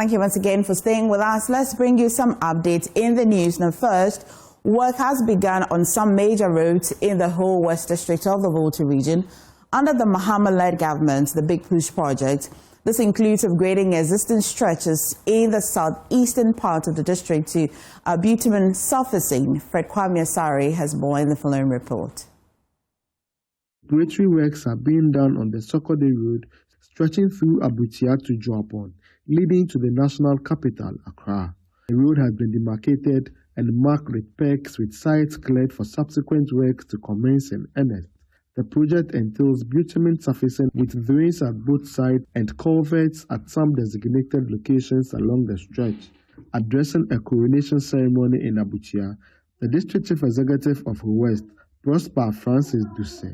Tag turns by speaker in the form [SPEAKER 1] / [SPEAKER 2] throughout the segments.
[SPEAKER 1] Thank you once again for staying with us. Let's bring you some updates in the news. Now first, work has begun on some major roads in the whole West District of the Vondee region under the Mahama-led government, the Big Push project. This includes upgrading existing stretches in the southeastern part of the district to bitumen surfacing. Fred Kwame has more in the following report.
[SPEAKER 2] Preparatory works are being done on the Sokode Road, stretching through Abutia to Joapon, leading to the national capital, Accra. The road has been demarcated and marked with pegs with sites cleared for subsequent works to commence in earnest. The project entails bitumen surfacing with drains at both sides and culverts at some designated locations along the stretch. Addressing a coronation ceremony in Abuja, the District Chief Executive of West, Prosper Francis Duse,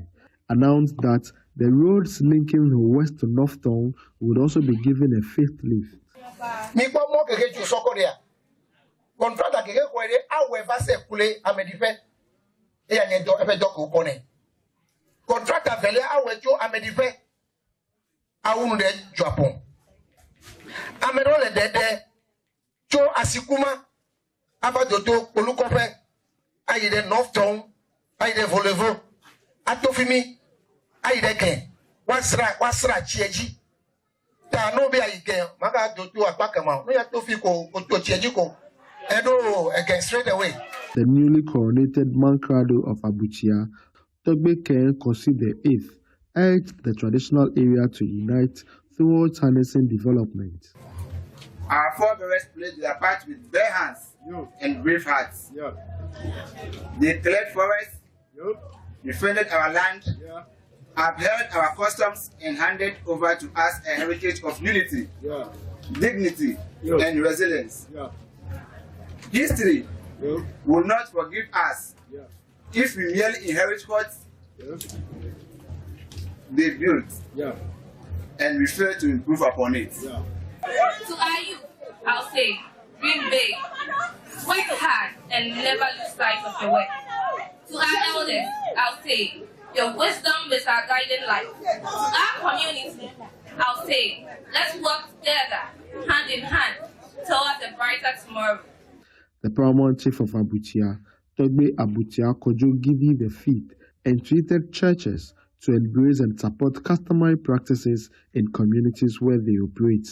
[SPEAKER 2] announced that the roads linking West to North Town would also be given a facelift.
[SPEAKER 3] Contractor vele awejo amedife awunde Japon amerole dede cho asikuma abadodo olukofe ayide North Town ayide Volevo atofimi ayide ken wasra chieji ta no be ayike maka dodo apakama no ya tofi ko oto chieji ko edo again straight away.
[SPEAKER 2] The newly coronated Mankrado of Abuja, Togbe Ken Kosi the 8th, urged the traditional area to unite towards harnessing development.
[SPEAKER 4] Our forebears played their part with bare hands and brave hearts. They cleared forests, defended our land, upheld our customs, and handed over to us a heritage of unity, dignity, and resilience. History will not forgive us if we merely inherit what they built and we fail to improve upon it.
[SPEAKER 5] To our youth, I'll say, dream big, work hard, and never lose sight of the work. To our elders, I'll say, your wisdom is our guiding light. To our community, I'll say, let's work together, hand in hand, towards a brighter tomorrow.
[SPEAKER 2] The paramount chief of Abuja, Togbe Abutia Kojo, gave the feet and treated churches to embrace and support customary practices in communities where they operate.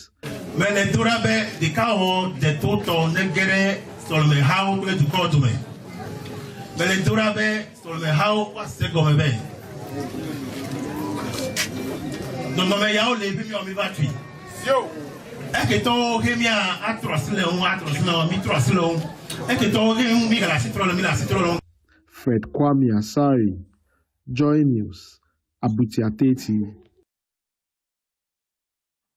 [SPEAKER 2] Fred Kwame, Joy News, Ofori-Atta.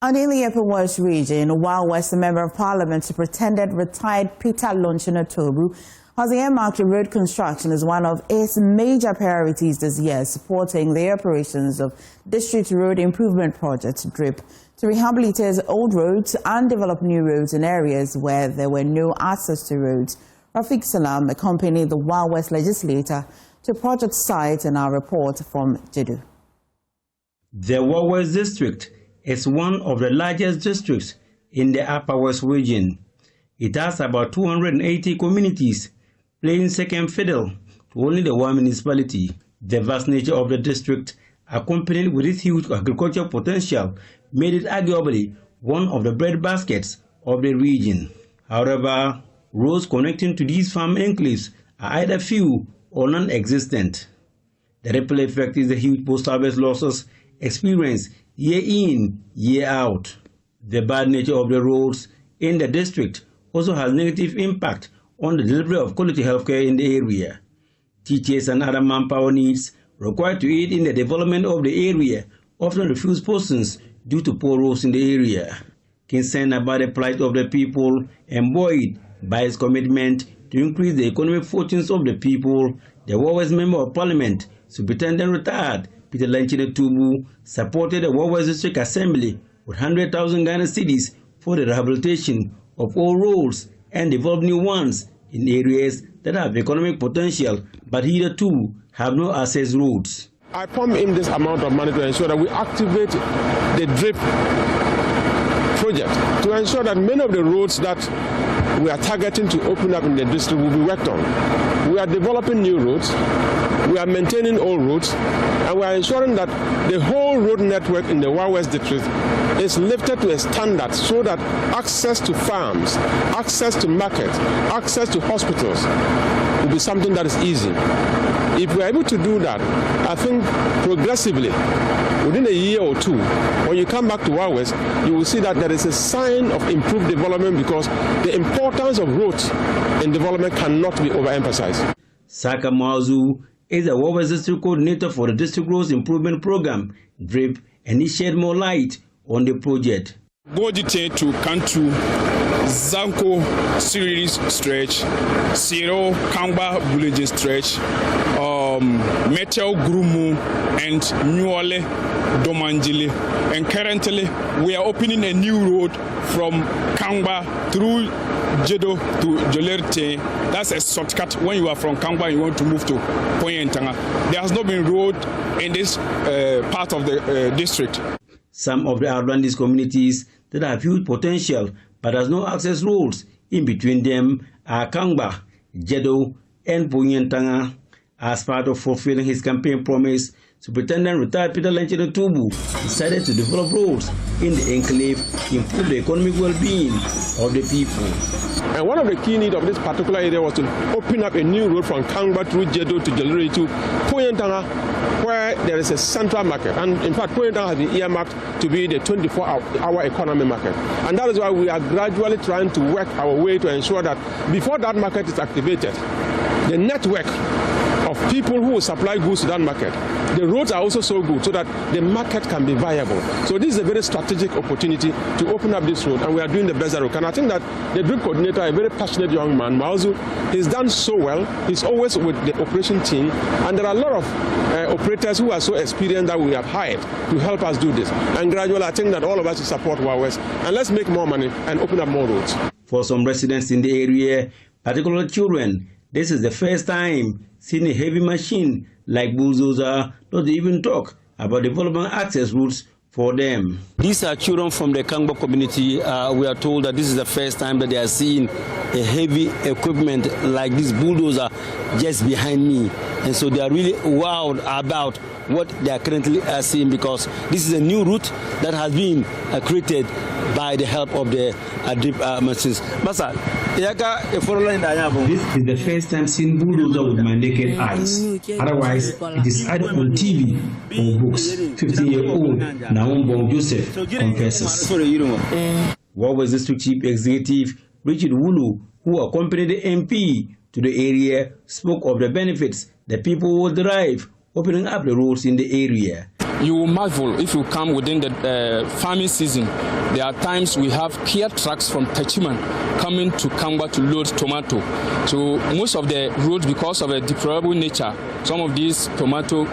[SPEAKER 1] And in the Upper West region, while West Member of Parliament Superintendent retired Peter Lonchino-Tobu has earmarked road construction as one of its major priorities this year, supporting the operations of District Road Improvement Project, DRIP, to rehabilitate old roads and develop new roads in areas where there were no access to roads. Rafiq Salam accompanied the Wild West legislator to project site in our report from Jedu.
[SPEAKER 6] The Wild West district is one of the largest districts in the Upper West region. It has about 280 communities, playing second fiddle to only the one municipality. The vast nature of the district, accompanied with its huge agricultural potential, made it arguably one of the bread baskets of the region. However, roads connecting to these farm enclaves are either few or non-existent. The ripple effect is the huge post-harvest losses experienced year in, year out. The bad nature of the roads in the district also has negative impact on the delivery of quality healthcare in the area. Teachers and other manpower needs required to aid in the development of the area often refuse persons due to poor roads in the area. Concerned about the plight of the people and buoyed by his commitment to increase the economic fortunes of the people, the Wild West Member of Parliament, Superintendent retired Peter Lonchino-Tobu, supported the Wild West District Assembly with 100,000 Ghana cedis for the rehabilitation of old roads and develop new ones in areas that have economic potential but hitherto have no access roads.
[SPEAKER 7] I pump in this amount of money to ensure that we activate the DRIP project to ensure that many of the roads that we are targeting to open up in the district will be worked on. We are developing new roads, we are maintaining old roads, and we are ensuring that the whole road network in the West district is lifted to a standard so that access to farms, access to markets, access to hospitals will be something that is easy. If we are able to do that, I think progressively, within a year or two, when you come back to West, you will see that there is a sign of improved development because the importance of roads in development cannot be overemphasized.
[SPEAKER 6] Saka Mazu is the West District Coordinator for the District Roads Improvement Program, DRIP, and he shed more light on the project.
[SPEAKER 8] Vondee to Kantu, Zanko series stretch, Siro Kangba village stretch, Metel Grumu and Nyole Domanjili. And currently we are opening a new road from Kangba through Jedo to Jolerte. That's a shortcut. When you are from Kangba, you want to move to Poyentanga. There has not been road in this part of the district.
[SPEAKER 6] Some of the outlanders communities that have huge potential but has no access roads in between them are Kangba, Jedo, and Poyentanga. As part of fulfilling his campaign promise, Superintendent retired Peter Lenchene Tubu decided to develop roads in the enclave to improve the economic well-being of the people.
[SPEAKER 7] And one of the key needs of this particular area was to open up a new road from Kangba through Jedo to Jeluri to Poyentanga, where there is a central market. And in fact, Poyentanga has been earmarked to be the 24-hour economy market. And that is why we are gradually trying to work our way to ensure that before that market is activated, the network of people who will supply goods to that market, the roads are also so good so that the market can be viable. So this is a very strategic opportunity to open up this road, and we are doing the best that we can. I think that the group coordinator, a very passionate young man, Maozu, he's done so well. He's always with the operation team, and there are a lot of operators who are so experienced that we have hired to help us do this. And gradually, I think that all of us should support West, and let's make more money and open up more roads.
[SPEAKER 6] For some residents in the area, particularly children, this is the first time seeing a heavy machine like bulldozer, not to even talk about developing access routes for them.
[SPEAKER 9] These are children from the Kangba community. We are told that this is the first time that they are seeing a heavy equipment like this bulldozer just behind me. And so they are really wowed about what they are currently seeing, because this is a new route that has been created by the help of the machines.
[SPEAKER 6] This is the first time seeing bulldozer with my naked eyes. Otherwise, it is either on TV or books. 15-year-old Naum Joseph confesses. West District Chief Executive Richard Wulu, who accompanied the MP to the area, spoke of the benefits that people will derive opening up the roads in the area.
[SPEAKER 8] You will marvel if you come within the farming season. There are times we have Kia trucks from Techiman coming to Kangba to load tomato. So most of the roads, because of a deplorable nature, some of these tomato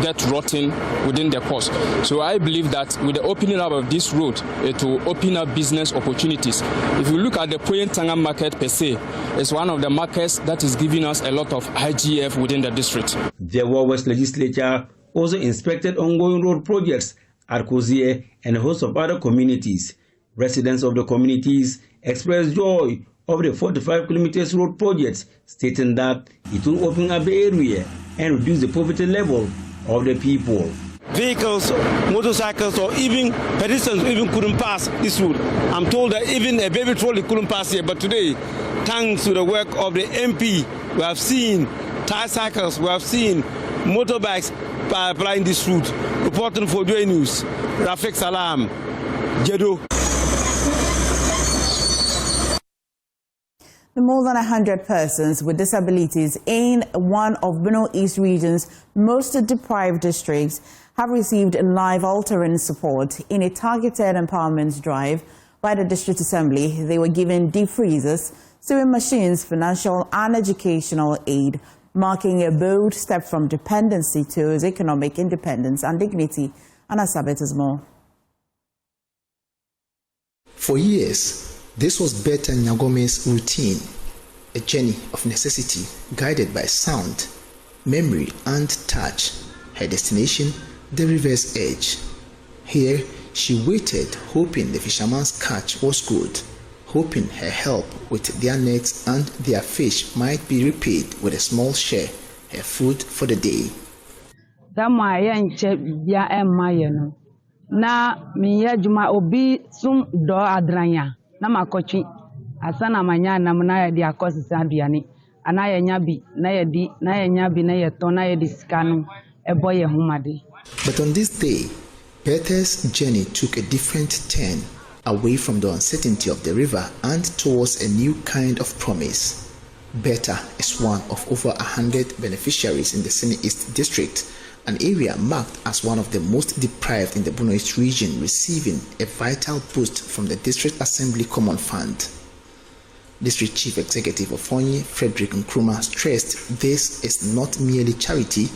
[SPEAKER 8] get rotten within the course. So I believe that with the opening up of this road, it will open up business opportunities. If you look at the Poyentanga market per se, it's one of the markets that is giving us a lot of IGF within the district.
[SPEAKER 6] The West legislature also inspected ongoing road projects at Kozie and a host of other communities. Residents of the communities expressed joy of the 45 kilometers road projects, stating that it will open up the area and reduce the poverty level of the people.
[SPEAKER 9] Vehicles, motorcycles, or even pedestrians even couldn't pass this road. I'm told that even a baby trolley couldn't pass here, but today, thanks to the work of the MP, we have seen tricycles, we have seen motorbikes applying this route. Reporting for Joy News, Rafik Salam, Jedo.
[SPEAKER 1] More than 100 persons with disabilities in one of Benue East region's most deprived districts have received life-altering support in a targeted empowerment drive by the District Assembly. They were given deep freezers, sewing machines, financial and educational aid, marking a bold step from dependency towards economic independence and dignity. Anna Sabet is more.
[SPEAKER 10] For years, this was Berta Nyagome's routine, a journey of necessity guided by sound, memory and touch. Her destination, the river's edge. Here, She waited, hoping the fisherman's catch was good, hoping her help with their nets and their fish might be repaid with a small share, her food for the day.
[SPEAKER 11] Na miya juma obi sum do adranya na makochi asana manya na mna yedi akosi sanduane ana yenya bi na yedi na yenya bi na yeto na yedi skanu eboye humade.
[SPEAKER 10] But on this day, Bertha's journey took a different turn, away from the uncertainty of the river and towards a new kind of promise. Bertha is one of over 100 beneficiaries in the Sene East district, an area marked as one of the most deprived in the Borno East region, receiving a vital boost from the District Assembly Common Fund. District Chief Executive Ofori-Atta, Frederick Nkrumah, stressed this is not merely charity,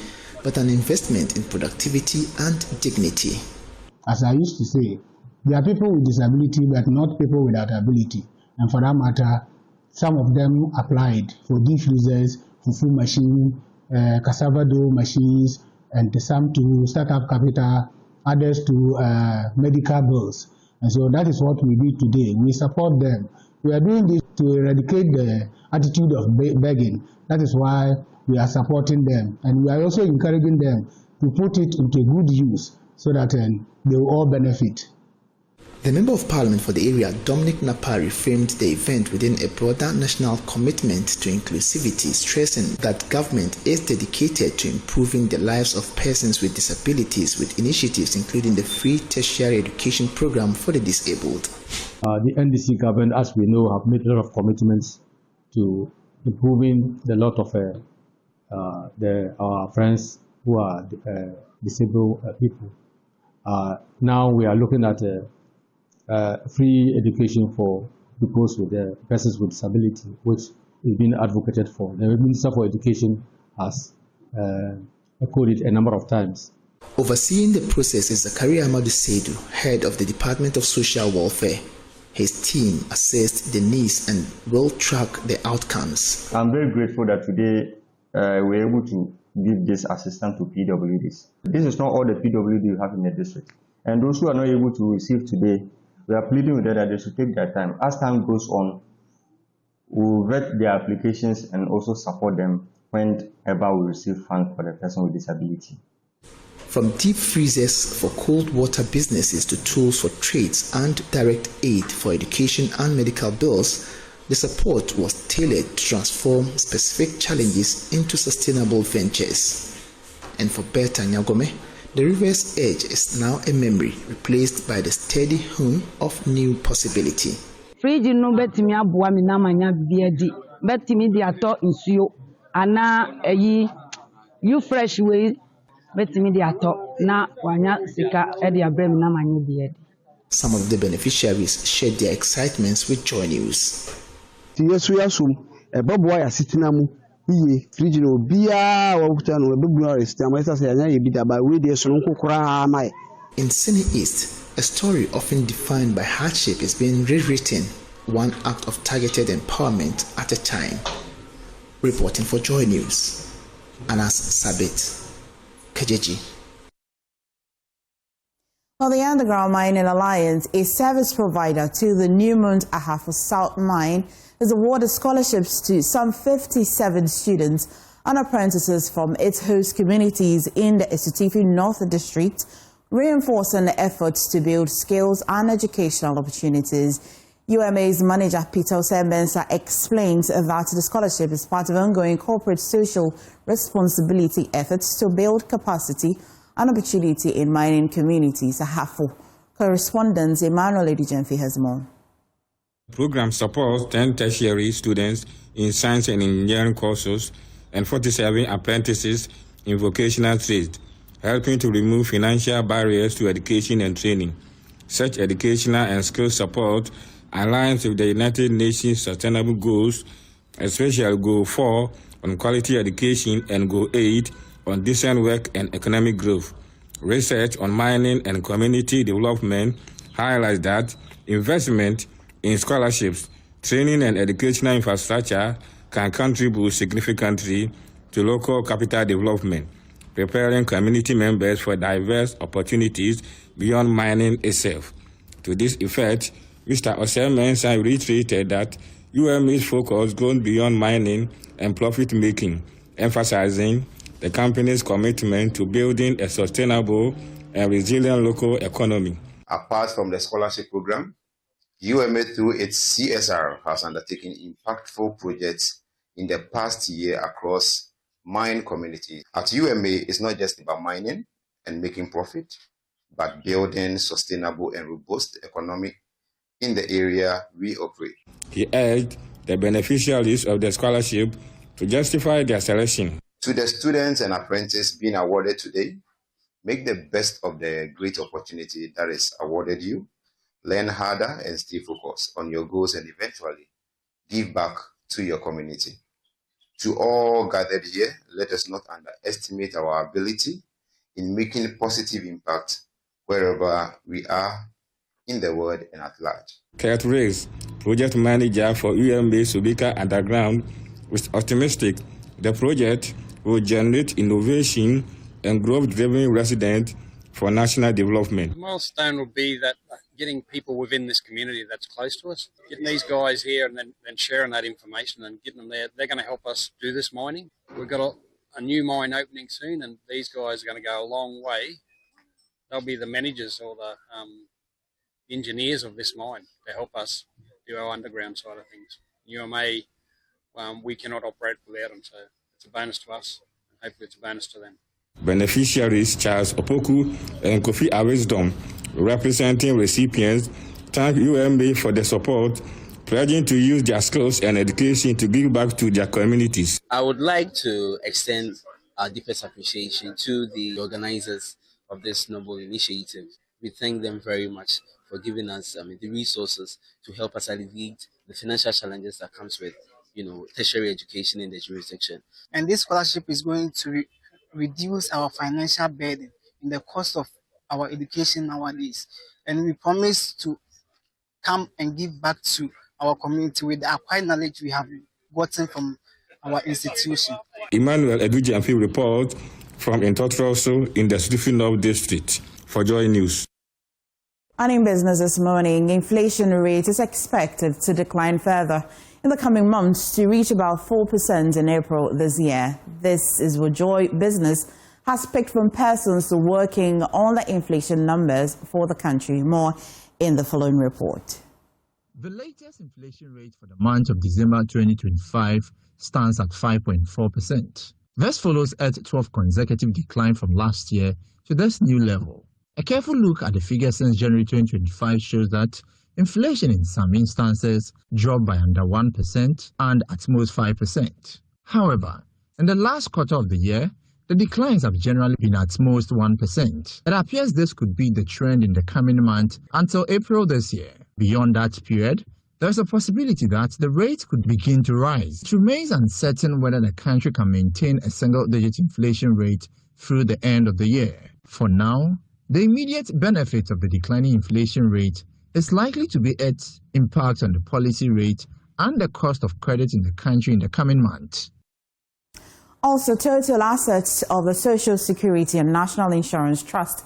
[SPEAKER 10] but an investment in productivity and dignity.
[SPEAKER 12] As I used to say, there are people with disability, but not people without ability. And for that matter, some of them applied for diffusers, fufu machine, cassava dough machines, and some to startup capital, others to medical bills. And so that is what we do today. We support them. We are doing this to eradicate the attitude of begging. That is why we are supporting them. And we are also encouraging them to put it into good use so that they will all benefit.
[SPEAKER 10] The Member of Parliament for the area, Dominic Napari, framed the event within a broader national commitment to inclusivity, stressing that government is dedicated to improving the lives of persons with disabilities with initiatives including the free tertiary education program for the disabled.
[SPEAKER 13] The NDC government, as we know, have made a lot of commitments to improving the lot of our friends who are disabled people. Now we are looking at free education for people with persons with disability, which is being advocated for. The Minister for Education has echoed it a number of times.
[SPEAKER 10] Overseeing the process is Zakaria Amadou Seidu, head of the Department of Social Welfare. His team assessed the needs and will track the outcomes.
[SPEAKER 14] I'm very grateful that today we're able to give this assistance to PWDs. This is not all the PWD you have in the district. And those who are not able to receive today, we are pleading with them that they should take their time. As time goes on, we'll vet their applications and also support them whenever we receive funds for the person with disability.
[SPEAKER 10] From deep freezers for cold water businesses to tools for trades and direct aid for education and medical bills, the support was tailored to transform specific challenges into sustainable ventures. And for Bertha Nyagome, the river's edge is now a memory replaced by the steady hum of new possibility.
[SPEAKER 11] Fridge no betimi aboa mi na manya biadi betimi di ato nsuo ana you fresh way betimi di ato na wanya sika e di abrem na manya biadi.
[SPEAKER 10] Some of the beneficiaries shared their excitements with Joy News.
[SPEAKER 12] Tiyesu yasum eboboa ya sitinamu iye fridge no bia wakuta no ebegua restam esa se anya yebida ba we dey so nkokora mai.
[SPEAKER 10] In Sene East, a story often defined by hardship is being rewritten, one act of targeted empowerment at a time. Reporting for Joy News, Anas Sabit, Kajeji.
[SPEAKER 1] Well, the Underground Mining Alliance, a service provider to the Newmont Ahafo South Mine, has awarded scholarships to some 57 students and apprentices from its host communities in the Esutifi North District, reinforcing the efforts to build skills and educational opportunities. UMA's manager Peter Osembensa explains that the scholarship is part of ongoing corporate social responsibility efforts to build capacity and opportunity in mining communities. Ahafo correspondent Emmanuel Edijenfi has more.
[SPEAKER 15] The program supports 10 tertiary students in science and engineering courses and 47 apprentices in vocational trades, helping to remove financial barriers to education and training. Such educational and skill support aligns with the United Nations Sustainable Goals, especially Goal 4 on quality education and Goal 8 on decent work and economic growth. Research on mining and community development highlights that investment in scholarships, training and educational infrastructure can contribute significantly to local capital development. preparing community members for diverse opportunities beyond mining itself. To this effect, Mr. Osei-Mensah reiterated that UMA's focus goes beyond mining and profit-making, emphasizing the company's commitment to building a sustainable and resilient local economy.
[SPEAKER 16] Apart from the scholarship program, UMA through its CSR has undertaken impactful projects in the past year across mine communities. At UMA, it's not just about mining and making profit, but building sustainable and robust economy in the area we operate.
[SPEAKER 15] He urged the beneficiaries of the scholarship to justify their selection.
[SPEAKER 16] To the students and apprentices being awarded today, make the best of the great opportunity that is awarded you. Learn harder and stay focused on your goals and eventually give back to your community. To all gathered here, let us not underestimate our ability in making positive impact wherever we are in the world and at large.
[SPEAKER 15] Kurt Reyes, project manager for UMA Subika Underground, was optimistic the project will generate innovation and growth-driven residents for national development.
[SPEAKER 17] The milestone will be that getting people within this community that's close to us, getting these guys here and then sharing that information and getting them there. They're going to help us do this mining. We've got a new mine opening soon, and these guys are going to go a long way. They'll be the managers or the engineers of this mine to help us do our underground side of things. UMA, we cannot operate without them, so it's a bonus to us, and hopefully it's a bonus to them.
[SPEAKER 15] Beneficiaries Charles Opoku and Kofi Awisdom, representing recipients, thank UMA for the support, pledging to use their skills and education to give back to their communities.
[SPEAKER 18] I would like to extend our deepest appreciation to the organizers of this noble initiative. We thank them very much for giving us the resources to help us alleviate the financial challenges that comes with, tertiary education in the jurisdiction.
[SPEAKER 19] And this scholarship is going to reduce our financial burden in the cost of our education nowadays. And we promise to come and give back to our community with the acquired knowledge we have gotten from our institution.
[SPEAKER 15] Emmanuel Edujamfi reports from Ntotroso in the Slifi North District for Joy News.
[SPEAKER 1] And in business this morning, inflation rate is expected to decline further in the coming months to reach about 4% in April this year. This is what Joy Business has picked from persons working on the inflation numbers for the country. More in the following report.
[SPEAKER 20] The latest inflation rate for the month of December 2025 stands at 5.4%. This follows a 12th consecutive decline from last year to this new level. A careful look at the figures since January 2025 shows that inflation in some instances dropped by under 1% and at most 5%. However, in the last quarter of the year, the declines have generally been at most 1%. It appears this could be the trend in the coming month until April this year. Beyond that period, there is a possibility that the rate could begin to rise. It remains uncertain whether the country can maintain a single-digit inflation rate through the end of the year. For now, the immediate benefit of the declining inflation rate is likely to be its impact on the policy rate and the cost of credit in the country in the coming months.
[SPEAKER 1] Also, total assets of the Social Security and National Insurance Trust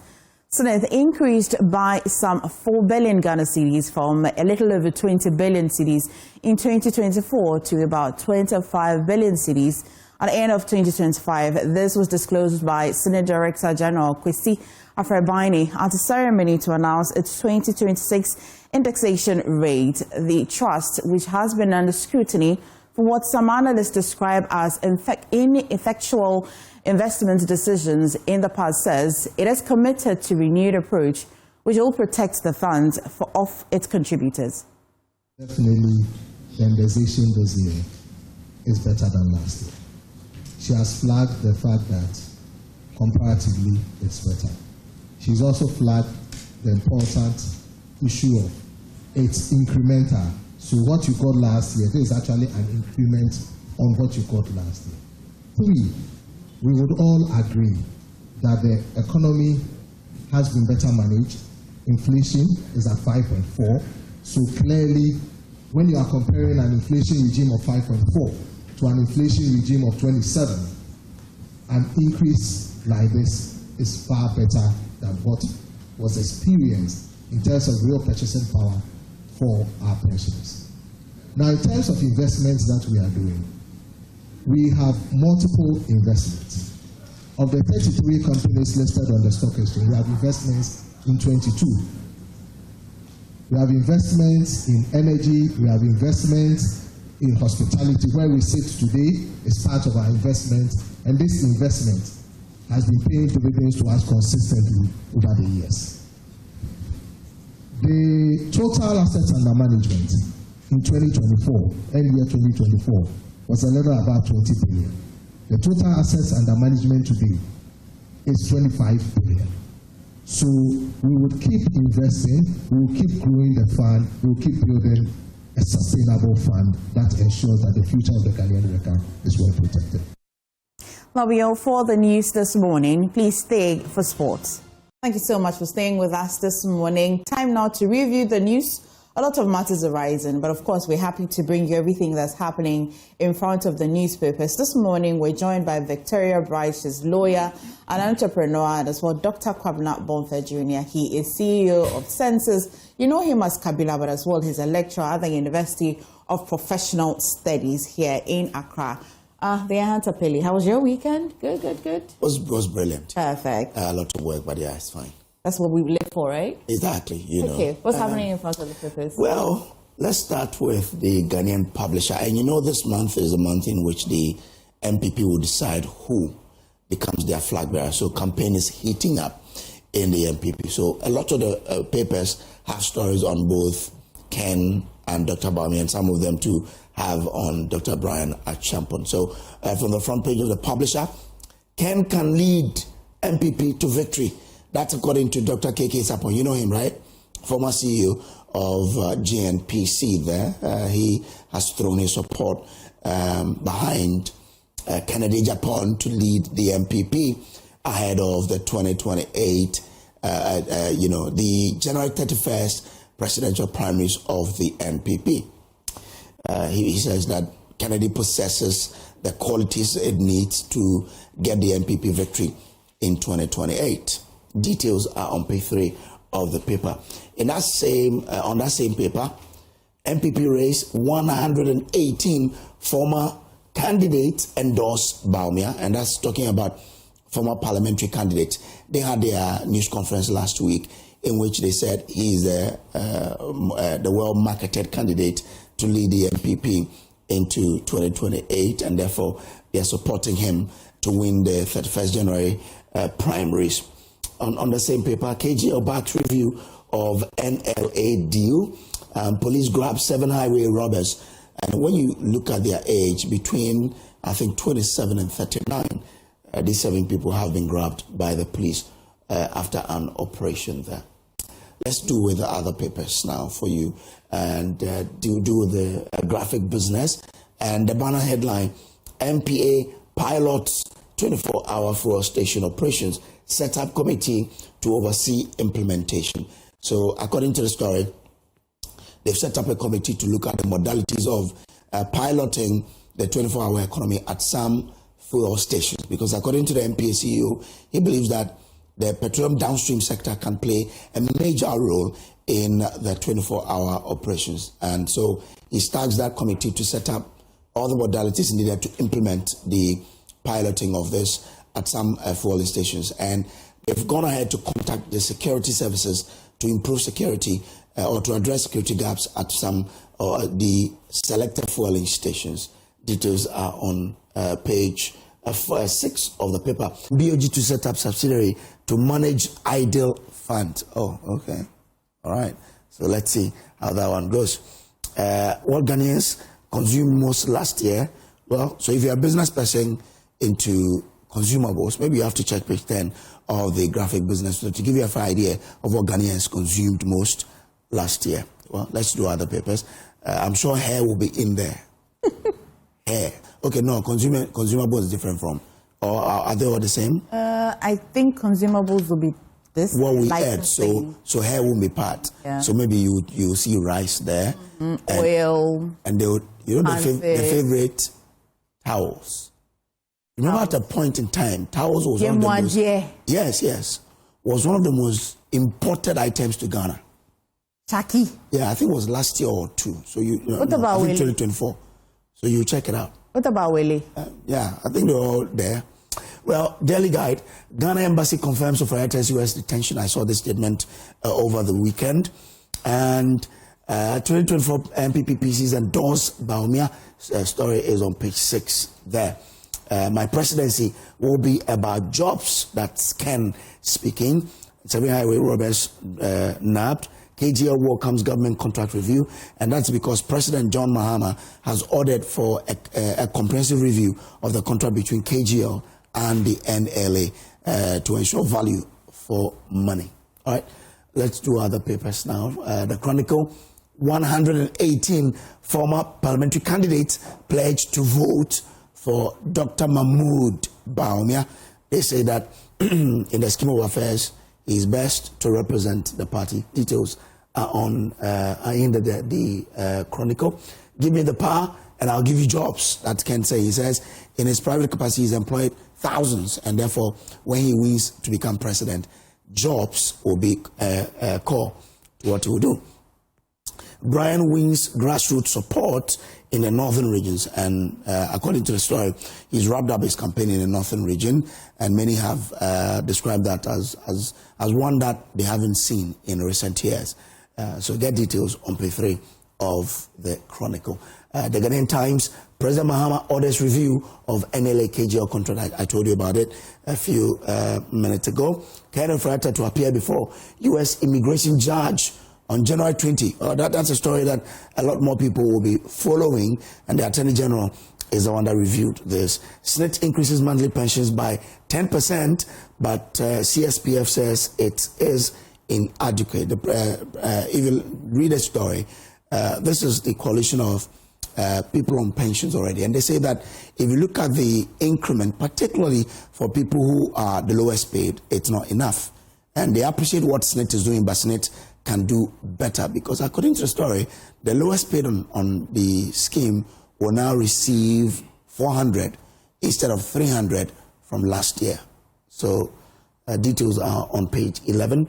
[SPEAKER 1] increased by some 4 billion Ghana cedis from a little over 20 billion cedis in 2024 to about 25 billion cedis at the end of 2025. This was disclosed by Senate Director General Kwesi Afrabani at a ceremony to announce its 2026 indexation rate. The trust, which has been under scrutiny for what some analysts describe as ineffectual investment decisions in the past, says it is committed to renewed approach which will protect the funds of its contributors.
[SPEAKER 21] Definitely, the indexation this year is better than last year. She has flagged the fact that comparatively it's better. She's also flagged the important issue of it's incremental. So what you got last year, there is actually an increment on what you got last year. 3, we would all agree that the economy has been better managed. Inflation is at 5.4. So clearly, when you are comparing an inflation regime of 5.4 to an inflation regime of 27, an increase like this is far better than what was experienced in terms of real purchasing power for our pensioners. Now, in terms of investments that we are doing, we have multiple investments. Of the 33 companies listed on the stock exchange, we have investments in 22. We have investments in energy, we have investments in hospitality. Where we sit today is part of our investment, and this investment has been paying dividends to us consistently over the years. The total assets under management in 2024, end year 2024, was a little about 20 billion. The total assets under management today is 25 billion. So we would keep investing, we will keep growing the fund, we will keep building a sustainable fund that ensures that the future of the Ghanaian worker is well protected.
[SPEAKER 1] Mabio, for the news this morning, please stay for sports. Thank you so much for staying with us this morning. Time now to review the news. A lot of matters arising, but of course we're happy to bring you everything that's happening in front of the newspapers. This morning we're joined by Victoria Bright, she's lawyer and entrepreneur, and as well Dr. Kwabena Bonfa Jr. He is CEO of Census. You know him as Kabila, but as well he's a lecturer at the University of Professional Studies here in Accra. Deahanta Pili, how was your weekend? Good.
[SPEAKER 3] It was brilliant.
[SPEAKER 1] Perfect.
[SPEAKER 3] A lot of work, but yeah, it's fine.
[SPEAKER 1] That's what we live for, right?
[SPEAKER 3] Exactly, you know.
[SPEAKER 1] Okay, what's happening in front of the papers?
[SPEAKER 3] Well, let's start with the Ghanaian publisher. And you know, this month is a month in which the MPP will decide who becomes their flag bearer. So campaign is heating up in the MPP. So a lot of the papers have stories on both Ken and Dr. Bami, and some of them too have on Dr. Brian Achampon. So from the front page of the publisher, Ken can lead MPP to victory. That's according to Dr. KK Sapon. You know him, right? Former CEO of GNPC there. He has thrown his support behind Kennedy Japan to lead the MPP ahead of the 2028, the January 31st presidential primaries of the MPP. He says that Kennedy possesses the qualities it needs to get the MPP victory in 2028. Details are on page 3 of the paper. In that same, on that same paper, MPP raised 118 former candidates endorsed Baumia, and that's talking about former parliamentary candidates. They had their news conference last week in which they said he's the well-marketed candidate to lead the MPP into 2028, and therefore they are supporting him to win the 31st January primaries. On the same paper, KGL backs review of NLA deal. Police grabbed 7 highway robbers. And when you look at their age, between, I think, 27 and 39, these 7 people have been grabbed by the police after an operation there. Let's do with the other papers now for you, and do with the graphic business. And the banner headline, MPA pilots 24-hour fuel station operations, set up committee to oversee implementation. So according to the story, they've set up a committee to look at the modalities of piloting the 24-hour economy at some fuel stations, because according to the MPA CEO, he believes that the petroleum downstream sector can play a major role in the 24-hour operations. And so he starts that committee to set up all the modalities needed to implement the piloting of this at some fuel stations. And they've gone ahead to contact the security services to improve security or to address security gaps at some the selected fueling stations. Details are on page 6 of the paper. BOG to set up subsidiary to manage idle fund. Oh, okay. All right. So let's see how that one goes. What Ghanaians consumed most last year? Well, so if you're a business person into consumables, maybe you have to check page 10 of the graphic business to give you a fair idea of what Ghanaians consumed most last year. Well, let's do other papers. I'm sure hair will be in there. Hair. Okay, no, consumables is different from, or are they all the same?
[SPEAKER 1] I think consumables will be this.
[SPEAKER 3] What we add, so hair won't be part.
[SPEAKER 1] Yeah.
[SPEAKER 3] So maybe you see rice there,
[SPEAKER 1] oil,
[SPEAKER 3] and they would, the favorite towels. Remember at a point in time, towels was one of the most, yes, was one of the most imported items to Ghana.
[SPEAKER 1] Chucky.
[SPEAKER 3] Yeah, I think it was last year or two. So
[SPEAKER 1] what about
[SPEAKER 3] 2024. So you check it out.
[SPEAKER 1] What about Willie?
[SPEAKER 3] Yeah, I think they're all there. Well, Daily Guide, Ghana Embassy confirms Ofori-Atta's U.S. detention. I saw this statement over the weekend. And 2024 MPP PCs endorsed Bawumia. Story is on page 6 there. My presidency will be about jobs. That's Ken speaking. Seven Highway Roberts nabbed. KGL welcomes government contract review, and that's because President John Mahama has ordered for a comprehensive review of the contract between KGL and the NLA to ensure value for money. All right, let's do other papers now. The Chronicle, 118 former parliamentary candidates pledged to vote for Dr. Mahmoud Bawumia. They say that in the scheme of affairs, he is best to represent the party. Details are in the Chronicle. Give me the power and I'll give you jobs. That Ken say. He says in his private capacity he's employed thousands, and therefore when he wins to become president, jobs will be core to what he will do. Brian wins grassroots support in the northern regions, and according to the story, he's wrapped up his campaign in the northern region, and many have described that as one that they haven't seen in recent years. So get details on page 3 of the Chronicle. The Ghanaian Times, President Mahama orders review of NLA KGL contract. I told you about it a few minutes ago. Ken Ofori-Atta to appear before U.S. immigration judge on January 20. That's a story that a lot more people will be following, and the Attorney General is the one that reviewed this. SNIT increases monthly pensions by 10%, but CSPF says it is inadequate. If you read the story, this is the coalition of people on pensions already, and they say that if you look at the increment, particularly for people who are the lowest paid, it's not enough. And they appreciate what SNIT is doing, but SNIT can do better, because according to the story, the lowest paid on the scheme will now receive 400 instead of 300 from last year. So details are on page 11.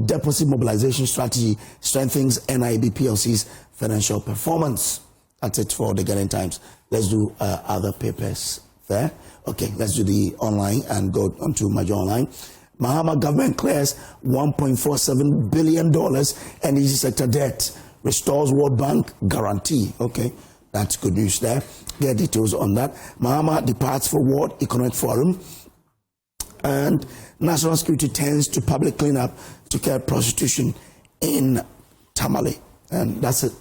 [SPEAKER 3] Deposit mobilization strategy strengthens NIB PLC's financial performance. That's it for the Ghanaian Times. Let's do other papers there. Okay, let's do the online and go on to Major Online. Mahama government clears $1.47 billion energy sector debt, restores World Bank guarantee. Okay, that's good news there. Get details on that. Mahama departs for World Economic Forum, and national security tends to public cleanup to curb prostitution in Tamale. And that's it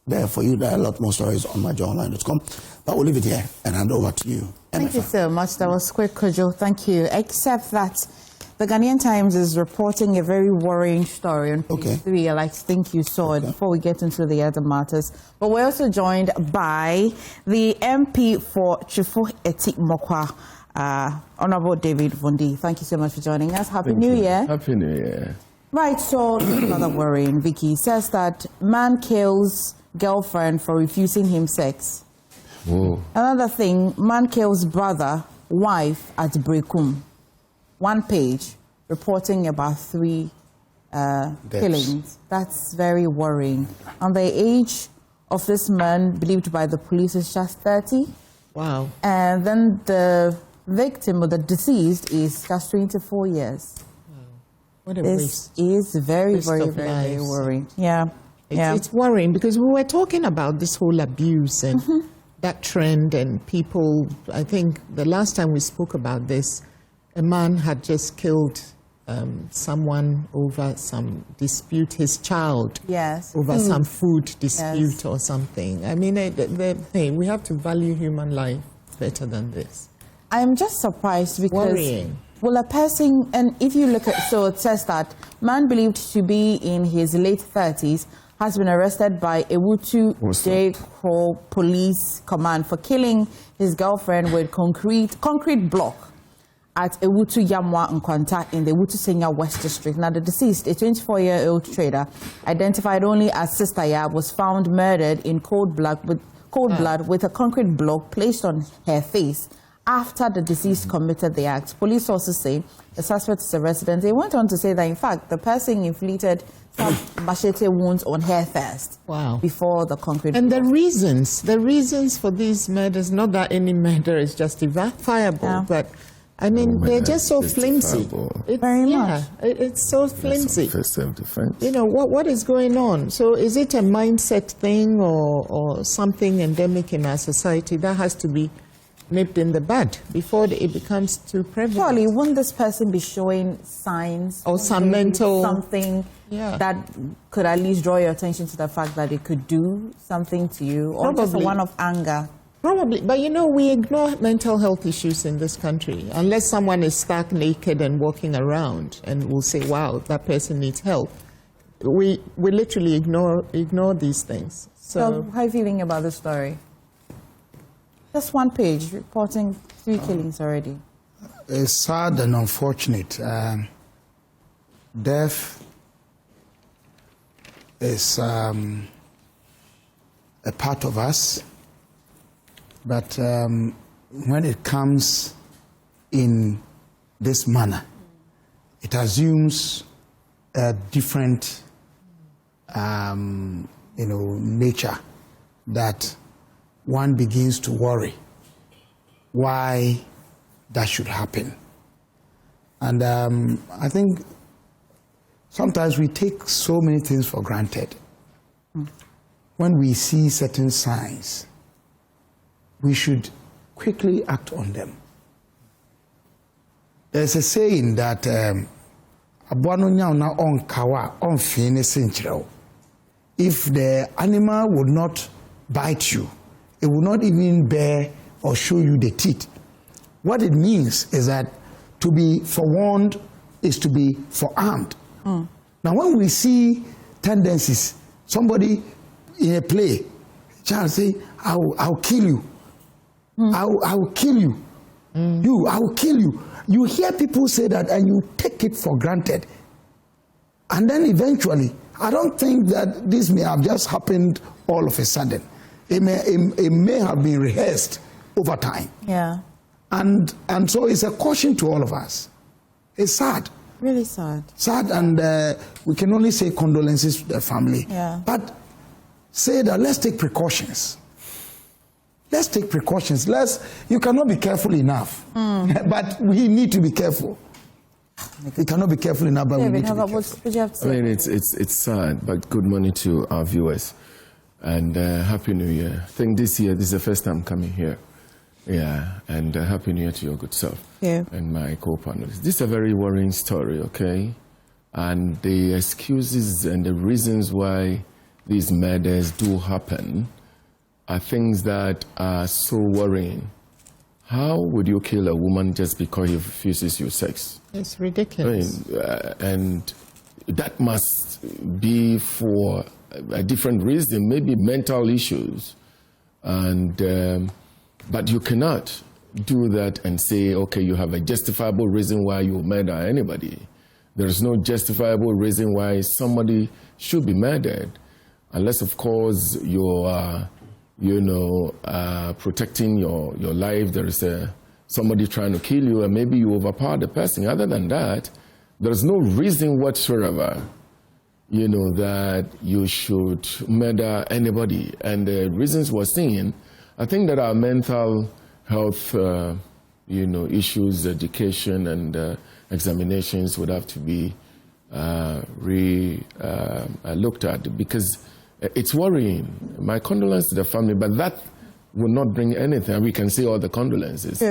[SPEAKER 3] there for you. There are a lot more stories on myjoyonline.com, but we'll leave it here and hand over to you.
[SPEAKER 1] Thank you so much. That was quick, Kojo. Thank you. Except that the Ghanaian Times is reporting a very worrying story on page 3. I think you saw it before we get into the other matters. But we're also joined by the MP for Ofori-Atta Mokwa, Honorable David Vondee. Thank you so much for joining us. Happy New Year.
[SPEAKER 4] Happy New Year.
[SPEAKER 1] Right, so another worrying. Vicky says that man kills girlfriend for refusing him sex.
[SPEAKER 4] Whoa.
[SPEAKER 1] Another thing, man kills brother, wife at Brekum. One page reporting about 3 killings. That's very worrying. And the age of this man, believed by the police, is just 30.
[SPEAKER 22] Wow.
[SPEAKER 1] And then the victim, or the deceased, is just 24 years.
[SPEAKER 22] Wow. What a
[SPEAKER 1] This
[SPEAKER 22] waste.
[SPEAKER 1] is very,
[SPEAKER 22] Waste
[SPEAKER 1] very,
[SPEAKER 22] of
[SPEAKER 1] very, very
[SPEAKER 22] lives.
[SPEAKER 1] worrying. Yeah.
[SPEAKER 22] It's worrying because we were talking about this whole abuse and that trend, and people, I think the last time we spoke about this, a man had just killed someone over some dispute, his child, over some food dispute or something. I mean, we have to value human life better than this.
[SPEAKER 1] I'm just surprised because,
[SPEAKER 22] worrying.
[SPEAKER 1] Well, a person, and if you look at, so it says that man believed to be in his late 30s has been arrested by Ewutu J-Crow Police Command for killing his girlfriend with concrete block at Ewutu Yamwa Nkwanta in the Ewutu Senya West District. Now, the deceased, a 24-year-old trader, identified only as Sister Ya, was found murdered in cold blood with a concrete block placed on her face after the deceased committed the act. Police sources say the suspect is a resident. They went on to say that, in fact, the person inflicted some machete wounds on her first.
[SPEAKER 22] Wow.
[SPEAKER 1] Before the concrete.
[SPEAKER 22] And the reasons for these murders, not that any murder is justifiable, but I mean, they're just so flimsy.
[SPEAKER 1] Very much.
[SPEAKER 22] It's so flimsy.
[SPEAKER 4] For self-defense.
[SPEAKER 22] You know, what is going on? So is it a mindset thing or something endemic in our society that has to be nipped in the bud before it becomes too prevalent?
[SPEAKER 1] Surely, wouldn't this person be showing signs
[SPEAKER 22] or some mental
[SPEAKER 1] something that could at least draw your attention to the fact that it could do something to you, or just a one of anger?
[SPEAKER 22] Probably, but you know, we ignore mental health issues in this country unless someone is stark naked and walking around, and we'll say, "Wow, that person needs help." We literally ignore these things.
[SPEAKER 1] So, how are you feeling about this story? Just one page reporting 3 killings already.
[SPEAKER 5] It's sad and unfortunate. Death is a part of us, but when it comes in this manner, it assumes a different, nature that one begins to worry why that should happen. And I think sometimes we take so many things for granted. When we see certain signs, we should quickly act on them. There's a saying that if the animal would not bite you, it will not even bear or show you the teeth. What it means is that to be forewarned is to be forearmed. Now, when we see tendencies, somebody in a play, child say, I'll kill you. I'll kill you. I will kill you. You hear people say that and you take it for granted. And then eventually, I don't think that this may have just happened all of a sudden. It may have been rehearsed over time.
[SPEAKER 1] Yeah.
[SPEAKER 5] And so it's a caution to all of us. It's sad.
[SPEAKER 1] Really sad.
[SPEAKER 5] Sad, and we can only say condolences to the family.
[SPEAKER 1] Yeah.
[SPEAKER 5] But say that let's take precautions. Let's take precautions. You cannot be careful enough. But we need to be careful. We cannot be careful enough, but we need to be careful.
[SPEAKER 4] I mean, it's sad, but good morning to our viewers. And Happy New Year. I think this year, this is the first time coming here. Yeah, and Happy New Year to your good self.
[SPEAKER 1] Yeah.
[SPEAKER 4] And my co-panelists. This is a very worrying story, okay? And the excuses and the reasons why these murders do happen are things that are so worrying. How would you kill a woman just because he refuses you sex?
[SPEAKER 22] It's ridiculous.
[SPEAKER 4] I mean, and that must be for a different reason, maybe mental issues. And but you cannot do that and say, okay, you have a justifiable reason why you murder anybody. There is no justifiable reason why somebody should be murdered, unless, of course, you are, protecting your life. There is somebody trying to kill you, and maybe you overpower the person. Other than that, there is no reason whatsoever, that you should murder anybody. And the reasons we're seeing, I think that our mental health, issues, education, and examinations would have to be looked at, because it's worrying. My condolences to the family, but that will not bring anything. We can say all the condolences,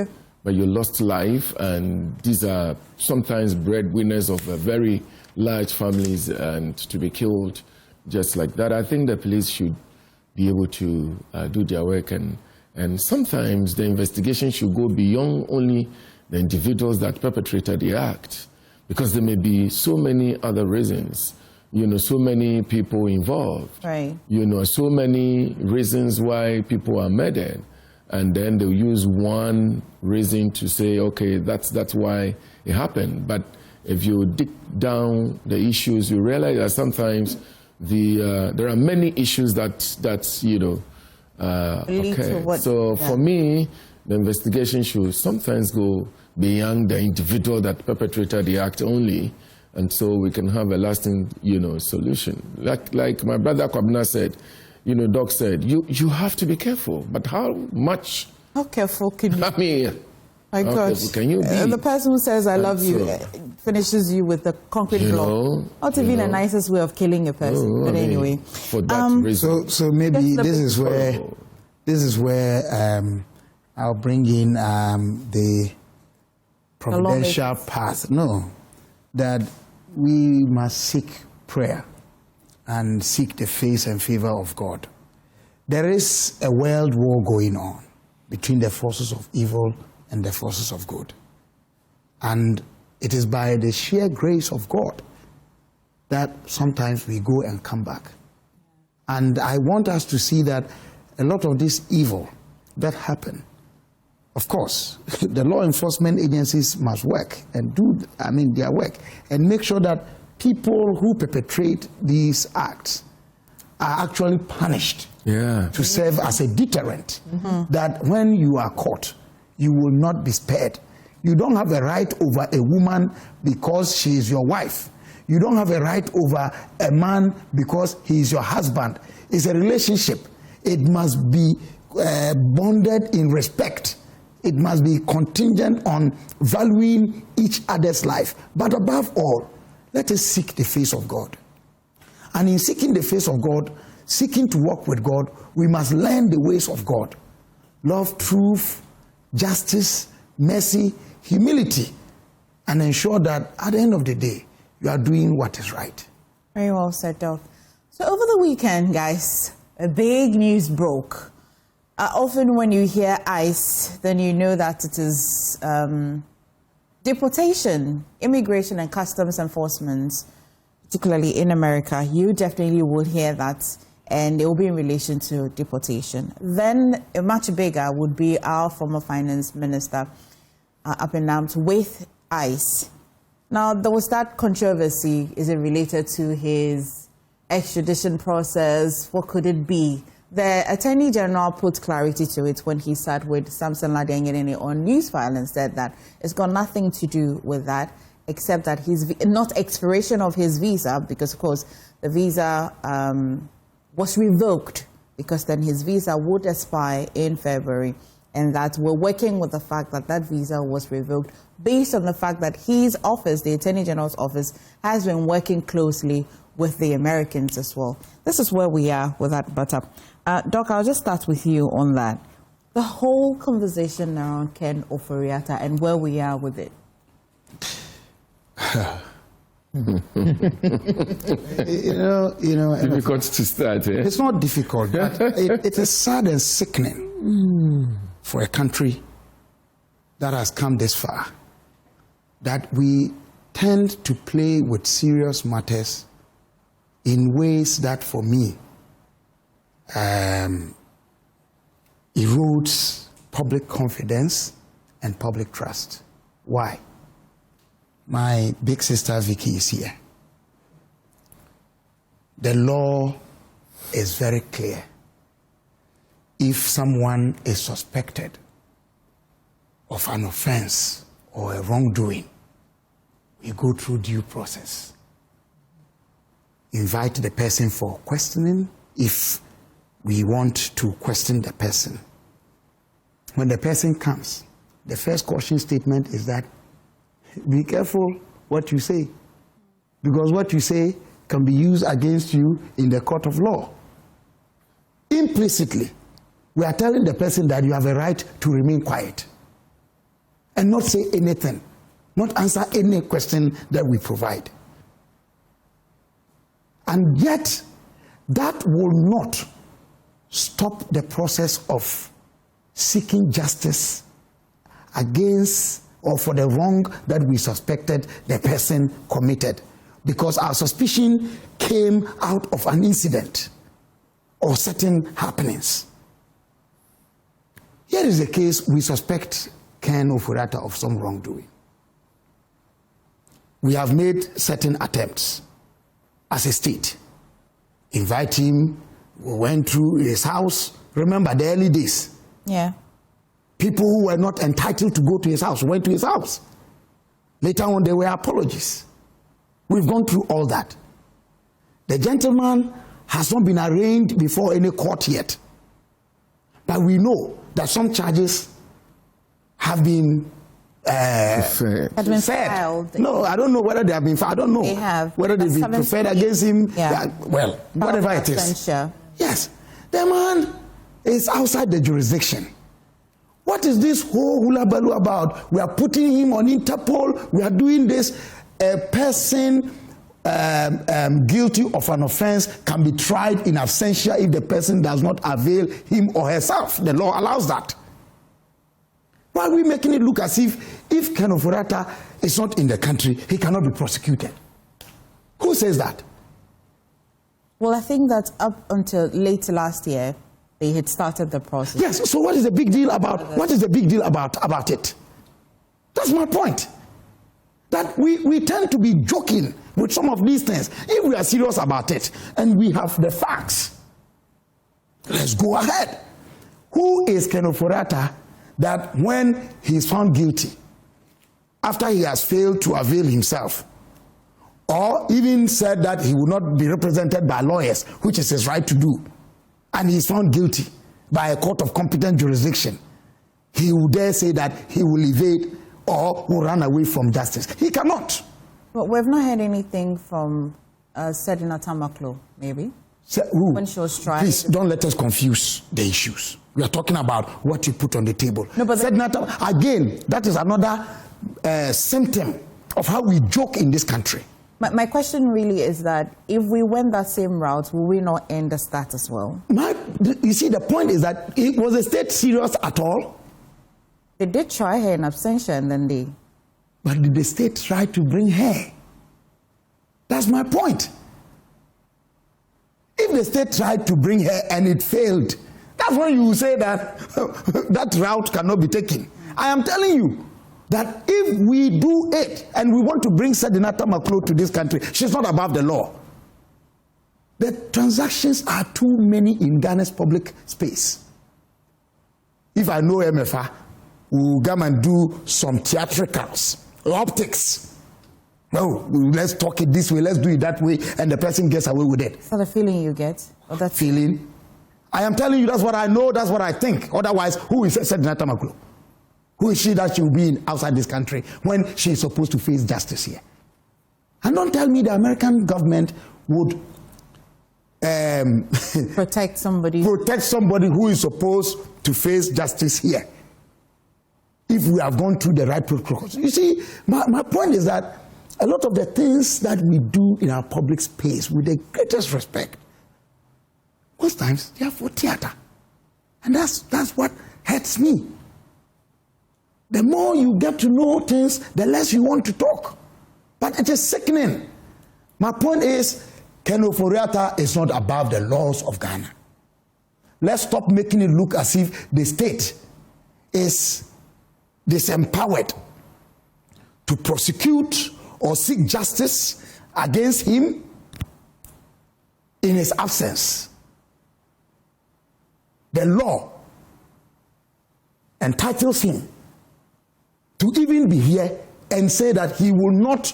[SPEAKER 4] but you lost life, and these are sometimes breadwinners of very large families, and to be killed just like that. I think the police should be able to do their work, and sometimes the investigation should go beyond only the individuals that perpetrated the act, because there may be so many other reasons, so many people involved,
[SPEAKER 1] right?
[SPEAKER 4] So many reasons why people are murdered, and then they'll use one reason to say, okay, that's why it happened. But if you dig down the issues, you realize that sometimes there are many issues that okay. So for me, the investigation should sometimes go beyond the individual that perpetrated the act only, and so we can have a lasting, solution. Like my brother Kwabena said, Doc said, you have to be careful. But how much?
[SPEAKER 1] How careful can you?
[SPEAKER 4] I mean,
[SPEAKER 1] my God,
[SPEAKER 4] can you be?
[SPEAKER 1] The person who says "I love you" finishes you with a concrete block. Not even the nicest way of killing a person. But anyway,
[SPEAKER 4] for that reason.
[SPEAKER 5] So maybe this is where I'll bring in the providential path. No, that we must seek prayer and seek the face and favor of God. There is a world war going on between the forces of evil and the forces of good. And it is by the sheer grace of God that sometimes we go and come back. And I want us to see that a lot of this evil that happen, of course, the law enforcement agencies must work and do, their work and make sure that people who perpetrate these acts are actually punished to serve as a deterrent, that when you are caught, you will not be spared. You don't have a right over a woman because she is your wife. You don't have a right over a man because he is your husband. It's a relationship. It must be bonded in respect. It must be contingent on valuing each other's life. But above all, let us seek the face of God. And in seeking the face of God, seeking to walk with God, we must learn the ways of God. Love, truth, justice, mercy, humility, and ensure that at the end of the day, you are doing what is right.
[SPEAKER 1] Very well said, Doc. So over the weekend, guys, a big news broke. Often when you hear ICE, then you know that it is deportation, immigration and customs enforcement, particularly in America. You definitely will hear that, and it will be in relation to deportation. Then a much bigger would be our former finance minister up and down with ICE. Now, there was that controversy. Is it related to his extradition process? What could it be? The Attorney General put clarity to it when he sat with Samson Ladengenene on Newsfile and said that it's got nothing to do with that, except that his not expiration of his visa, because of course the visa was revoked, because then his visa would expire in February, and that we're working with the fact that that visa was revoked based on the fact that his office, the Attorney General's office, has been working closely with the Americans as well. This is where we are with that. But Doc, I'll just start with you on that. The whole conversation around Ken Ofori-Atta and where we are with it.
[SPEAKER 4] Difficult to start.
[SPEAKER 5] It's not difficult, but it is sad and sickening for a country that has come this far, that we tend to play with serious matters in ways that, for me, erodes public confidence and public trust. Why? My big sister Vicky is here. The law is very clear. If someone is suspected of an offense or a wrongdoing, we go through due process. Invite the person for questioning if we want to question the person. When the person comes, the first caution statement is that be careful what you say, because what you say can be used against you in the court of law. Implicitly, we are telling the person that you have a right to remain quiet and not say anything, not answer any question that we provide. And yet, that will not stop the process of seeking justice against or for the wrong that we suspected the person committed, because our suspicion came out of an incident or certain happenings. Here is a case we suspect Ken Ofori-Atta of some wrongdoing. We have made certain attempts as a state. Invite him, we went through his house. Remember the early days.
[SPEAKER 1] Yeah.
[SPEAKER 5] People who were not entitled to go to his house went to his house. Later on, there were apologies. We've gone through all that. The gentleman has not been arraigned before any court yet. But we know that some charges have been
[SPEAKER 1] filed.
[SPEAKER 5] No, I don't know whether they have been filed. I don't know.
[SPEAKER 1] They have.
[SPEAKER 5] Whether they've been preferred against him.
[SPEAKER 1] Yeah.
[SPEAKER 5] Well, whatever it is. Yes. The man is outside the jurisdiction. What is this whole hula baloo about? We are putting him on Interpol. We are doing this. A person guilty of an offense can be tried in absentia if the person does not avail him or herself. The law allows that. Why are we making it look as if Ken Ofori-Atta is not in the country, he cannot be prosecuted? Who says that?
[SPEAKER 1] Well, I think that up until late last year, they had started the process.
[SPEAKER 5] Yes, so what is the big deal about, what is the big deal about it? That's my point. That we tend to be joking with some of these things. If we are serious about it and we have the facts, let's go ahead. Who is Ken Ofori-Atta that when he is found guilty, after he has failed to avail himself, or even said that he will not be represented by lawyers, which is his right to do, and he is found guilty by a court of competent jurisdiction, he will dare say that he will evade or will run away from justice? He cannot.
[SPEAKER 1] But we've not heard anything from Sedinata Maklo, maybe?
[SPEAKER 5] Who?
[SPEAKER 1] When she was tried.
[SPEAKER 5] Please, don't let us confuse the issues. We are talking about what you put on the table.
[SPEAKER 1] No, but
[SPEAKER 5] Sedinata, again, that is another symptom of how we joke in this country.
[SPEAKER 1] My question really is that if we went that same route, will we not end the status well?
[SPEAKER 5] You see, the point is that was the state serious at all?
[SPEAKER 1] They did try her in absentia and then they...
[SPEAKER 5] But did the state try to bring her? That's my point. If the state tried to bring her and it failed, that's when you say that that route cannot be taken. I am telling you that if we do it and we want to bring Sedinata Maklo to this country, she's not above the law. The transactions are too many in Ghana's public space. If I know MFA, we'll come and do some theatricals, optics. No, let's talk it this way, let's do it that way, and the person gets away with it.
[SPEAKER 1] So the feeling you get? Or that
[SPEAKER 5] feeling? I am telling you, that's what I know, that's what I think. Otherwise, who is Sedinata Maklo? Who is she that she will be in outside this country when she is supposed to face justice here? And don't tell me the American government would
[SPEAKER 1] protect somebody
[SPEAKER 5] who is supposed to face justice here if we have gone through the right protocols. You see, my point is that a lot of the things that we do in our public space with the greatest respect, most times they are for theater. And that's what hurts me. The more you get to know things, the less you want to talk. But it is sickening. My point is, Ken Ofori-Atta is not above the laws of Ghana. Let's stop making it look as if the state is disempowered to prosecute or seek justice against him in his absence. The law entitles him to even be here and say that he will not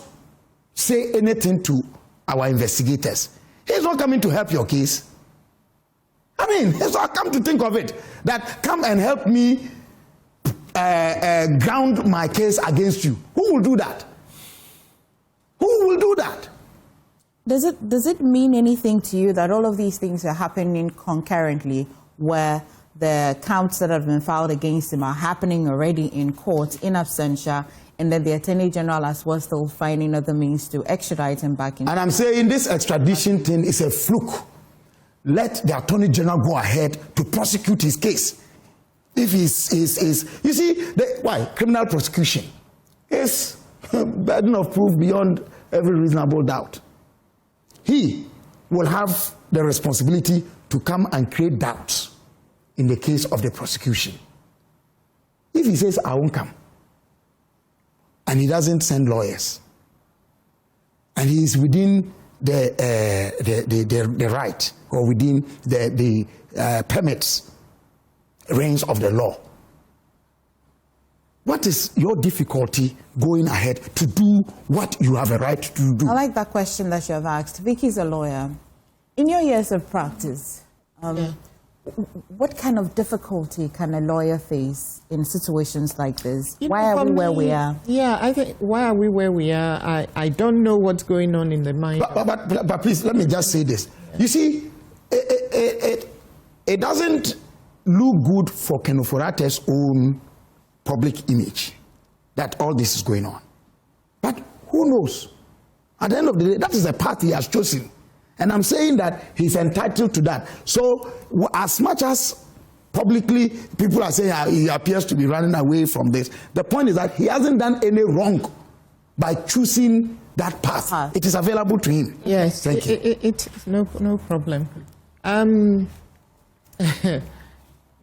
[SPEAKER 5] say anything to our investigators. He's not coming to help your case. I mean, he's not come to think of it, that come and help me ground my case against you. Who will do that? Who will do that?
[SPEAKER 1] Does it mean anything to you that all of these things are happening concurrently, where the counts that have been filed against him are happening already in court in absentia, and then the Attorney General as well still finding other means to extradite him back in?
[SPEAKER 5] And I'm saying this extradition thing is a fluke. Let the Attorney General go ahead to prosecute his case. If he's you see, why? Criminal prosecution is burden of proof beyond every reasonable doubt. He will have the responsibility to come and create doubts in the case of the prosecution. If he says, I won't come, and he doesn't send lawyers, and he is within the right, or within the permits range of the law, what is your difficulty going ahead to do what you have a right to do?
[SPEAKER 1] I like that question that you have asked. Vicky's a lawyer. In your years of practice, what kind of difficulty can a lawyer face in situations like this? Why are we where we are?
[SPEAKER 22] Yeah, I think why are we where we are? I don't know what's going on in the mind.
[SPEAKER 5] But please, let me just say this. You see, it doesn't look good for Ken Ofori-Atta's own public image that all this is going on. But who knows? At the end of the day, that is the path he has chosen. And I'm saying that he's entitled to that. So as much as publicly people are saying he appears to be running away from this, the point is that he hasn't done any wrong by choosing that path. It is available to him.
[SPEAKER 22] Yes,
[SPEAKER 5] thank you.
[SPEAKER 22] No problem.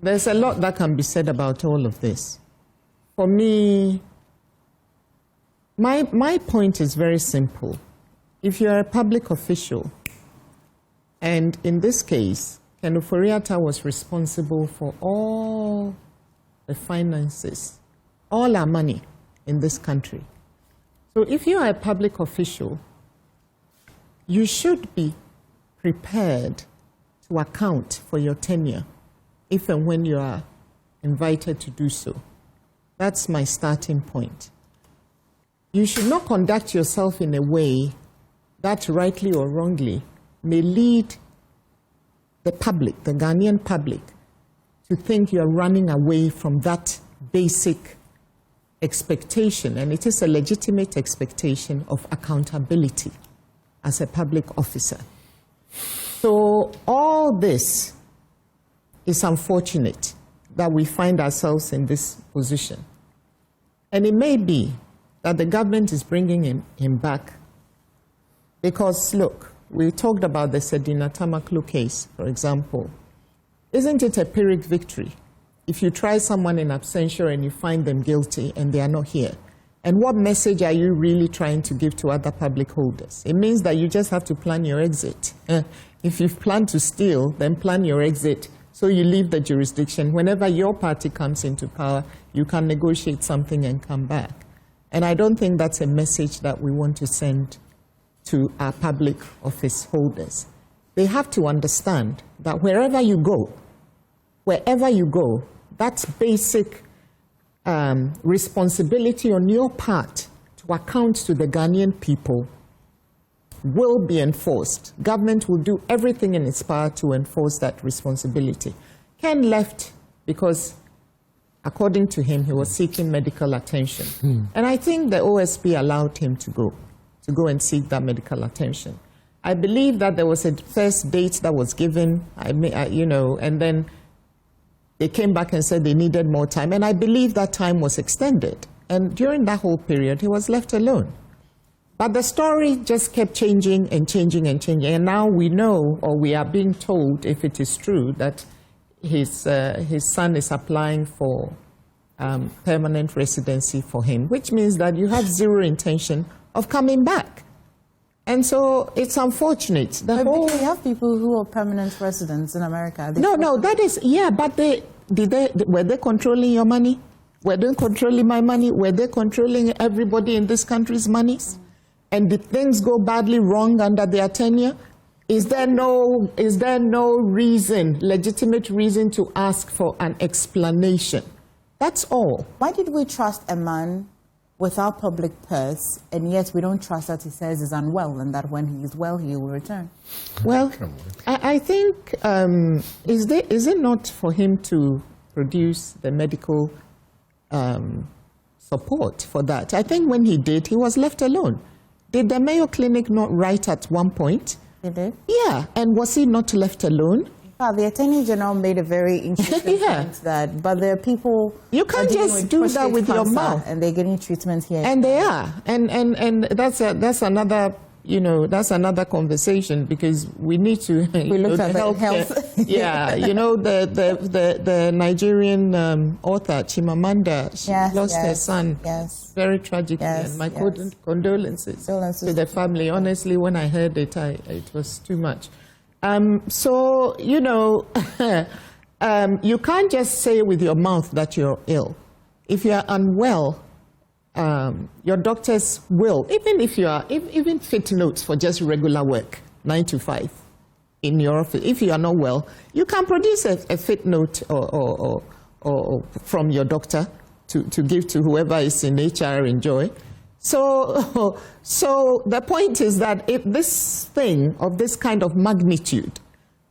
[SPEAKER 22] There's a lot that can be said about all of this. For me, my point is very simple. If you're a public official, and in this case, Ken Ofori-Atta was responsible for all the finances, all our money in this country. So if you are a public official, you should be prepared to account for your tenure if and when you are invited to do so. That's my starting point. You should not conduct yourself in a way that, rightly or wrongly, may lead the public, the Ghanaian public, to think you're running away from that basic expectation, and it is a legitimate expectation of accountability as a public officer. So all this is unfortunate that we find ourselves in this position. And it may be that the government is bringing him back because, look, we talked about the Sedina Tamaklo case, for example. Isn't it a Pyrrhic victory if you try someone in absentia and you find them guilty and they are not here? And what message are you really trying to give to other public holders? It means that you just have to plan your exit. If you've planned to steal, then plan your exit so you leave the jurisdiction. Whenever your party comes into power, you can negotiate something and come back. And I don't think that's a message that we want to send to our public office holders. They have to understand that wherever you go, that's basic responsibility on your part to account to the Ghanaian people will be enforced. Government will do everything in its power to enforce that responsibility. Ken left because, according to him, he was seeking medical attention. And I think the OSP allowed him to go and seek that medical attention. I believe that there was a first date that was given, and then they came back and said they needed more time. And I believe that time was extended. And during that whole period, he was left alone. But the story just kept changing and changing and changing. And now we know, or we are being told, if it is true, that his son is applying for permanent residency for him, which means that you have zero intention of coming back. And so it's unfortunate.
[SPEAKER 1] We have people who are permanent residents in America.
[SPEAKER 22] No, that is, yeah, but were they controlling your money? Were they controlling my money? Were they controlling everybody in this country's monies? And did things go badly wrong under their tenure? Is there no reason, legitimate reason to ask for an explanation? That's all.
[SPEAKER 1] Why did we trust a man with our public purse, and yet we don't trust that he says he's unwell and that when he is well, he will return?
[SPEAKER 22] Well, I think, is it not for him to produce the medical support for that? I think when he did, he was left alone. Did the Mayo Clinic not write at one point?
[SPEAKER 1] They did.
[SPEAKER 22] Yeah, and was he not left alone?
[SPEAKER 1] The Attorney General made a very interesting point that, but there are people...
[SPEAKER 22] You can't just do that with your mouth.
[SPEAKER 1] And they're getting treatment here.
[SPEAKER 22] And they are. And that's another, that's another conversation, because we need to...
[SPEAKER 1] We looked at health.
[SPEAKER 22] Yeah, the Nigerian author, Chimamanda, she lost her son very tragically. And my condolences to the family. Honestly, when I heard it, it was too much. So, you can't just say with your mouth that you're ill. If you are unwell, your doctors will, even if you are, even fit notes for just regular work, 9 to 5 in your office. If you are not well, you can produce a fit note or from your doctor to give to whoever is in HR in Joy. So the point is that if this thing of this kind of magnitude,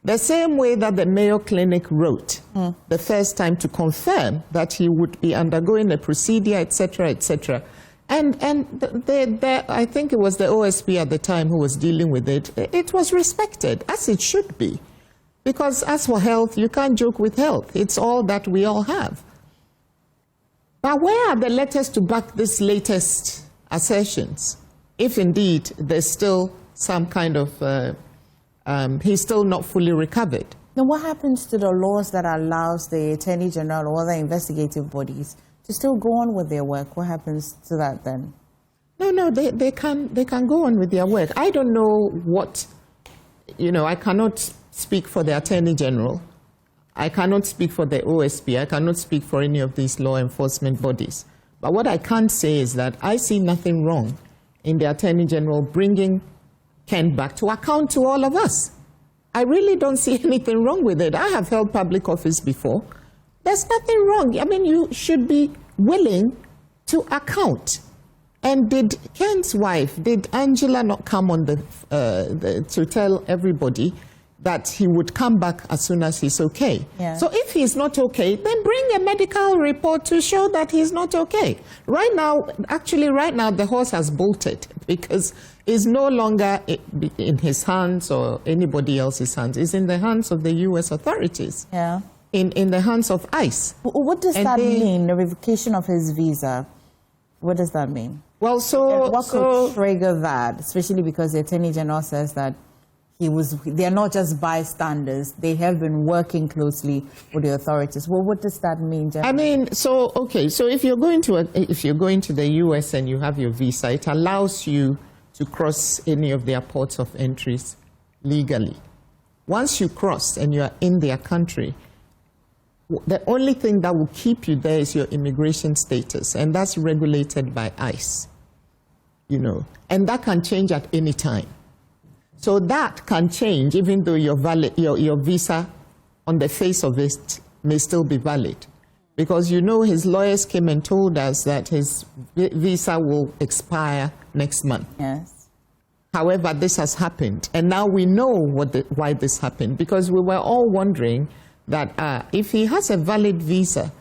[SPEAKER 22] the same way that the Mayo Clinic wrote the first time to confirm that he would be undergoing a procedure, etc., etc., and I think it was the OSP at the time who was dealing with it, it was respected, as it should be. Because as for health, you can't joke with health. It's all that we all have. But where are the letters to back this latest assertions, if indeed there's still some kind of, he's still not fully recovered?
[SPEAKER 1] Now, what happens to the laws that allows the Attorney General or other investigative bodies to still go on with their work? What happens to that then?
[SPEAKER 22] No, they can go on with their work. I don't know what, I cannot speak for the Attorney General. I cannot speak for the OSP. I cannot speak for any of these law enforcement bodies. But what I can say is that I see nothing wrong in the Attorney General bringing Ken back to account to all of us. I really don't see anything wrong with it. I have held public office before. There's nothing wrong. I mean, you should be willing to account. And did Ken's wife, did Angela not come on to tell everybody that he would come back as soon as he's okay?
[SPEAKER 1] Yeah.
[SPEAKER 22] So if he's not okay, then bring a medical report to show that he's not okay. Right now, the horse has bolted because it's no longer in his hands or anybody else's hands. It's in the hands of the U.S. authorities.
[SPEAKER 1] Yeah.
[SPEAKER 22] In the hands of ICE.
[SPEAKER 1] What does that mean, the revocation of his visa? What does that mean?
[SPEAKER 22] Well,
[SPEAKER 1] what could trigger that, especially because the Attorney General says that they're not just bystanders, they have been working closely with the authorities. Well, what does that mean, generally?
[SPEAKER 22] I mean, so if you're going to the US and you have your visa, it allows you to cross any of their ports of entries legally. Once you cross and you are in their country, the only thing that will keep you there is your immigration status, and that's regulated by ICE, and that can change at any time. So that can change even though your visa on the face of it may still be valid. Because his lawyers came and told us that his visa will expire next month.
[SPEAKER 1] Yes.
[SPEAKER 22] However, this has happened. And now we know why this happened. Because we were all wondering that if he has a valid visa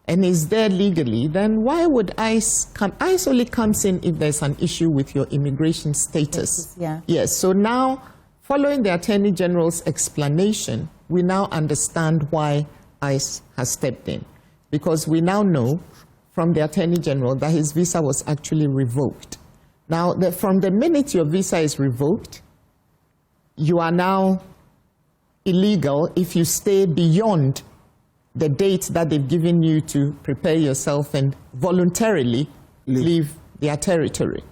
[SPEAKER 22] and is there legally, then why would ICE come? ICE only comes in if there's an issue with your immigration status. Yes, so now, following the Attorney General's explanation, we now understand why ICE has stepped in. Because we now know from the Attorney General that his visa was actually revoked. Now, from the minute your visa is revoked, you are now illegal if you stay beyond the date that they've given you to prepare yourself and voluntarily leave their territory.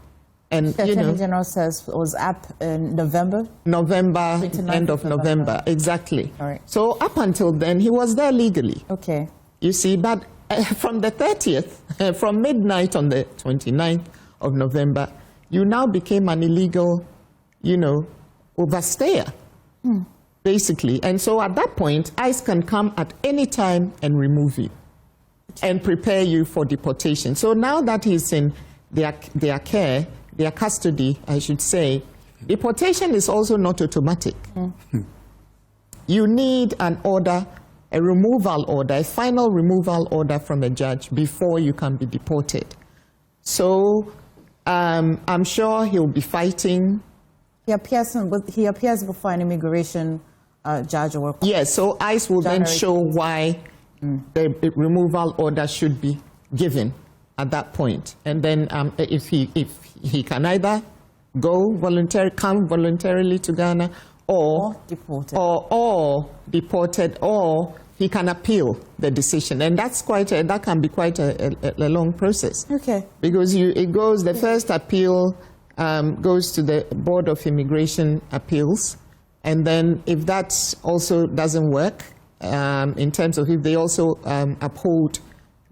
[SPEAKER 22] And
[SPEAKER 1] the Attorney General says it was up in November?
[SPEAKER 22] End of November, exactly.
[SPEAKER 1] All right.
[SPEAKER 22] So up until then, he was there legally.
[SPEAKER 1] Okay.
[SPEAKER 22] You see, but from the 30th, from midnight on the 29th of November, you now became an illegal, overstayer. Basically. And so at that point, ICE can come at any time and remove you and prepare you for deportation. So now that he's in their care, their custody, I should say, deportation is also not automatic. You need an order, a removal order, a final removal order from a judge before you can be deported. So I'm sure he'll be fighting.
[SPEAKER 1] He appears before an immigration judge or
[SPEAKER 22] yes, so ICE will then show why the removal order should be given at that point. And then if he can either come voluntarily to Ghana or deported, or he can appeal the decision. And that's that can be quite a long process.
[SPEAKER 1] Okay.
[SPEAKER 22] Because the first appeal goes to the Board of Immigration Appeals. And then if that also doesn't work, in terms of if they also uphold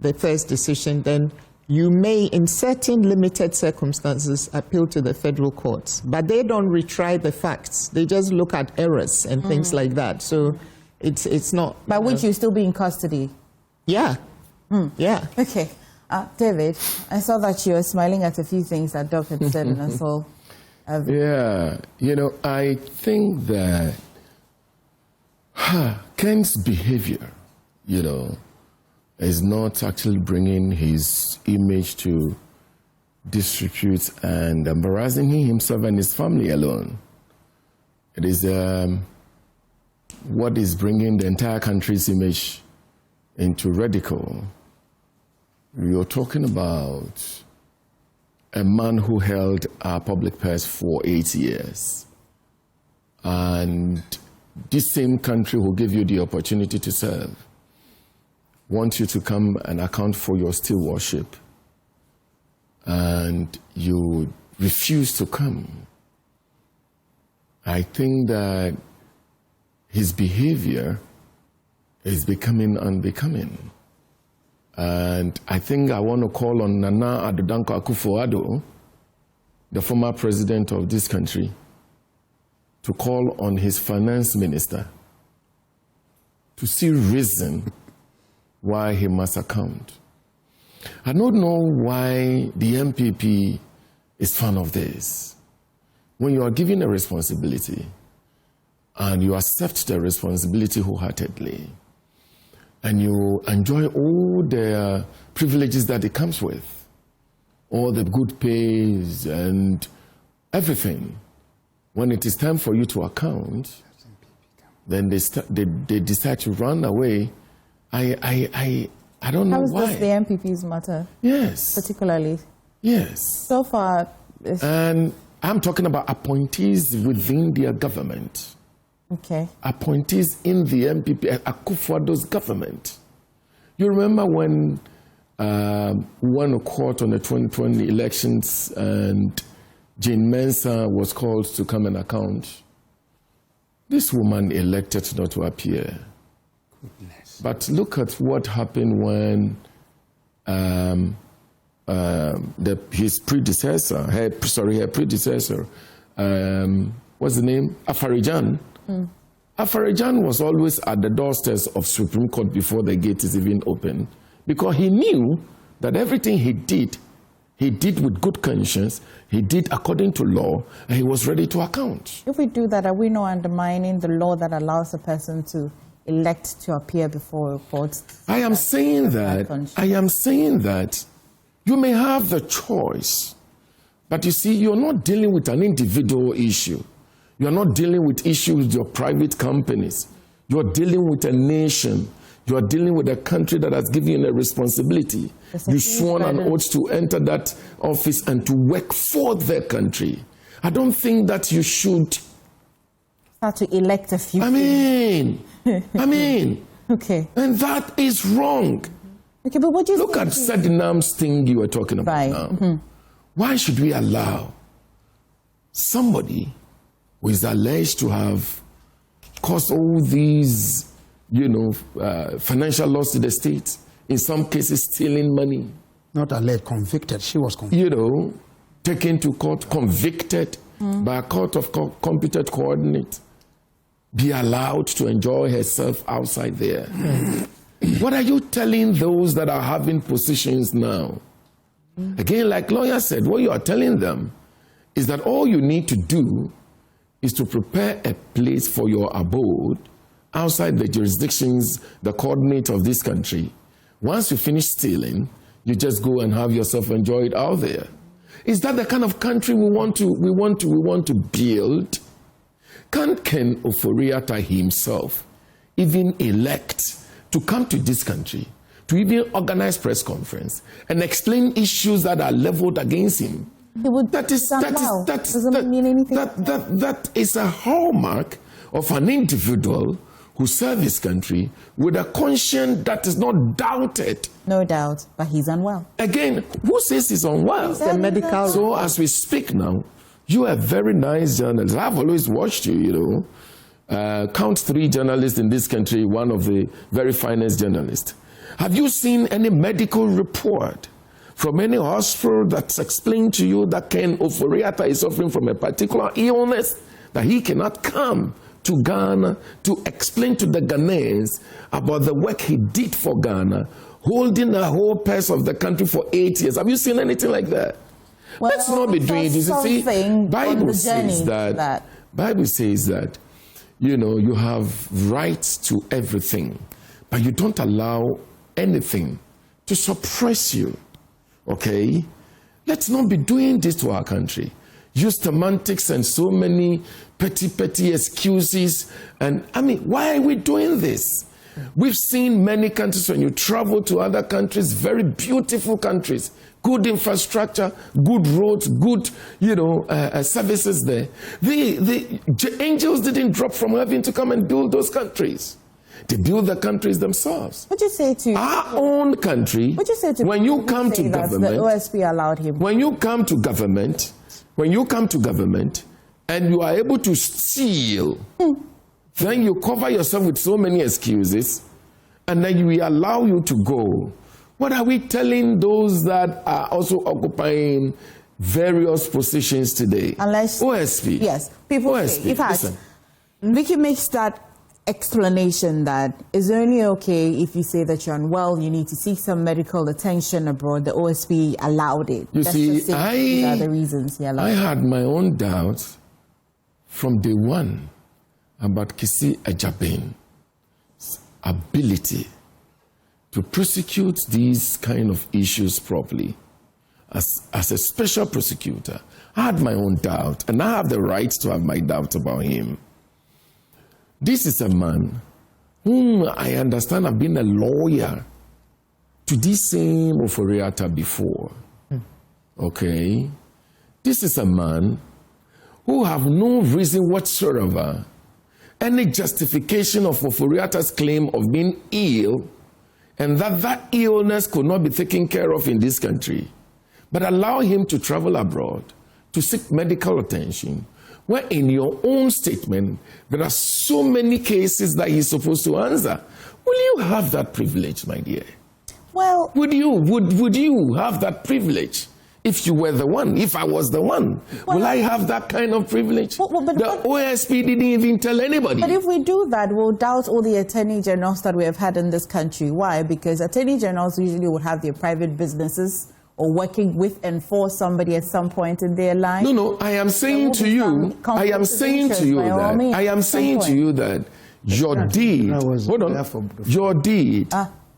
[SPEAKER 22] the first decision, then you may, in certain limited circumstances, appeal to the federal courts. But they don't retry the facts. They just look at errors and things like that. So it's not...
[SPEAKER 1] By which you still be in custody?
[SPEAKER 22] Yeah. Yeah.
[SPEAKER 1] Okay. David, I saw that you were smiling at a few things that Doc had said, and I saw...
[SPEAKER 4] Yeah, you know, I think that Ken's behavior, you know, is not actually bringing his image to disrepute and embarrassing himself and his family alone. It is what is bringing the entire country's image into ridicule. You're talking about a man who held our public purse for 8 years. And this same country who gave you the opportunity to serve wants you to come and account for your still worship. And you refuse to come. I think that his behavior is becoming unbecoming. And I think I want to call on Nana Addo Akufo-Addo, the former president of this country, to call on his finance minister to see reason why he must account. I don't know why the MPP is fan of this. When you are given a responsibility and you accept the responsibility wholeheartedly, and you enjoy all the privileges that it comes with, all the good pays and everything, when it is time for you to account, then they decide to run away. I don't know why.
[SPEAKER 1] How is this the MPP's matter?
[SPEAKER 4] Yes.
[SPEAKER 1] Particularly?
[SPEAKER 4] Yes.
[SPEAKER 1] So far...
[SPEAKER 4] And I'm talking about appointees within their government.
[SPEAKER 1] Okay.
[SPEAKER 4] Appointees in the MPP, Akufo-Addo's government. You remember when we went to court on the 2020 elections and Jane Mensah was called to come and account? This woman elected not to appear. Goodness. But look at what happened when his predecessor, her predecessor, what's the name? Ofori-Atta. Ofori-Atta was always at the doorsteps of Supreme Court before the gate is even open, because he knew that everything he did with good conscience, he did according to law, and he was ready to account.
[SPEAKER 1] If we do that, are we not undermining the law that allows a person to elect to appear before a court?
[SPEAKER 4] I am saying that you may have the choice, but you see, you're not dealing with an individual issue. You're not dealing with issues with your private companies. You're dealing with a nation. You're dealing with a country that has given you a responsibility. You sworn an oath to enter that office and to work for the country. I don't think that you should
[SPEAKER 1] start to elect a few.
[SPEAKER 4] I mean.
[SPEAKER 1] Okay.
[SPEAKER 4] And that is wrong.
[SPEAKER 1] Okay, but what do you
[SPEAKER 4] look at Sedinam's thing you were talking about now. Why should we allow somebody who is alleged to have caused all these, financial loss to the state, in some cases stealing money?
[SPEAKER 5] Not alleged, convicted. She was convicted.
[SPEAKER 4] Taken to court, convicted by a court of competent coordinate, be allowed to enjoy herself outside there. What are you telling those that are having positions now? Again, like lawyer said, what you are telling them is that all you need to do is to prepare a place for your abode outside the jurisdictions, the coordinate of this country. Once you finish stealing, you just go and have yourself enjoy it out there. Is that the kind of country we want to build? Can Ken Ofori-Atta himself even elect to come to this country, to even organize press conference and explain issues that are leveled against him? That is a hallmark of an individual who serves his country with a conscience that is not doubted.
[SPEAKER 1] No doubt, but he's unwell.
[SPEAKER 4] Again, who says he's unwell?
[SPEAKER 1] He's a medical.
[SPEAKER 4] So as we speak now, you are a very nice journalist. I've always watched you, Count 3 journalists in this country, one of the very finest journalists. Have you seen any medical report from any hospital that's explained to you that Ken Ofori-Atta is suffering from a particular illness, that he cannot come to Ghana to explain to the Ghanaians about the work he did for Ghana, holding the whole purse of the country for 8 years? Have you seen anything like that?
[SPEAKER 1] Well,
[SPEAKER 4] let's not be doing this. You see, Bible says that, you know, you have rights to everything, but you don't allow anything to suppress you. Okay? Let's not be doing this to our country. Use semantics and so many petty excuses. And I mean, why are we doing this? We've seen many countries, when you travel to other countries, very beautiful countries, good infrastructure, good roads, good, you know, services there. The angels didn't drop from heaven to come and build those countries. They build the countries themselves.
[SPEAKER 1] What you say to
[SPEAKER 4] our own country? What you say to when you come to government?
[SPEAKER 1] The OSP allowed him.
[SPEAKER 4] When you come to government, and you are able to steal, then you cover yourself with so many excuses, and then we allow you to go. What are we telling those that are also occupying various positions today?
[SPEAKER 1] Unless
[SPEAKER 4] OSP.
[SPEAKER 1] Yes, people
[SPEAKER 4] OSP.
[SPEAKER 1] say. In fact, Vicky makes that explanation that it's only okay if you say that you're unwell, you need to seek some medical attention abroad. The OSP allowed it.
[SPEAKER 4] You see,
[SPEAKER 1] these are the reasons he allowed
[SPEAKER 4] I
[SPEAKER 1] it.
[SPEAKER 4] had my own doubts from day one about Kisi Ajaben's ability to prosecute these kind of issues properly as a special prosecutor. I had my own doubt, and I have the right to have my doubts about him. This is a man whom I understand have been a lawyer to this same Ofori-Atta before. Okay? This is a man who have no reason whatsoever, any justification of Ofori-Atta's claim of being ill, and that illness could not be taken care of in this country, but allow him to travel abroad to seek medical attention, where in your own statement, there are so many cases that he's supposed to answer. Will you have that privilege, my dear?
[SPEAKER 1] Well,
[SPEAKER 4] would you have that privilege if you were the one, if I was the one? Will I have that kind of privilege? The OSP didn't even tell anybody.
[SPEAKER 1] But if we do that, we'll doubt all the attorney generals that we have had in this country. Why? Because attorney generals usually would have their private businesses or working with and for somebody at some point in their life.
[SPEAKER 4] No, I am saying to you, that your deed,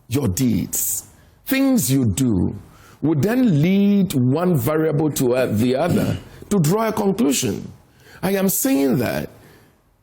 [SPEAKER 4] your deeds, things you do, would then lead one variable to the other to draw a conclusion. I am saying that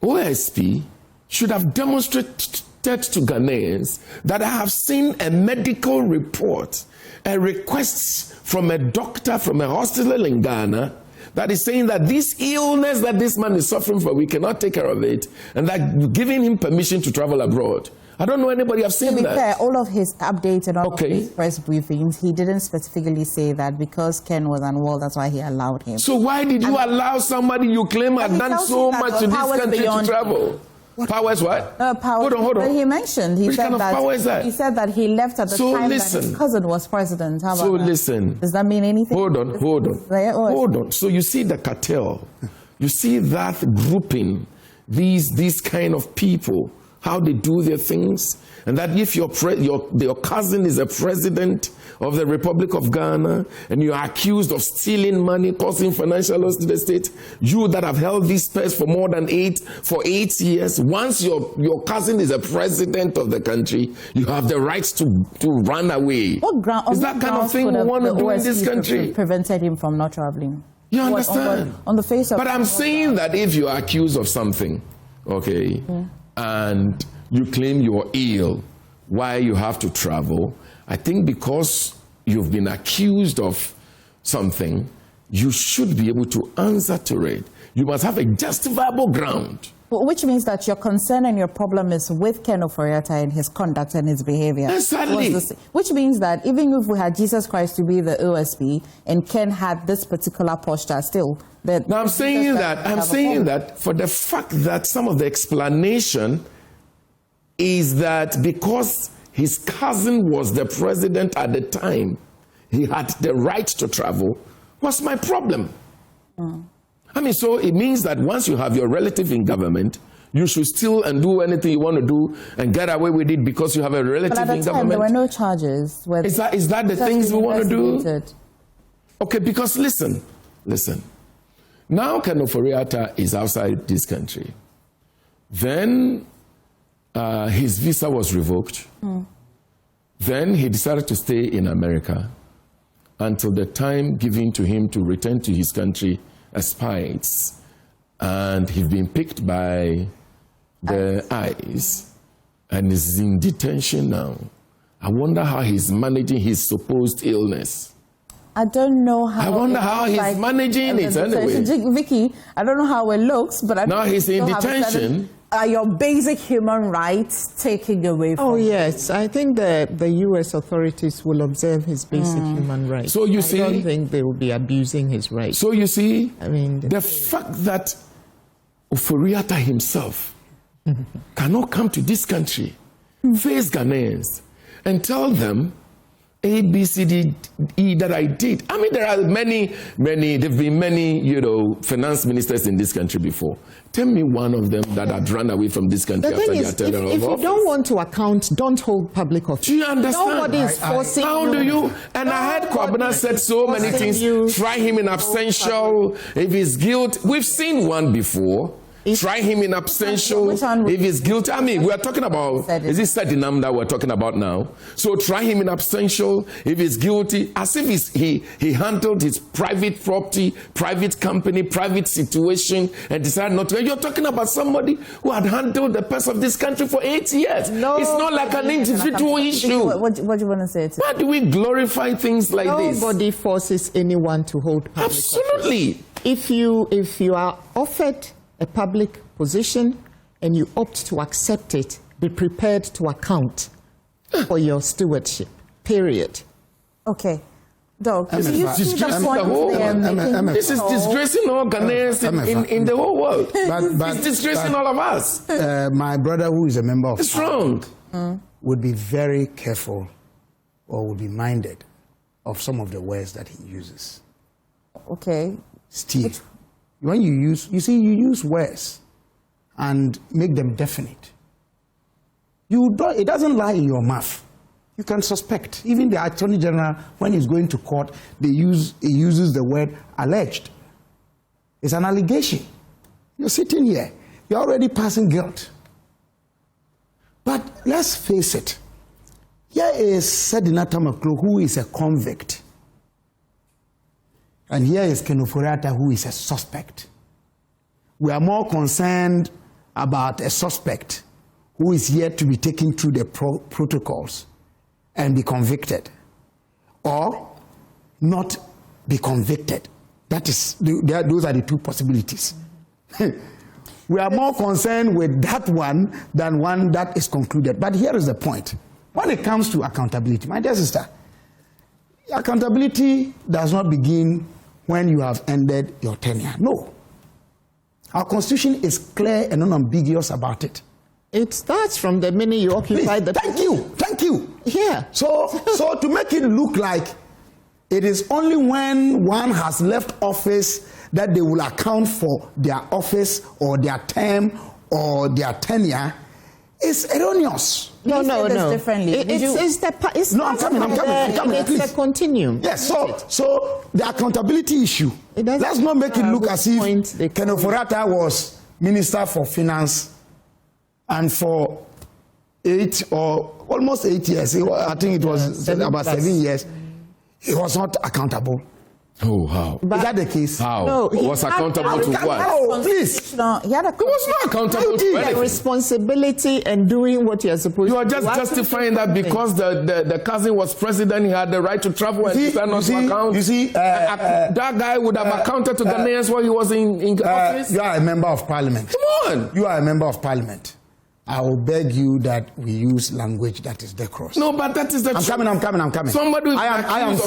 [SPEAKER 4] OSP should have demonstrated to Ghanaians that I have seen a medical report, a request from a doctor from a hospital in Ghana that is saying that this illness that this man is suffering from, we cannot take care of it, and that giving him permission to travel abroad. I don't know anybody have seen that.
[SPEAKER 1] To be fair, all of his updates and all of his press briefings, he didn't specifically say that because Ken was unwell, that's why he allowed him.
[SPEAKER 4] So why did you allow somebody you claim had done so much to this country to travel? Powers what?
[SPEAKER 1] Hold on. But he mentioned, he said that he left at the time that his cousin was president. How about that? Does that mean anything?
[SPEAKER 4] Hold on. So you see the cartel, you see that grouping, these kind of people, how they do their things, and that if your cousin is a president of the Republic of Ghana and you are accused of stealing money, causing financial loss to the state, you that have held this purse for more than 8 years, once your cousin is a president of the country, you have the rights to run away. Is that kind of thing we want to do in this country?
[SPEAKER 1] Prevented him from not traveling.
[SPEAKER 4] You understand?
[SPEAKER 1] On the face of.
[SPEAKER 4] But I'm saying that if you are accused of something, okay, and you claim you're ill, why you have to travel? I think because you've been accused of something, you should be able to answer to it. You must have a justifiable ground.
[SPEAKER 1] Which means that your concern and your problem is with Ken Ofori-Atta and his conduct and his behavior.
[SPEAKER 4] Exactly.
[SPEAKER 1] Which means that even if we had Jesus Christ to be the OSP and Ken had this particular posture still, that
[SPEAKER 4] now I'm saying that for the fact that some of the explanation is that because his cousin was the president at the time, he had the right to travel, what's my problem? I mean, so it means that once you have your relative in government, you should steal and do anything you want to do and get away with it because you have a relative in government.
[SPEAKER 1] But at the time, there were no charges.
[SPEAKER 4] Is that the things we want to do? Okay, because listen. Now Ofori-Atta is outside this country. Then his visa was revoked. Then he decided to stay in America until the time given to him to return to his country expires. And he's been picked by the ICE and is in detention now. I wonder how he's managing his supposed illness.
[SPEAKER 1] I don't know how.
[SPEAKER 4] I wonder how he's managing it anyway.
[SPEAKER 1] Vicky, I don't know how it looks, but I
[SPEAKER 4] now he's in detention.
[SPEAKER 1] Are your basic human rights taken away from
[SPEAKER 22] him? Yes, I think the U.S. authorities will observe his basic human rights.
[SPEAKER 4] So you see,
[SPEAKER 22] I don't think they will be abusing his rights.
[SPEAKER 4] So you see,
[SPEAKER 22] I mean,
[SPEAKER 4] the fact that Ofori-Atta himself cannot come to this country, face Ghanaians, and tell them A, B, C, D, E that I did. I mean, there are many, there have been many, finance ministers in this country before. Tell me one of them that had run away from this country
[SPEAKER 22] after their tenure of office. If you don't want to account, don't hold public office.
[SPEAKER 4] Do you understand?
[SPEAKER 22] Nobody is forcing you.
[SPEAKER 4] How do you? And I heard Kwabena said so many things. Try him in absentia. If he's guilty, we've seen one before. Try him in absentia if he's guilty. I mean, we are talking about, is it Sedinam that we're talking about now? So try him in absentia if he's guilty, as if he handled his private property, private company, private situation, and decided not to. And you're talking about somebody who had handled the purse of this country for 8 years. No, it's not like an individual issue.
[SPEAKER 1] What do you want to say?
[SPEAKER 4] Why do we glorify things like this?
[SPEAKER 22] Nobody forces anyone to hold public
[SPEAKER 4] Absolutely.
[SPEAKER 22] Office. If you are offered a public position and you opt to accept it, be prepared to account for your stewardship, period.
[SPEAKER 1] Okay. Doc,
[SPEAKER 4] this is disgracing all Ghanaians in the whole world. It's disgracing all of us.
[SPEAKER 5] My brother, who is a member of
[SPEAKER 4] Parliament,
[SPEAKER 5] would be very careful or would be minded of some of the words that he uses.
[SPEAKER 1] Okay.
[SPEAKER 5] Steve. When you use words and make them definite. It doesn't lie in your mouth. You can suspect. Even the Attorney General, when he's going to court, he uses the word alleged. It's an allegation. You're sitting here. You're already passing guilt. But let's face it. Here is Sedinata Maklo, who is a convict. And here is Ofori-Atta, who is a suspect. We are more concerned about a suspect who is yet to be taken through the protocols and be convicted, or not be convicted. Those are the two possibilities. We are more concerned with that one than one that is concluded. But here is the point. When it comes to accountability, my dear sister, accountability does not begin when you have ended your tenure. No. Our constitution is clear and unambiguous about it.
[SPEAKER 22] It starts from the minute you occupy the position.
[SPEAKER 5] Thank you.
[SPEAKER 22] Yeah.
[SPEAKER 5] So to make it look like it is only when one has left office that they will account for their office or their term or their tenure is erroneous.
[SPEAKER 22] No.
[SPEAKER 1] Differently.
[SPEAKER 22] It's a continuum.
[SPEAKER 5] Yes, so the accountability issue, let's not make it look as if Ofori-Atta was Minister for Finance and for almost 8 years, I think it was about 7 years, he was not accountable.
[SPEAKER 4] Oh, how?
[SPEAKER 5] Is that the case?
[SPEAKER 4] How?
[SPEAKER 22] No,
[SPEAKER 4] he was accountable to what?
[SPEAKER 5] Oh, please.
[SPEAKER 1] He was
[SPEAKER 4] not accountable to anything.
[SPEAKER 22] The responsibility and doing what you're supposed to do.
[SPEAKER 4] You are just justifying that because the cousin was president, he had the right to travel and decided not to account.
[SPEAKER 5] You see,
[SPEAKER 4] that guy would have accounted to Ghanaians while he was in office.
[SPEAKER 5] You are a member of parliament.
[SPEAKER 4] Come on.
[SPEAKER 5] You are a member of parliament. I will beg you that we use language that is decorous.
[SPEAKER 4] No, but that is the truth.
[SPEAKER 5] I'm coming.
[SPEAKER 4] Somebody
[SPEAKER 5] I am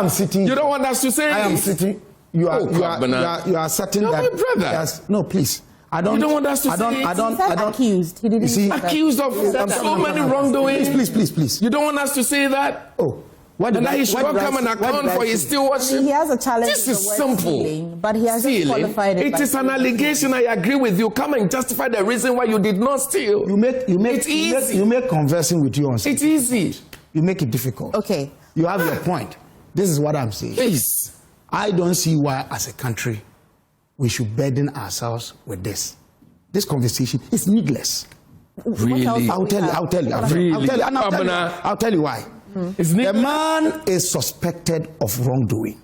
[SPEAKER 5] sitting.
[SPEAKER 4] You don't want us to say
[SPEAKER 5] I am sitting. You are certain that.
[SPEAKER 4] My brother.
[SPEAKER 5] No, please. I don't.
[SPEAKER 4] You don't want us to
[SPEAKER 5] I don't.
[SPEAKER 4] say it?
[SPEAKER 5] I don't. I don't.
[SPEAKER 1] Accused. He didn't.
[SPEAKER 5] See,
[SPEAKER 4] accused of so many wrongdoings.
[SPEAKER 5] Please.
[SPEAKER 4] You don't want us to say that?
[SPEAKER 5] Oh. What
[SPEAKER 4] and that he should not come and account for his still worship.
[SPEAKER 1] He has a challenge.
[SPEAKER 4] This is simple.
[SPEAKER 1] Stealing, but he has just qualified it.
[SPEAKER 4] It is an allegation. I agree with you. Come and justify the reason why you did not steal.
[SPEAKER 5] You make conversing with you on.
[SPEAKER 4] It's easy.
[SPEAKER 5] You make it difficult.
[SPEAKER 1] Okay.
[SPEAKER 5] You have your point. This is what I'm saying.
[SPEAKER 4] Please.
[SPEAKER 5] I don't see why, as a country, we should burden ourselves with this. This conversation is needless.
[SPEAKER 4] Really?
[SPEAKER 5] I'll tell you why. The man is suspected of wrongdoing.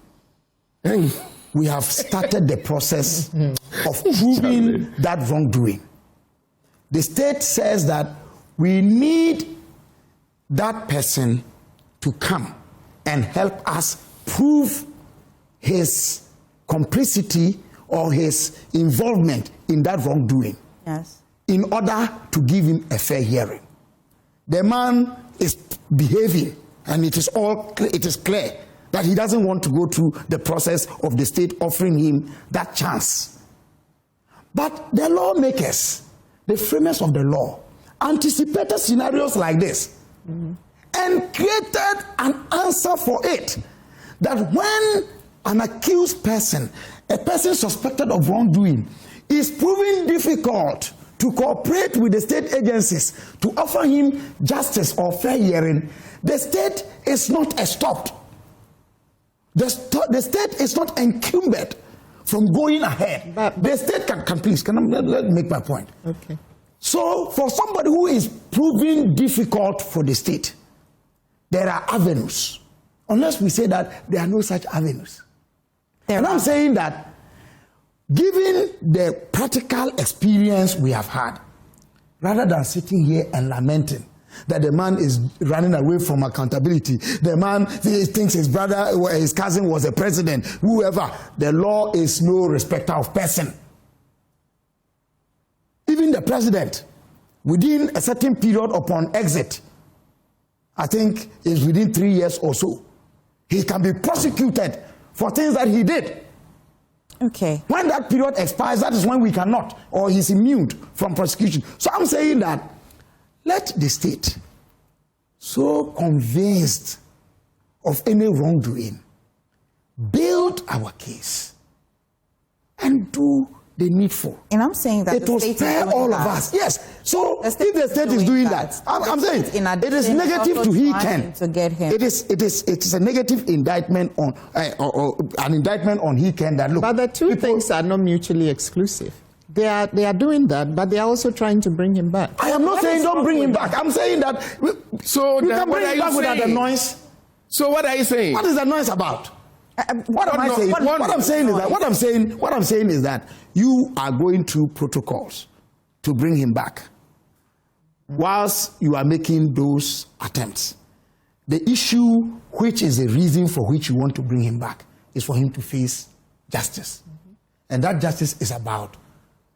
[SPEAKER 5] We have started the process of proving that wrongdoing. The state says that we need that person to come and help us prove his complicity or his involvement in that wrongdoing.
[SPEAKER 1] Yes.
[SPEAKER 5] In order to give him a fair hearing. The man is behaving, and it is clear that he doesn't want to go through the process of the state offering him that chance. But the lawmakers, the framers of the law, anticipated scenarios like this and created an answer for it. That when an accused person, a person suspected of wrongdoing, is proving difficult to cooperate with the state agencies to offer him justice or fair hearing, the state is not stopped. The state is not encumbered from going ahead. But the state can please, let me make my point.
[SPEAKER 22] Okay.
[SPEAKER 5] So for somebody who is proving difficult for the state, there are avenues. Unless we say that there are no such avenues. And I'm saying that given the practical experience we have had, rather than sitting here and lamenting that the man is running away from accountability, the man thinks his brother or his cousin was a president, whoever, the law is no respecter of person. Even the president, within a certain period upon exit, I think is within 3 years or so, he can be prosecuted for things that he did.
[SPEAKER 1] Okay.
[SPEAKER 5] When that period expires, that is when we cannot, or he's immune from prosecution. So I'm saying that let the state, so convinced of any wrongdoing, build our case and do the needful.
[SPEAKER 1] And I'm saying that
[SPEAKER 5] it will spare all of us. Yes. So if the state is doing that, I'm saying it is negative to he can.
[SPEAKER 1] To get him.
[SPEAKER 5] It is a negative indictment on or an indictment on he can that look.
[SPEAKER 22] But the two things are not mutually exclusive. They are doing that, but they are also trying to bring him back.
[SPEAKER 5] I am not saying don't bring him back. I'm saying that
[SPEAKER 4] so
[SPEAKER 5] you can bring him back without the noise.
[SPEAKER 4] So what are you saying?
[SPEAKER 5] What is the noise about? What am I saying? What I'm saying is that you are going through protocols to bring him back. Whilst you are making those attempts, the issue which is the reason for which you want to bring him back is for him to face justice. And that justice is about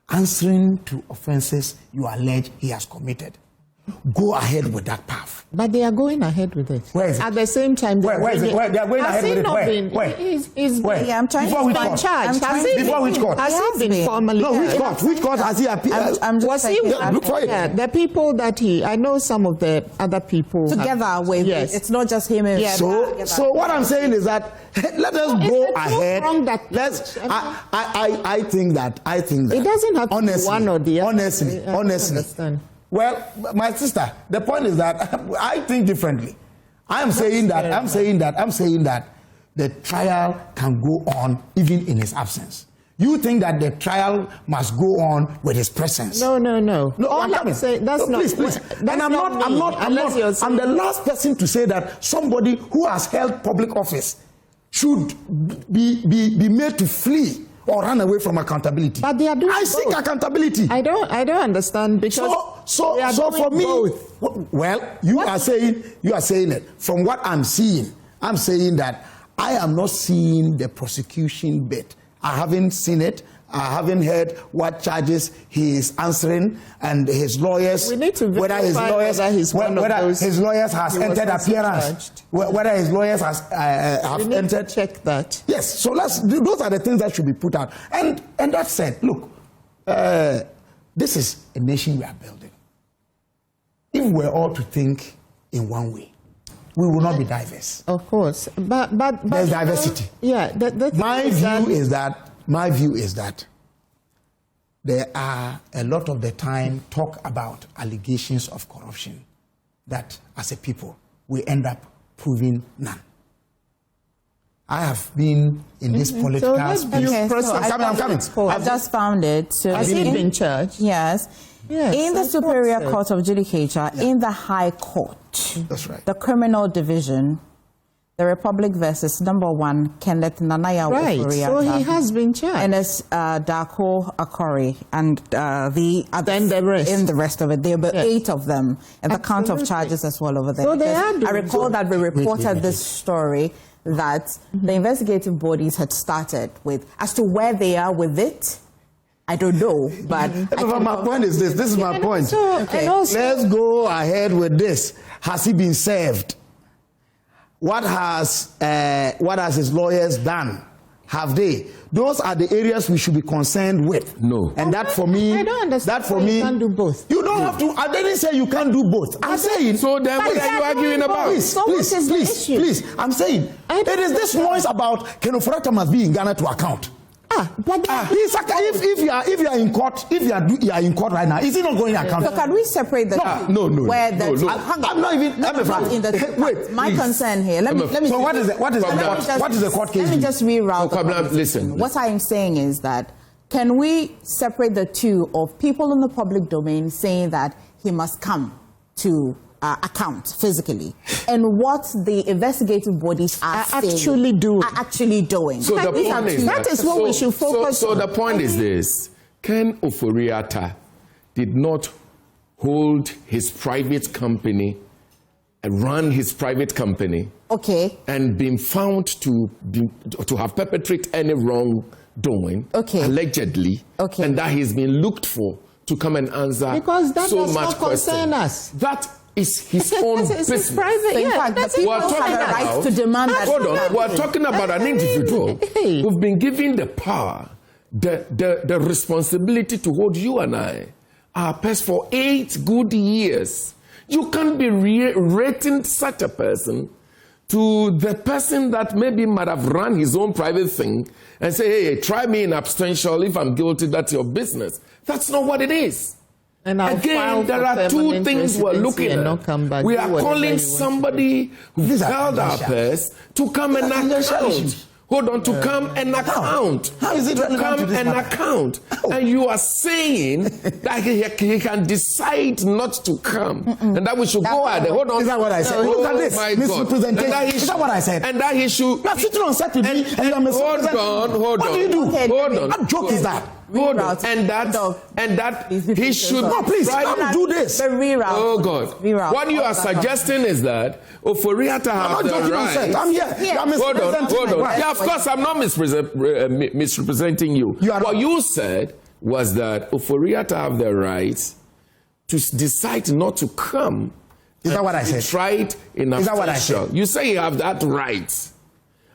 [SPEAKER 5] answering to offenses you allege he has committed. Go ahead with that path.
[SPEAKER 22] But they are going ahead with it.
[SPEAKER 5] Where is it?
[SPEAKER 22] At the same time,
[SPEAKER 5] where is it? Where they are going ahead with it? Where?
[SPEAKER 22] Where?
[SPEAKER 1] Yeah, I'm trying
[SPEAKER 5] Before which court?
[SPEAKER 22] Before
[SPEAKER 5] which court?
[SPEAKER 22] Has he been formally?
[SPEAKER 5] No, which court? Which court has he appeared?
[SPEAKER 22] Was he?
[SPEAKER 5] Look for it.
[SPEAKER 22] Yeah, the people that I know some of the other people
[SPEAKER 1] together with.
[SPEAKER 22] Yes.
[SPEAKER 1] It's not just him.
[SPEAKER 22] Yeah,
[SPEAKER 5] so what I'm saying is that let us go ahead. I think that
[SPEAKER 22] it doesn't have to be one or the other.
[SPEAKER 5] Honestly. Well, my sister, the point is that I think differently. I'm saying that the trial can go on even in his absence. You think that the trial must go on with his presence?
[SPEAKER 22] No.
[SPEAKER 5] All I'm saying,
[SPEAKER 22] that's not.
[SPEAKER 5] Please. And I'm the last person to say that somebody who has held public office should be made to flee or run away from accountability.
[SPEAKER 22] But they are doing
[SPEAKER 5] I seek accountability.
[SPEAKER 22] I don't understand because
[SPEAKER 5] so for me, well, you are saying it. From what I'm seeing, I'm saying that I am not seeing the prosecution bit. I haven't seen it. I haven't heard what charges he is answering, and his lawyers.
[SPEAKER 22] We need to verify whether his
[SPEAKER 5] lawyers has entered appearance. Whether his lawyers have entered.
[SPEAKER 22] To check that.
[SPEAKER 5] Yes. So those are the things that should be put out. And that said, look, this is a nation we are building. If we're all to think in one way, we will not be diverse.
[SPEAKER 22] Of course, but
[SPEAKER 5] there's diversity.
[SPEAKER 22] Yeah,
[SPEAKER 5] my view is that there are a lot of the time talk about allegations of corruption that as a people we end up proving none. I have been in this political space.
[SPEAKER 1] I'm coming. I've just found it. So
[SPEAKER 22] has he been charged?
[SPEAKER 1] Yes. In the Superior Court of Judicature, in the High Court,
[SPEAKER 5] that's right.
[SPEAKER 1] The Criminal Division, the Republic versus #1 Kenneth Nanaya Ofori-Atta.
[SPEAKER 22] So he has been charged.
[SPEAKER 1] And it's Darko Akori and the rest of it. There were 8 of them, and the count of charges as well over there.
[SPEAKER 22] So they are
[SPEAKER 1] I recall that we reported this story that the investigative bodies had started with. As to where they are with it, I don't know, but
[SPEAKER 5] my point is this. This is my point. Let's go ahead with this. Has he been served? What has his lawyers done? Have they? Those are the areas we should be concerned with.
[SPEAKER 4] No.
[SPEAKER 5] And that for me,
[SPEAKER 22] I don't understand.
[SPEAKER 5] That for me,
[SPEAKER 22] you can't do both.
[SPEAKER 5] You don't have to. I didn't say you can't do both. I'm saying.
[SPEAKER 4] So then, what are you arguing about?
[SPEAKER 5] Please. I'm saying there is this noise about Ken Ofori-Atta must be in Ghana to account. If you are in court, you are in court right now, is he not going to account?
[SPEAKER 1] So can we separate the
[SPEAKER 5] no.
[SPEAKER 1] I'm not even. Wait. My concern here. Let me.
[SPEAKER 5] So what is the court case?
[SPEAKER 1] Let me just reroute.
[SPEAKER 4] Listen.
[SPEAKER 1] What I'm saying is that can we separate the two of people in the public domain saying that he must come to account physically, and what the investigative bodies are
[SPEAKER 22] actually doing.
[SPEAKER 4] So the point is
[SPEAKER 22] that is what we should focus on.
[SPEAKER 4] So the point is this: Ken Ofori-Atta did not hold his private company, run his private company, and been found to have perpetrated any wrongdoing, allegedly, and that he's been looked for to come and answer
[SPEAKER 22] because that
[SPEAKER 4] so
[SPEAKER 22] does
[SPEAKER 4] much
[SPEAKER 22] not concern us.
[SPEAKER 4] That is his own business.
[SPEAKER 22] His private,
[SPEAKER 1] we're
[SPEAKER 4] talking about an individual who've been given the power, the responsibility to hold you and I, our pets, for 8 good years. You can't be rating such a person to the person that maybe might have run his own private thing and say, hey, try me in absentia. If I'm guilty, that's your business. That's not what it is.
[SPEAKER 22] And
[SPEAKER 4] again, there are 2 things we're looking at. We are calling somebody who held our purse to come and account. Hold on, to come and account.
[SPEAKER 5] How is it
[SPEAKER 4] to come and account? And you are saying that he can decide not to come, and that we should go ahead. Hold on.
[SPEAKER 5] Is that what I said? Look at this misrepresentation. Is that what I said?
[SPEAKER 4] And that he should.
[SPEAKER 5] You are sitting on set with me, and you are misrepresenting.
[SPEAKER 4] Hold on.
[SPEAKER 5] What do you do?
[SPEAKER 4] Hold on.
[SPEAKER 5] What joke is that?
[SPEAKER 4] Hold on. And that he should.
[SPEAKER 5] No, please, don't do this.
[SPEAKER 4] Oh God. What you are suggesting is that Ofori-Atta has the right.
[SPEAKER 5] I'm here.
[SPEAKER 4] Hold on. Yeah, of course, I'm not misrepresenting you. What you said was that Ofori-Atta have the right to decide not to come.
[SPEAKER 5] Is that what I said?
[SPEAKER 4] Tried in
[SPEAKER 5] Is that what I said?
[SPEAKER 4] You say you have that right.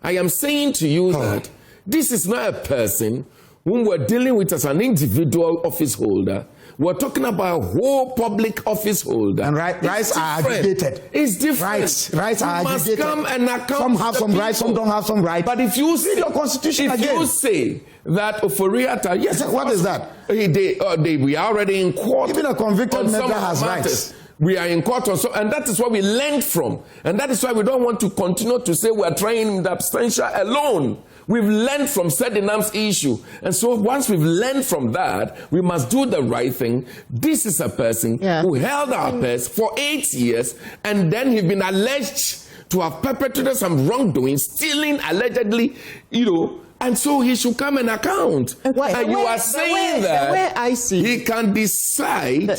[SPEAKER 4] I am saying to you that this is not a person whom we're dealing with as an individual office holder. We're talking about a whole public office holder.
[SPEAKER 5] And rights are aggregated.
[SPEAKER 4] It's different.
[SPEAKER 5] Rights are aggregated.
[SPEAKER 4] Must come and account.
[SPEAKER 5] Some have some rights, some don't have some rights.
[SPEAKER 4] But if you
[SPEAKER 5] read your constitution
[SPEAKER 4] if you say that Ofori-Atta, yes,
[SPEAKER 5] what is that?
[SPEAKER 4] We are already in court.
[SPEAKER 5] Even a convicted member has rights.
[SPEAKER 4] We are in court also, and that is what we learned from. And that is why we don't want to continue to say we are trying the abstention alone. We've learned from Sedinam's issue. And so once we've learned from that, we must do the right thing. This is a person who held our purse for 8 years, and then he's been alleged to have perpetrated some wrongdoing, stealing allegedly, and so he should come and account. And you are saying that he can decide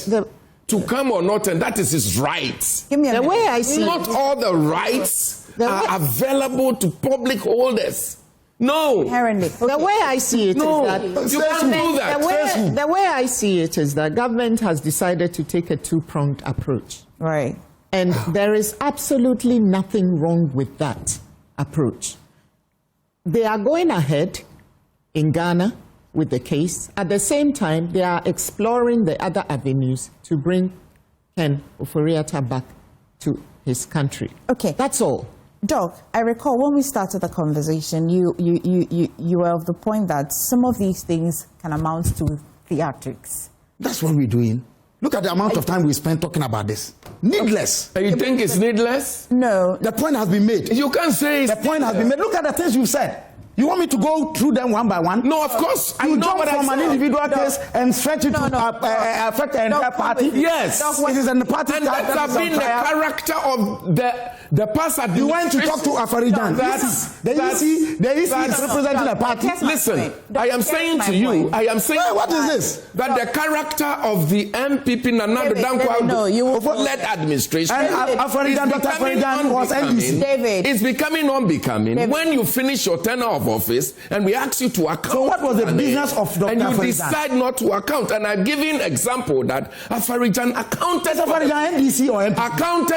[SPEAKER 4] to come or not, and that is his right.
[SPEAKER 22] The way I see
[SPEAKER 4] not all the rights are available to public holders. No.
[SPEAKER 1] Apparently.
[SPEAKER 22] The way I see it is that
[SPEAKER 4] you can't do that.
[SPEAKER 22] The way I see it is that government has decided to take a 2-pronged approach.
[SPEAKER 1] Right.
[SPEAKER 22] And there is absolutely nothing wrong with that approach. They are going ahead in Ghana with the case. At the same time, they are exploring the other avenues to bring Ken Ofori-Atta back to his country.
[SPEAKER 1] Okay.
[SPEAKER 22] That's all.
[SPEAKER 1] Doc, I recall when we started the conversation, you were of the point that some of these things can amount to theatrics.
[SPEAKER 5] That's what we're doing. Look at the amount of time we spent talking about this. Needless.
[SPEAKER 4] You think it's needless?
[SPEAKER 1] No.
[SPEAKER 5] The point has been made.
[SPEAKER 4] You can't say it's
[SPEAKER 5] the point has been made. Look at the things you've said. You want me to go through them one by one?
[SPEAKER 4] No, of course.
[SPEAKER 5] You jump from an individual case and stretch it to affect the entire party?
[SPEAKER 4] Yes.
[SPEAKER 5] It is in the party.
[SPEAKER 4] And that has been the character of the past administration.
[SPEAKER 5] You went to talk to Ofori-Atta. The EC is representing a party.
[SPEAKER 4] Listen, I am saying to you,
[SPEAKER 5] what is this?
[SPEAKER 4] That the character of the MPP Nana led administration
[SPEAKER 5] Ofori-Atta was NDC.
[SPEAKER 4] It's becoming unbecoming when you finish your tenure of office and we ask you to account.
[SPEAKER 5] So what was the business of Dr.
[SPEAKER 4] And you
[SPEAKER 5] Ofori-Atta?
[SPEAKER 4] decide not to account. And I've given example that Ofori-Atta accounted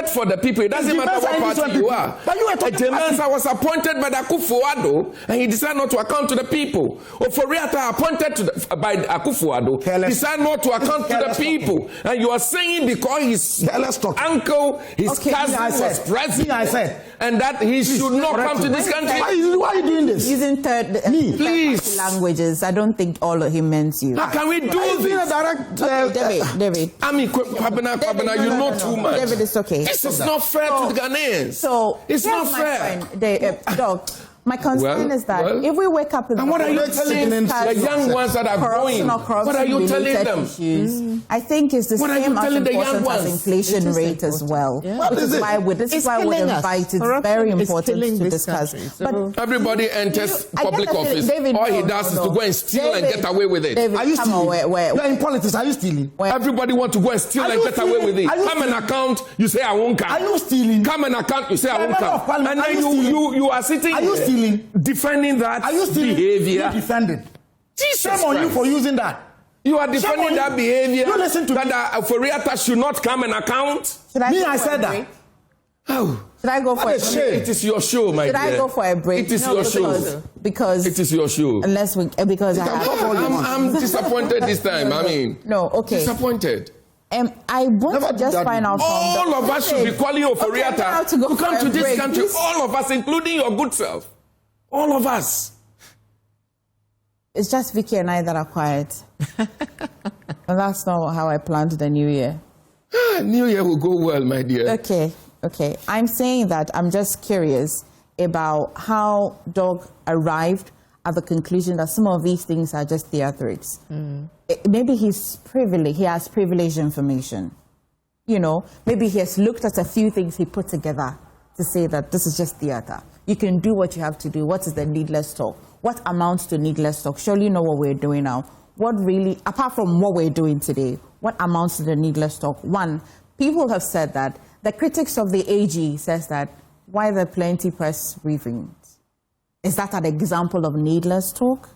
[SPEAKER 4] for the people. It doesn't matter what party you are.
[SPEAKER 5] But you were talking
[SPEAKER 4] was appointed by Akufo-Addo and he decided not to account to the people. Ofori-Atta appointed by Akufo-Addo decided not to account to the people. And you are saying because his uncle, his cousin was president, and that he should not come to this country.
[SPEAKER 5] Why are you doing this?
[SPEAKER 1] Using third languages. I don't think all of him meant you.
[SPEAKER 4] How can we do this?
[SPEAKER 1] David.
[SPEAKER 4] I mean, Kwabena, you know too much.
[SPEAKER 1] David, it's okay.
[SPEAKER 4] This is not fair to the Ghanaians.
[SPEAKER 1] So
[SPEAKER 4] it's not fair.
[SPEAKER 1] Doc, my concern is that if we wake up in
[SPEAKER 4] and what are you telling the young ones that are growing? What are you telling them?
[SPEAKER 1] Issues, I think it's the same as important as inflation rate as well.
[SPEAKER 5] What
[SPEAKER 1] This
[SPEAKER 5] is
[SPEAKER 1] is why we invite. It's very important to discuss.
[SPEAKER 4] But everybody enters public office. All he does is to go and steal and get away with it.
[SPEAKER 5] Are you stealing? You're in politics. Are you stealing?
[SPEAKER 4] Everybody wants to go and steal and get away with it. Come and account. You say I won't come.
[SPEAKER 5] Are you stealing?
[SPEAKER 4] Come and account. You say I won't come. And then you are sitting.
[SPEAKER 5] Are you stealing?
[SPEAKER 4] Defending that behavior.
[SPEAKER 5] You defending.
[SPEAKER 4] Jesus
[SPEAKER 5] Shame on you for using that.
[SPEAKER 4] You are defending that behavior.
[SPEAKER 5] You listen to
[SPEAKER 4] that Ofori-Atta should not come and account.
[SPEAKER 5] I said that.
[SPEAKER 4] Oh.
[SPEAKER 1] Should I go for a break?
[SPEAKER 4] It is your show, my dear.
[SPEAKER 1] Should I go for a break?
[SPEAKER 4] It is your show.
[SPEAKER 1] Because
[SPEAKER 4] it is your show.
[SPEAKER 1] I'm
[SPEAKER 4] disappointed this time. I mean, disappointed.
[SPEAKER 1] I want to just find out from
[SPEAKER 4] all of us should be calling Ofori-Atta to come to this country. All of us, including your good self. All of us.
[SPEAKER 1] It's just Vicky and I that are quiet. And that's not how I planned the new year.
[SPEAKER 4] New year will go well, my dear.
[SPEAKER 1] Okay. I'm saying that I'm just curious about how Doug arrived at the conclusion that some of these things are just theatrics. Maybe he has privileged information. Maybe he has looked at a few things he put together to say that this is just theater. You can do what you have to do. What is the needless talk? What amounts to needless talk? Surely you know what we're doing now. What really, apart from what we're doing today, what amounts to the needless talk? One, people have said that the critics of the AG says that why the plenty press briefings? Is that an example of needless talk?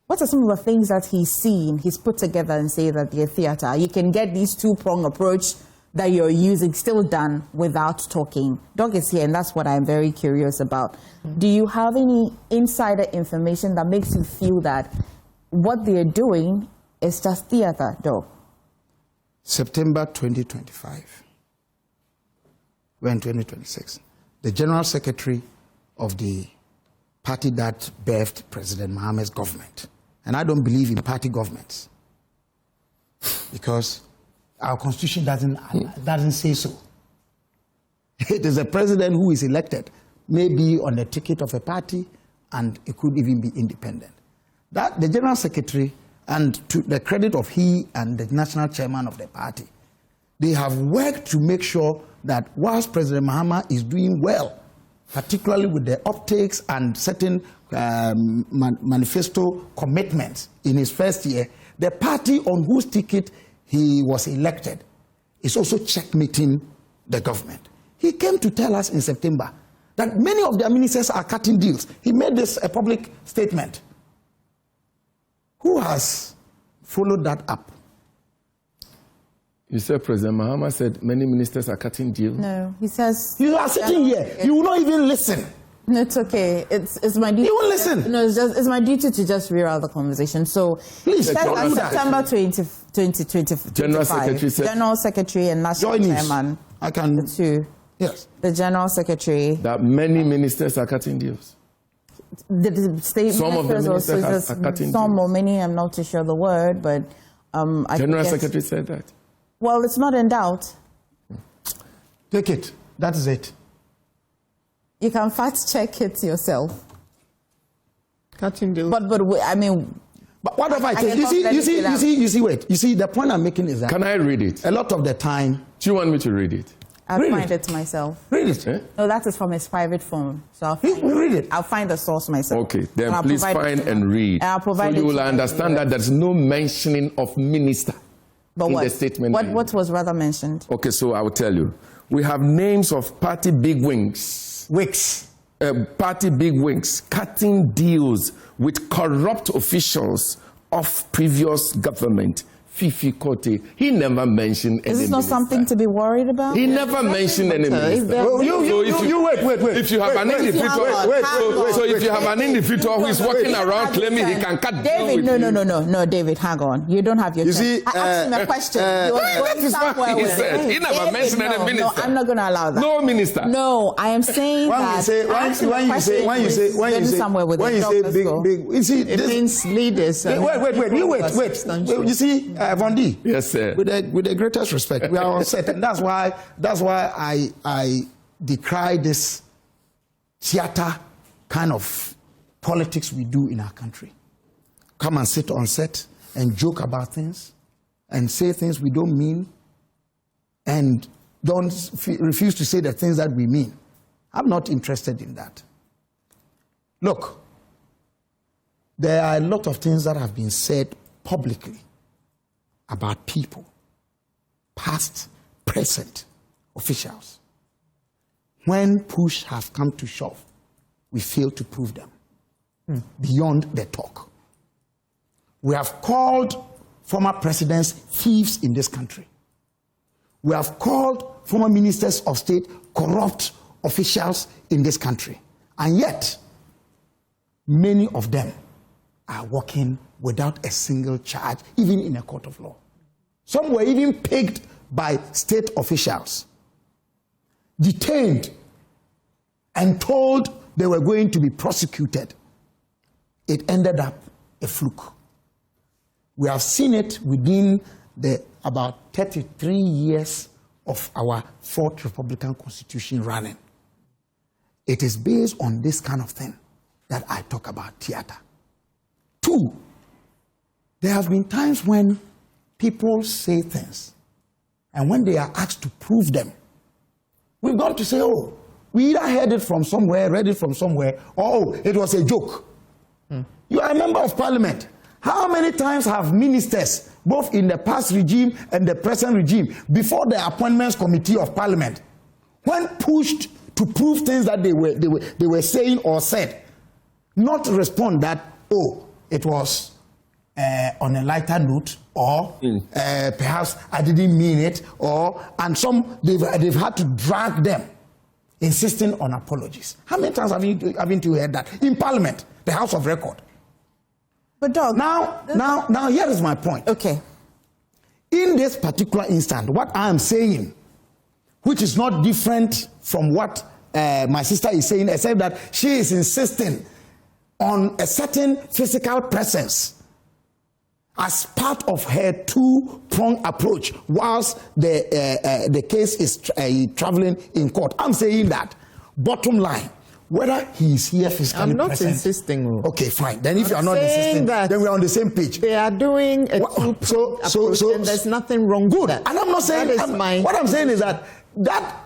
[SPEAKER 1] What are some of the things that he's put together and say that they're theater? You can get this two-prong approach that you're using still done without talking. Doug is here, and that's what I'm very curious about. Do you have any insider information that makes you feel that what they're doing is just theater, Doug?
[SPEAKER 5] September 2025. We're in 2026. The General Secretary of the party that birthed President Mohammed's government, and I don't believe in party governments because our constitution doesn't say so. It is a president who is elected, maybe on the ticket of a party, and it could even be independent. That the General Secretary, and to the credit of he and the national chairman of the party, they have worked to make sure that whilst President Mahama is doing well, particularly with the uptakes and certain manifesto commitments in his first year, the party on whose ticket he was elected is also checkmating the government. He came to tell us in September that many of their ministers are cutting deals. He made this a public statement. Who has followed that up?
[SPEAKER 4] You said President Mahama said many ministers are cutting deals?
[SPEAKER 1] No, he says...
[SPEAKER 5] You are sitting here. You will not even listen.
[SPEAKER 1] No, it's okay. It's my duty.
[SPEAKER 5] You won't listen.
[SPEAKER 1] No, it's my duty to just reroute the conversation. So,
[SPEAKER 5] please,
[SPEAKER 1] September 2025.
[SPEAKER 4] General Secretary said,
[SPEAKER 1] General Secretary and National Chairman.
[SPEAKER 5] I can.
[SPEAKER 1] The two.
[SPEAKER 5] Yes.
[SPEAKER 1] The General Secretary.
[SPEAKER 4] That many ministers are cutting deals.
[SPEAKER 1] The state
[SPEAKER 4] some of the ministers are cutting
[SPEAKER 1] some
[SPEAKER 4] deals.
[SPEAKER 1] or many. I'm not too sure the word, but
[SPEAKER 4] General Secretary said that.
[SPEAKER 1] Well, it's not in doubt.
[SPEAKER 5] Take it. That is it.
[SPEAKER 1] You can fact check it yourself.
[SPEAKER 22] Cutting deals.
[SPEAKER 1] But I mean,
[SPEAKER 5] but what if I take? You see. Wait. You see, the point I'm making is that.
[SPEAKER 4] Can I read it?
[SPEAKER 5] A lot of the time.
[SPEAKER 4] Do you want me to read it?
[SPEAKER 1] I'll find it myself.
[SPEAKER 5] Read it.
[SPEAKER 4] Eh?
[SPEAKER 1] No, that is from his private phone. So I'll
[SPEAKER 5] read it.
[SPEAKER 1] I'll find the source myself.
[SPEAKER 4] Okay, then please find and read.
[SPEAKER 1] I'll provide
[SPEAKER 4] so you will understand that there's no mentioning of minister in the statement.
[SPEAKER 1] What was rather mentioned?
[SPEAKER 4] Okay, so I will tell you. We have names of party bigwigs. Party bigwigs cutting deals with corrupt officials of previous government. Fifi Kote, he never mentioned any
[SPEAKER 1] minister. Is this not something to be worried about?
[SPEAKER 4] He never mentioned any minister.
[SPEAKER 5] You wait.
[SPEAKER 4] If you have an individual, so if you have an individual who is walking around claiming he can cut
[SPEAKER 1] David, no, David, hang on. You don't have your
[SPEAKER 5] You see,
[SPEAKER 1] ask him a question.
[SPEAKER 4] He said he never mentioned any minister.
[SPEAKER 1] No, I'm not going to allow that.
[SPEAKER 4] No minister.
[SPEAKER 1] No, I am saying when you say
[SPEAKER 5] big, you see,
[SPEAKER 22] it means leaders.
[SPEAKER 5] Wait. You see. Vondee.
[SPEAKER 4] Yes, sir.
[SPEAKER 5] With the greatest respect, we are all set, and that's why I decry this theater kind of politics we do in our country. Come and sit on set and joke about things, and say things we don't mean, and refuse to say the things that we mean. I'm not interested in that. Look, there are a lot of things that have been said publicly about people, past, present, officials. When push has come to shove, we fail to prove them beyond the talk. We have called former presidents thieves in this country. We have called former ministers of state corrupt officials in this country. And yet, many of them are working without a single charge, even in a court of law. Some were even picked by state officials, detained, and told they were going to be prosecuted. It ended up a fluke. We have seen it within the about 33 years of our fourth Republican Constitution running. It is based on this kind of thing that I talk about theater. Two, there have been times when people say things, and when they are asked to prove them, we've got to say, oh, we either heard it from somewhere, read it from somewhere, or oh, it was a joke. You are a member of parliament. How many times have ministers, both in the past regime and the present regime, before the appointments committee of parliament, when pushed to prove things that they were saying or said, not respond that, oh, it was on a lighter note, or perhaps I didn't mean it, and some they've had to drag them, insisting on apologies. How many times haven't you heard that in Parliament, the House of Record?
[SPEAKER 1] But Doug,
[SPEAKER 5] now here is my point.
[SPEAKER 1] Okay.
[SPEAKER 5] In this particular instance, what I am saying, which is not different from what my sister is saying, except that she is insisting on a certain physical presence as part of her two-pronged approach whilst the case is traveling in court. I'm saying that, bottom line, whether he is here physically
[SPEAKER 22] I'm not
[SPEAKER 5] present,
[SPEAKER 22] insisting.
[SPEAKER 5] Okay, fine. Then if you are not insisting, then we are on the same page.
[SPEAKER 22] They are doing a two-pronged approach, and there's nothing wrong with that.
[SPEAKER 5] And I'm not saying, what I'm saying is that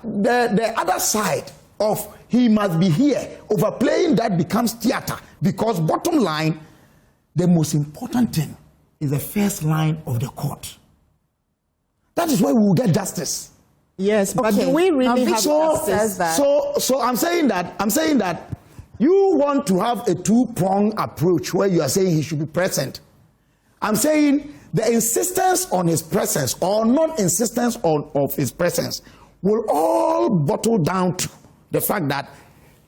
[SPEAKER 5] the other side of he must be here, overplaying that becomes theater, because bottom line, the most important thing is the first line of the court. That is where we will get justice.
[SPEAKER 22] Yes, but do we really have justice?
[SPEAKER 5] So I'm saying that you want to have a two-pronged approach where you are saying he should be present. I'm saying the insistence on his presence or non-insistence of his presence will all bottle down to the fact that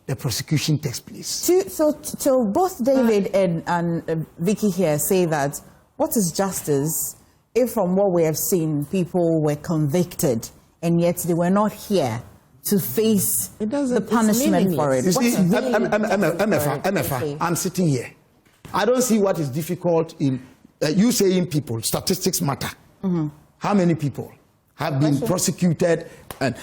[SPEAKER 5] the prosecution takes place.
[SPEAKER 1] So both David and Vicky here say that what is justice if from what we have seen people were convicted and yet they were not here to face the punishment for it?
[SPEAKER 5] You see, MFA, I'm sitting here. I don't see what is difficult in you saying people, statistics matter. How many people have been prosecuted and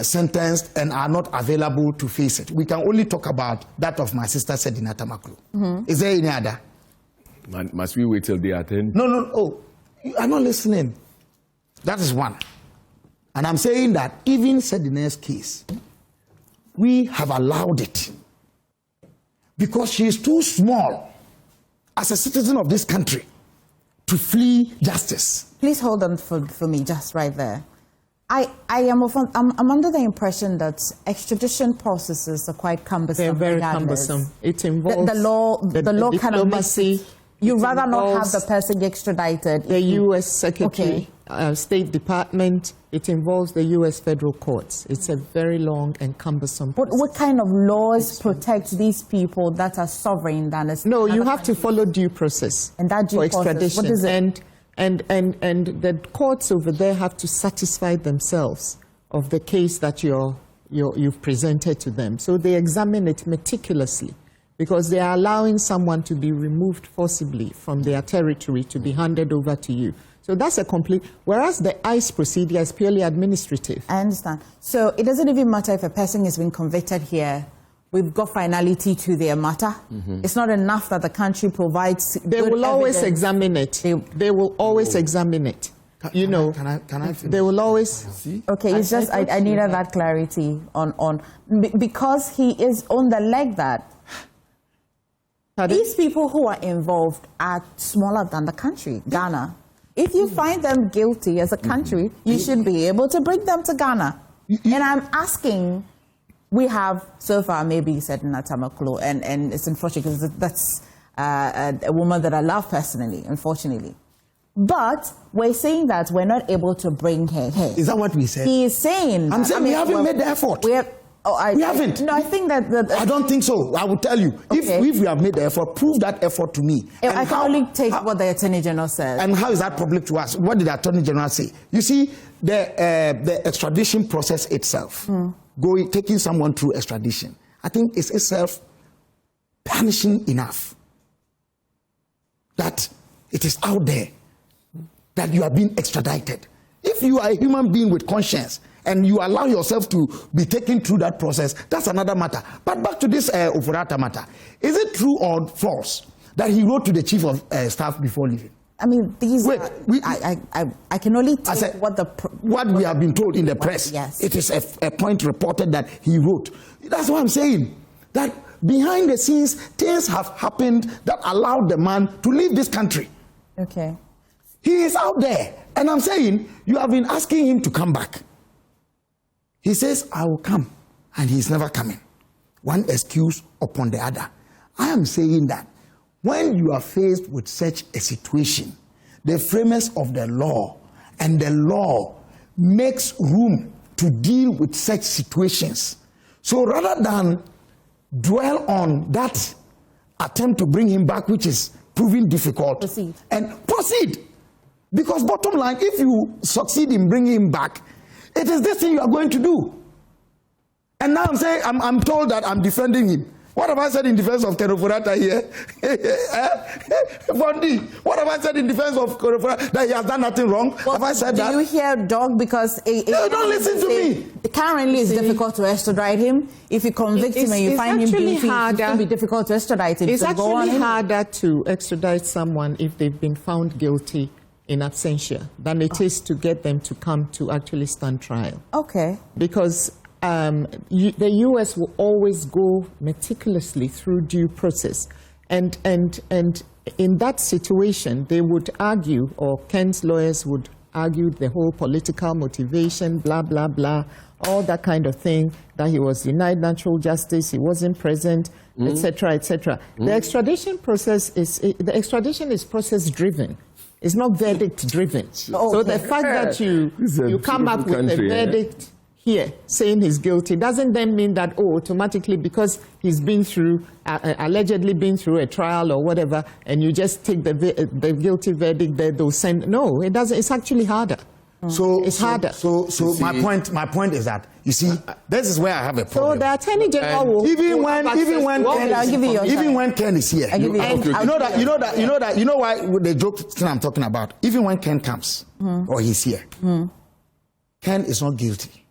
[SPEAKER 5] sentenced and are not available to face it? We can only talk about that of my sister said in Atamaklu. Is there any other?
[SPEAKER 4] Must we wait till they attend?
[SPEAKER 5] No. Oh, you are not listening. That is one. And I'm saying that even Sedine's case, we have allowed it because she is too small as a citizen of this country to flee justice.
[SPEAKER 1] Please hold on for me just right there. I'm under the impression that extradition processes are quite cumbersome.
[SPEAKER 22] They're very
[SPEAKER 1] regardless.
[SPEAKER 22] cumbersome. It involves
[SPEAKER 1] the law kind of makes it, you rather not have the person extradited.
[SPEAKER 22] The U.S. Secretary, State Department. It involves the U.S. federal courts. It's a very long and cumbersome process.
[SPEAKER 1] What kind of laws protect these people that are sovereign than a
[SPEAKER 22] No, you have to follow due process.
[SPEAKER 1] And that due
[SPEAKER 22] for
[SPEAKER 1] process,
[SPEAKER 22] extradition.
[SPEAKER 1] what is it?
[SPEAKER 22] And the courts over there have to satisfy themselves of the case that you've presented to them. So they examine it meticulously because they are allowing someone to be removed forcibly from their territory to be handed over to you. So that's a complete, whereas the ICE procedure is purely administrative.
[SPEAKER 1] I understand. So it doesn't even matter if a person has been convicted here. We've got finality to their matter. It's not enough that the country provides
[SPEAKER 22] They will always examine it. They will always examine it. You know,
[SPEAKER 5] can I finish?
[SPEAKER 22] They will always.
[SPEAKER 5] See?
[SPEAKER 1] Okay, it's just I needed that clarity on because he is on the leg that these people who are involved are smaller than the country, Ghana. If you find them guilty as a country, you should be able to bring them to Ghana. And I'm asking, we have so far maybe said Natamaklo, and it's unfortunate because that's a woman that I love personally, unfortunately. But we're saying that we're not able to bring her here.
[SPEAKER 5] Is that what we said?
[SPEAKER 1] He is saying
[SPEAKER 5] I'm saying we haven't made the effort.
[SPEAKER 1] We
[SPEAKER 5] haven't.
[SPEAKER 1] No, I think that...
[SPEAKER 5] I don't think so. I will tell you.
[SPEAKER 1] Okay.
[SPEAKER 5] If we have made the effort, prove that effort to me.
[SPEAKER 1] I can only take what the Attorney General says.
[SPEAKER 5] And how is that public to us? What did the Attorney General say? You see, the extradition process itself, taking someone through extradition, I think is itself punishing enough. That it is out there that you are being extradited. If you are a human being with conscience, and you allow yourself to be taken through that process, that's another matter. But back to this Ofori-Atta matter. Is it true or false that he wrote to the chief of staff before leaving?
[SPEAKER 1] I mean, these I can only take
[SPEAKER 5] what we have been told in the press.
[SPEAKER 1] Yes.
[SPEAKER 5] It is a point reported that he wrote. That's what I'm saying. That behind the scenes, things have happened that allowed the man to leave this country.
[SPEAKER 1] Okay.
[SPEAKER 5] He is out there. And I'm saying, you have been asking him to come back. He says, I will come, and he's never coming. One excuse upon the other. I am saying that when you are faced with such a situation, the framers of the law and the law makes room to deal with such situations. So rather than dwell on that attempt to bring him back, which is proving difficult, proceed. Because bottom line, if you succeed in bringing him back, it is this thing you are going to do. And now I'm saying, I'm told that I'm defending him. What have I said in defense of Ofori-Atta here? Vondee, what have I said in defense of Ofori-Atta? That he has done nothing wrong?
[SPEAKER 1] Well,
[SPEAKER 5] have I said that?
[SPEAKER 1] Do you hear, Dog? Because
[SPEAKER 5] don't listen to me.
[SPEAKER 1] Currently, it's difficult to extradite him. If you convict him and you find him guilty, it's going to be difficult to extradite him.
[SPEAKER 22] It's actually harder to extradite someone if they've been found guilty in absentia than it is to get them to come to actually stand trial.
[SPEAKER 1] Okay.
[SPEAKER 22] Because the U.S. will always go meticulously through due process. And in that situation, they would argue, or Ken's lawyers would argue the whole political motivation, blah, blah, blah, all that kind of thing, that he was denied natural justice, he wasn't present, etc., etc. The extradition process is process-driven. It's not verdict-driven. So the fact that you come up with a verdict here saying he's guilty doesn't then mean that, oh, automatically because he's been through, allegedly been through a trial or whatever, and you just take the guilty verdict there, they'll send. No, it doesn't. It's actually harder.
[SPEAKER 5] So
[SPEAKER 22] it's harder.
[SPEAKER 5] So my point is that, you see, this is where I have a problem.
[SPEAKER 22] So the Attorney General will
[SPEAKER 5] even when Ken is here, you know why the joke thing I'm talking about. Even when Ken comes or he's here, Ken is not guilty.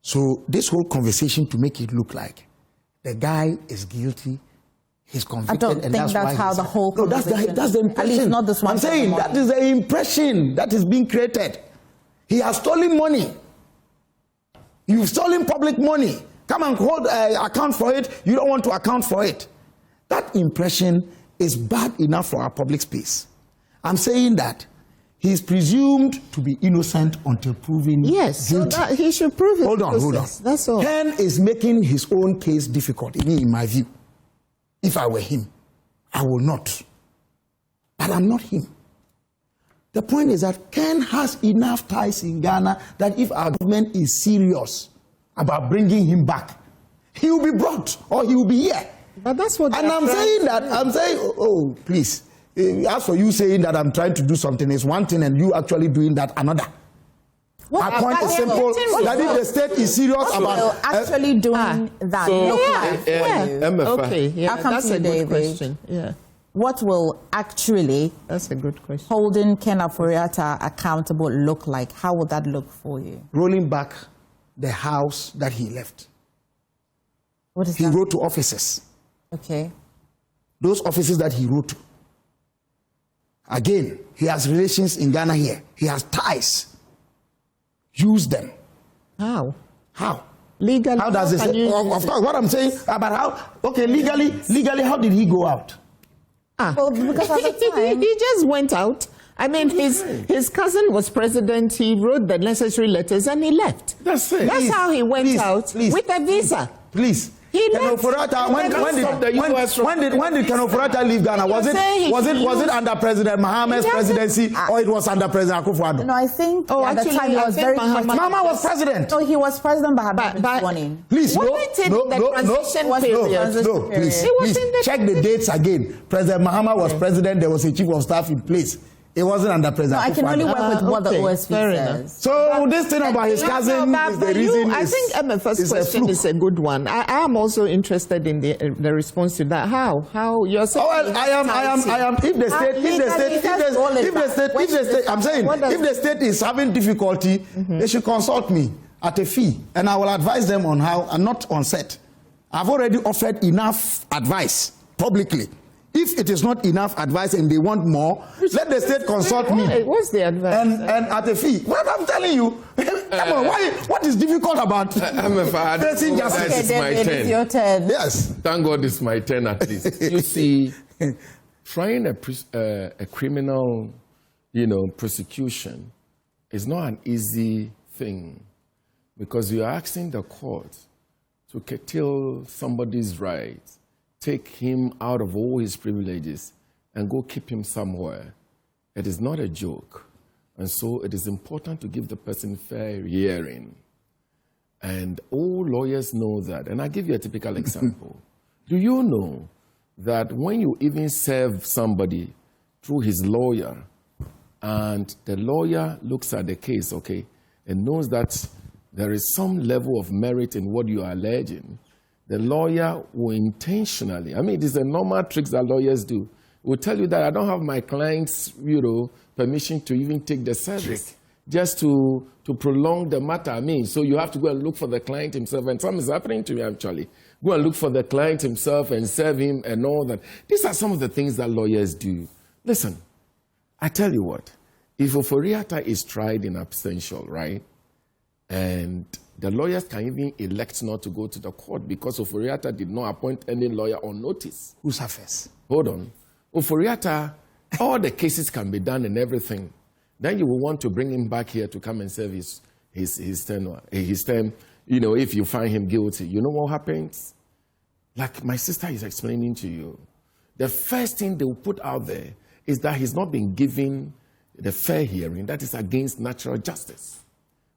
[SPEAKER 5] So this whole conversation to make it look like the guy is guilty, he's convicted,
[SPEAKER 1] I don't think that's how the whole conversation.
[SPEAKER 5] That's the impression.
[SPEAKER 1] At least not this one.
[SPEAKER 5] I'm saying that is the impression that is being created. He has stolen money. You've stolen public money. Come and hold account for it. You don't want to account for it. That impression is bad enough for our public space. I'm saying that he is presumed to be innocent until proven guilty.
[SPEAKER 22] So that he should prove it.
[SPEAKER 5] Hold on.
[SPEAKER 22] That's all.
[SPEAKER 5] Ken is making his own case difficult, in my view. If I were him, I will not. But I'm not him. The point is that Ken has enough ties in Ghana that if our government is serious about bringing him back, he will be brought or he will be here.
[SPEAKER 22] But that's what.
[SPEAKER 5] And I'm saying, oh, please. As for you saying that I'm trying to do something is one thing, and you actually doing that another. My point is simple: that if the state is serious about
[SPEAKER 1] actually doing that, look like for you?
[SPEAKER 22] Okay,
[SPEAKER 1] I'll come
[SPEAKER 22] that's
[SPEAKER 1] to you,
[SPEAKER 22] a good
[SPEAKER 1] David.
[SPEAKER 22] question. Yeah.
[SPEAKER 1] What will actually
[SPEAKER 22] that's a good question.
[SPEAKER 1] Holding Ken Ofori-Atta accountable look like? How will that look for you?
[SPEAKER 5] Rolling back the house that he left.
[SPEAKER 1] What is
[SPEAKER 5] he
[SPEAKER 1] that?
[SPEAKER 5] wrote to offices.
[SPEAKER 1] Okay.
[SPEAKER 5] Those offices that he wrote to. Again, he has relations in Ghana here. He has ties. Use them.
[SPEAKER 22] How?
[SPEAKER 5] How?
[SPEAKER 22] Legally.
[SPEAKER 5] How does this? Of course, what I'm saying about how? Okay, legally, how did he go out?
[SPEAKER 1] Well, because at the time
[SPEAKER 22] he just went out. I mean, his cousin was president. He wrote the necessary letters and he left.
[SPEAKER 5] That's it.
[SPEAKER 22] That's how he went out with a visa.
[SPEAKER 5] Please.
[SPEAKER 22] He
[SPEAKER 5] left. When did Ken Ofori-Atta leave Ghana? Was it under President Mahama's presidency or it was under President Akufo-Addo?
[SPEAKER 1] No, I think at the time he was very
[SPEAKER 5] Mahama was president.
[SPEAKER 1] No, he was president, but had been sworn in.
[SPEAKER 5] Please, no, please check the dates again. President Mahama was president. There was a chief of staff in place. It wasn't under President
[SPEAKER 1] I can only work with what the OSP says.
[SPEAKER 5] So this thing about his cousin is the reason.
[SPEAKER 22] I think Emma's first question is a good one. I am also interested in the response to that. How you're saying?
[SPEAKER 5] I am. If the state is having difficulty, they should consult me at a fee, and I will advise them on how, and not on set. I've already offered enough advice publicly. If it is not enough advice and they want more, let the state consult me.
[SPEAKER 22] What's the advice?
[SPEAKER 5] And at a fee. What I'm telling you, come on, what is difficult about pressing justice?
[SPEAKER 4] It's my turn.
[SPEAKER 1] Your turn.
[SPEAKER 5] Yes.
[SPEAKER 4] Thank God it's my turn at least. You see, trying a criminal, prosecution is not an easy thing because you are asking the court to curtail somebody's rights, take him out of all his privileges and go keep him somewhere. It is not a joke. And so it is important to give the person fair hearing. And all lawyers know that. And I'll give you a typical example. Do you know that when you even serve somebody through his lawyer, and the lawyer looks at the case, and knows that there is some level of merit in what you are alleging, the lawyer will intentionally, it is a normal trick that lawyers do, will tell you that I don't have my client's, permission to even take the service, just to prolong the matter. So you have to go and look for the client himself, and something is happening to me actually. Go and look for the client himself and serve him and all that. These are some of the things that lawyers do. Listen, I tell you what, if Ofori-Atta is tried in absentia, right, and the lawyers can even elect not to go to the court because Ofori-Atta did not appoint any lawyer on notice.
[SPEAKER 5] Who suffers?
[SPEAKER 4] Hold on. Ofori-Atta, all the cases can be done and everything. Then you will want to bring him back here to come and serve his term. If you find him guilty, you know what happens? Like my sister is explaining to you, the first thing they will put out there is that he's not been given the fair hearing that is against natural justice.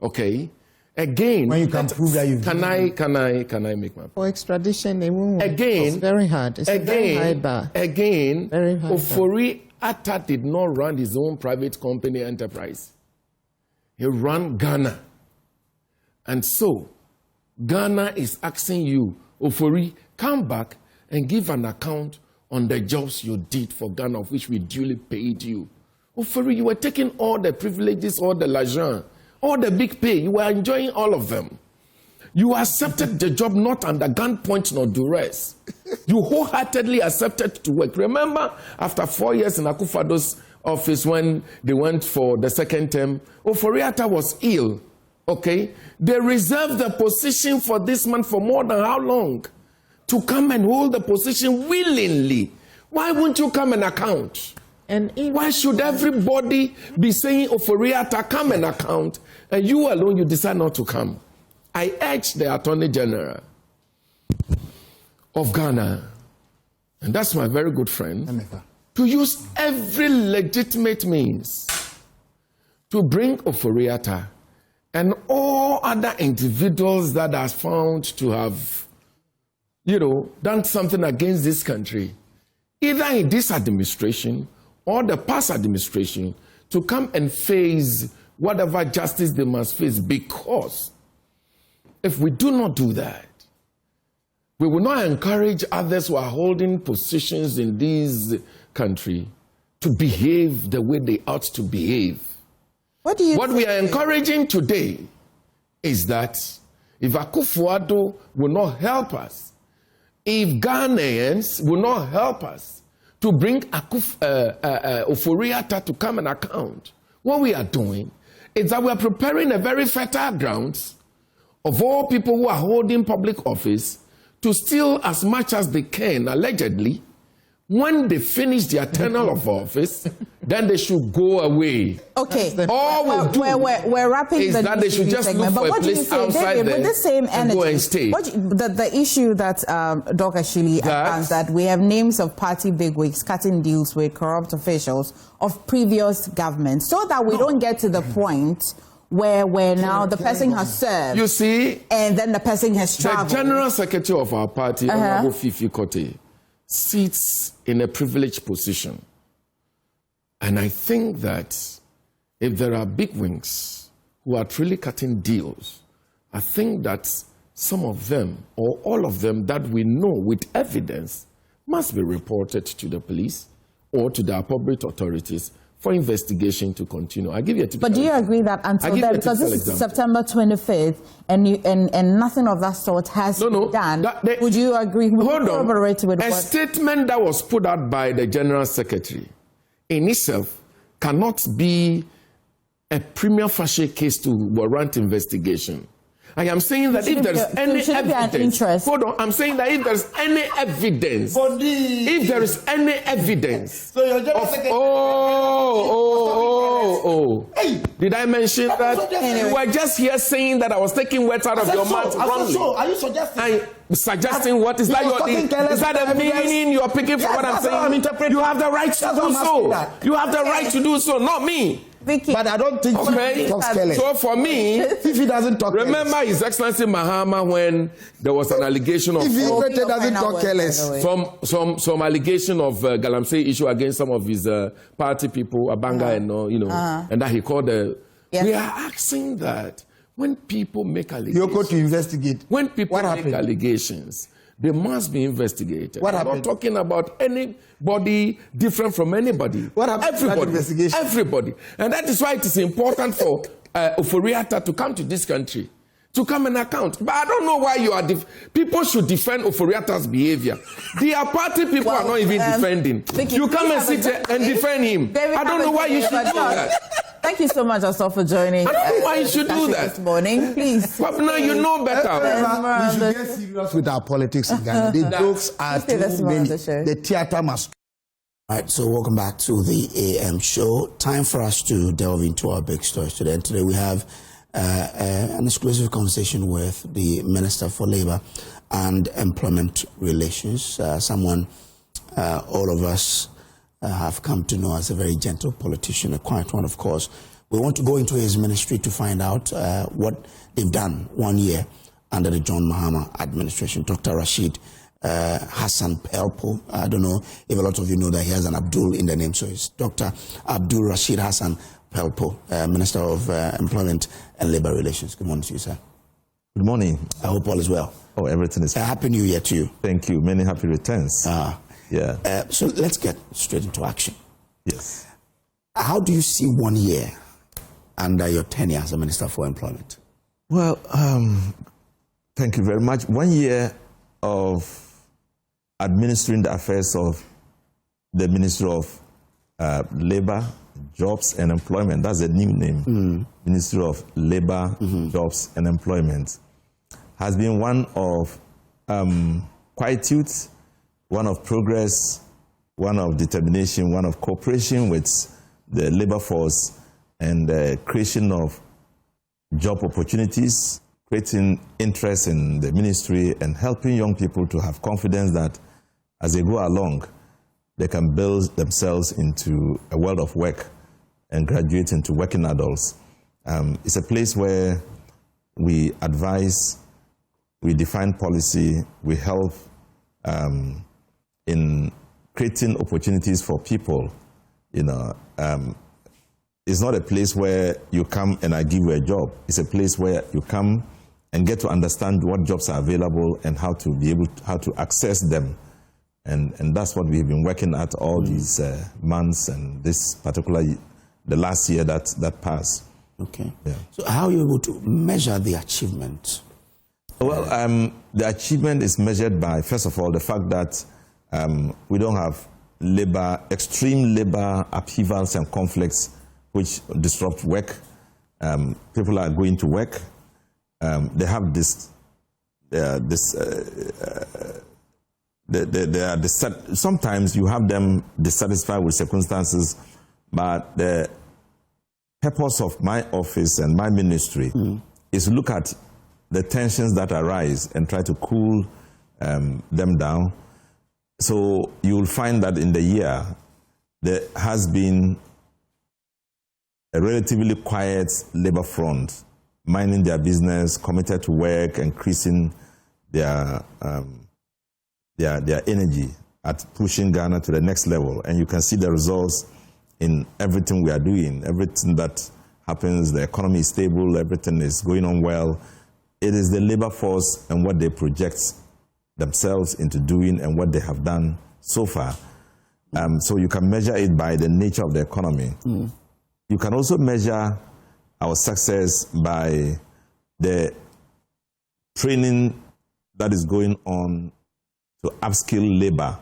[SPEAKER 4] Okay? Again,
[SPEAKER 5] when you can prove that you
[SPEAKER 4] can I make my point?
[SPEAKER 22] For extradition, they won't.
[SPEAKER 4] Again,
[SPEAKER 22] it's very hard. It's a very high bar.
[SPEAKER 4] Again,
[SPEAKER 22] very high
[SPEAKER 4] Ofori-Atta did not run his own private company enterprise. He ran Ghana. And so, Ghana is asking you, Ofori, come back and give an account on the jobs you did for Ghana, of which we duly paid you. Ofori, you were taking all the privileges, all the l'argent, all the big pay. You were enjoying all of them. You accepted the job not under gunpoint nor duress. You wholeheartedly accepted to work. Remember, after 4 years in Akufo-Addo's office when they went for the second term, Ofori-Atta was ill. Okay? They reserved the position for this man for more than how long? To come and hold the position willingly. Why won't you come and account? Why should everybody be saying, Ofori-Atta, come and account, and you alone, you decide not to come? I urge the Attorney General of Ghana, and that's my very good friend, to use every legitimate means to bring Ofori-Atta and all other individuals that are found to have, done something against this country, either in this administration or the past administration, to come and face whatever justice they must face, because if we do not do that, we will not encourage others who are holding positions in this country to behave the way they ought to behave. What we are encouraging today is that if Akufo-Addo will not help us, if Ghanaians will not help us to bring Ofori-Atta to come and account, what we are doing is that we are preparing a very fertile grounds of all people who are holding public office to steal as much as they can, allegedly. When they finish their tenure of office, then they should go away.
[SPEAKER 1] Okay.
[SPEAKER 4] All
[SPEAKER 1] we're wrapping
[SPEAKER 4] is that they should just
[SPEAKER 1] segment.
[SPEAKER 4] look for a place outside
[SPEAKER 1] David,
[SPEAKER 4] there
[SPEAKER 1] with the same energy,
[SPEAKER 4] to go and stay.
[SPEAKER 1] The issue that Dr. Shili advanced, that we have names of party bigwigs cutting deals with corrupt officials of previous governments, so that we don't get to the point where now the person has served.
[SPEAKER 4] You see,
[SPEAKER 1] and then the person has traveled.
[SPEAKER 4] The General Secretary of our party, Honorable Fifi Kote, sits in a privileged position. And I think that if there are big wings who are truly cutting deals, I think that some of them, or all of them that we know with evidence, must be reported to the police or to the appropriate authorities for investigation to continue. I give you a typical
[SPEAKER 1] But do you agree that until then, because this is September 25th, and nothing of that sort has been done, would you agree?
[SPEAKER 4] Hold on. A statement that was put out by the General Secretary in itself cannot be a prima facie case to warrant investigation. I am saying that if there is any evidence, hold on, I'm saying that if there is any evidence, if there is any evidence, did I mention that? You were just here saying that I was taking words out of your mouth wrongly.
[SPEAKER 5] Are you suggesting?
[SPEAKER 4] Suggesting what? Is that the meaning you are picking from what I'm saying? You have the right to do so. You have the right to do so, not me.
[SPEAKER 1] Vicky.
[SPEAKER 5] But I don't think he talks careless.
[SPEAKER 4] So for me,
[SPEAKER 5] if he doesn't talk
[SPEAKER 4] remember
[SPEAKER 5] careless.
[SPEAKER 4] His Excellency Mahama when there was an allegation of
[SPEAKER 5] if he doesn't talk careless.
[SPEAKER 4] Some allegation of Galamsey issue against some of his party people, Abanga and and that he called the. Yes. We are asking that when people make allegations,
[SPEAKER 5] Yoko to investigate.
[SPEAKER 4] When people make allegations, they must be investigated.
[SPEAKER 5] What
[SPEAKER 4] I'm not talking about anybody different from anybody.
[SPEAKER 5] What happened?
[SPEAKER 4] Everybody. Everybody. And that is why it is important for Ofori-Atta to come to this country, to come and account. But I don't know why you are... people should defend Ofori-Atta's behavior. Their party people are not even defending. You come and sit here and defend him. I don't know why you should do that.
[SPEAKER 1] Thank you so much, also, for joining.
[SPEAKER 4] I don't know why you should do that
[SPEAKER 1] this morning. Please.
[SPEAKER 4] But now you know better.
[SPEAKER 5] We should get serious with our politics in Ghana. The jokes are too many. The theater must.
[SPEAKER 3] All right, so welcome back to the AM show. Time for us to delve into our big stories today. And today we have an exclusive conversation with the Minister for Labour and Employment Relations, someone all of us have come to know as a very gentle politician, a quiet one, of course. We want to go into his ministry to find out what they've done 1 year under the John Mahama administration. Dr. Rashid Hassan Pelpo. I don't know if a lot of you know that he has an Abdul in the name, so it's Dr. Abdul Rashid Hassan Pelpo, Minister of Employment and Labor Relations. Good morning to you, sir.
[SPEAKER 2] Good morning.
[SPEAKER 3] I hope all is well.
[SPEAKER 2] Oh, everything is fine.
[SPEAKER 3] Happy New Year to you.
[SPEAKER 2] Thank you. Many happy returns. Yeah.
[SPEAKER 3] So let's get straight into action.
[SPEAKER 2] Yes.
[SPEAKER 3] How do you see 1 year under your tenure as a Minister for Employment?
[SPEAKER 2] Well, thank you very much. 1 year of administering the affairs of the Ministry of Labor, Jobs and Employment. That's a new name. Ministry of Labor, Jobs and Employment. Has been one of quietude, one of progress, one of determination, one of cooperation with the labor force and the creation of job opportunities, creating interest in the ministry and helping young people to have confidence that as they go along, they can build themselves into a world of work and graduate into working adults. It's a place where we advise, we define policy, we help in creating opportunities for people. You know, it's not a place where you come and I give you a job. It's a place where you come and get to understand what jobs are available and how to access them. And that's what we've been working at all these months and this particular, the last year that passed.
[SPEAKER 3] Okay.
[SPEAKER 2] Yeah.
[SPEAKER 3] So how are you able to measure the achievement?
[SPEAKER 2] Well, the achievement is measured by, first of all, the fact that we don't have extreme labor upheavals and conflicts which disrupt work. People are going to work. They have sometimes you have them dissatisfied with circumstances, but the purpose of my office and my ministry is to look at the tensions that arise and try to cool them down. So you will find that in the year, there has been a relatively quiet labor front, minding their business, committed to work, increasing their energy at pushing Ghana to the next level. And you can see the results in everything we are doing, everything that happens, the economy is stable, everything is going on well. It is the labor force and what they project themselves into doing and what they have done so far. So you can measure it by the nature of the economy. You can also measure our success by the training that is going on to upskill labor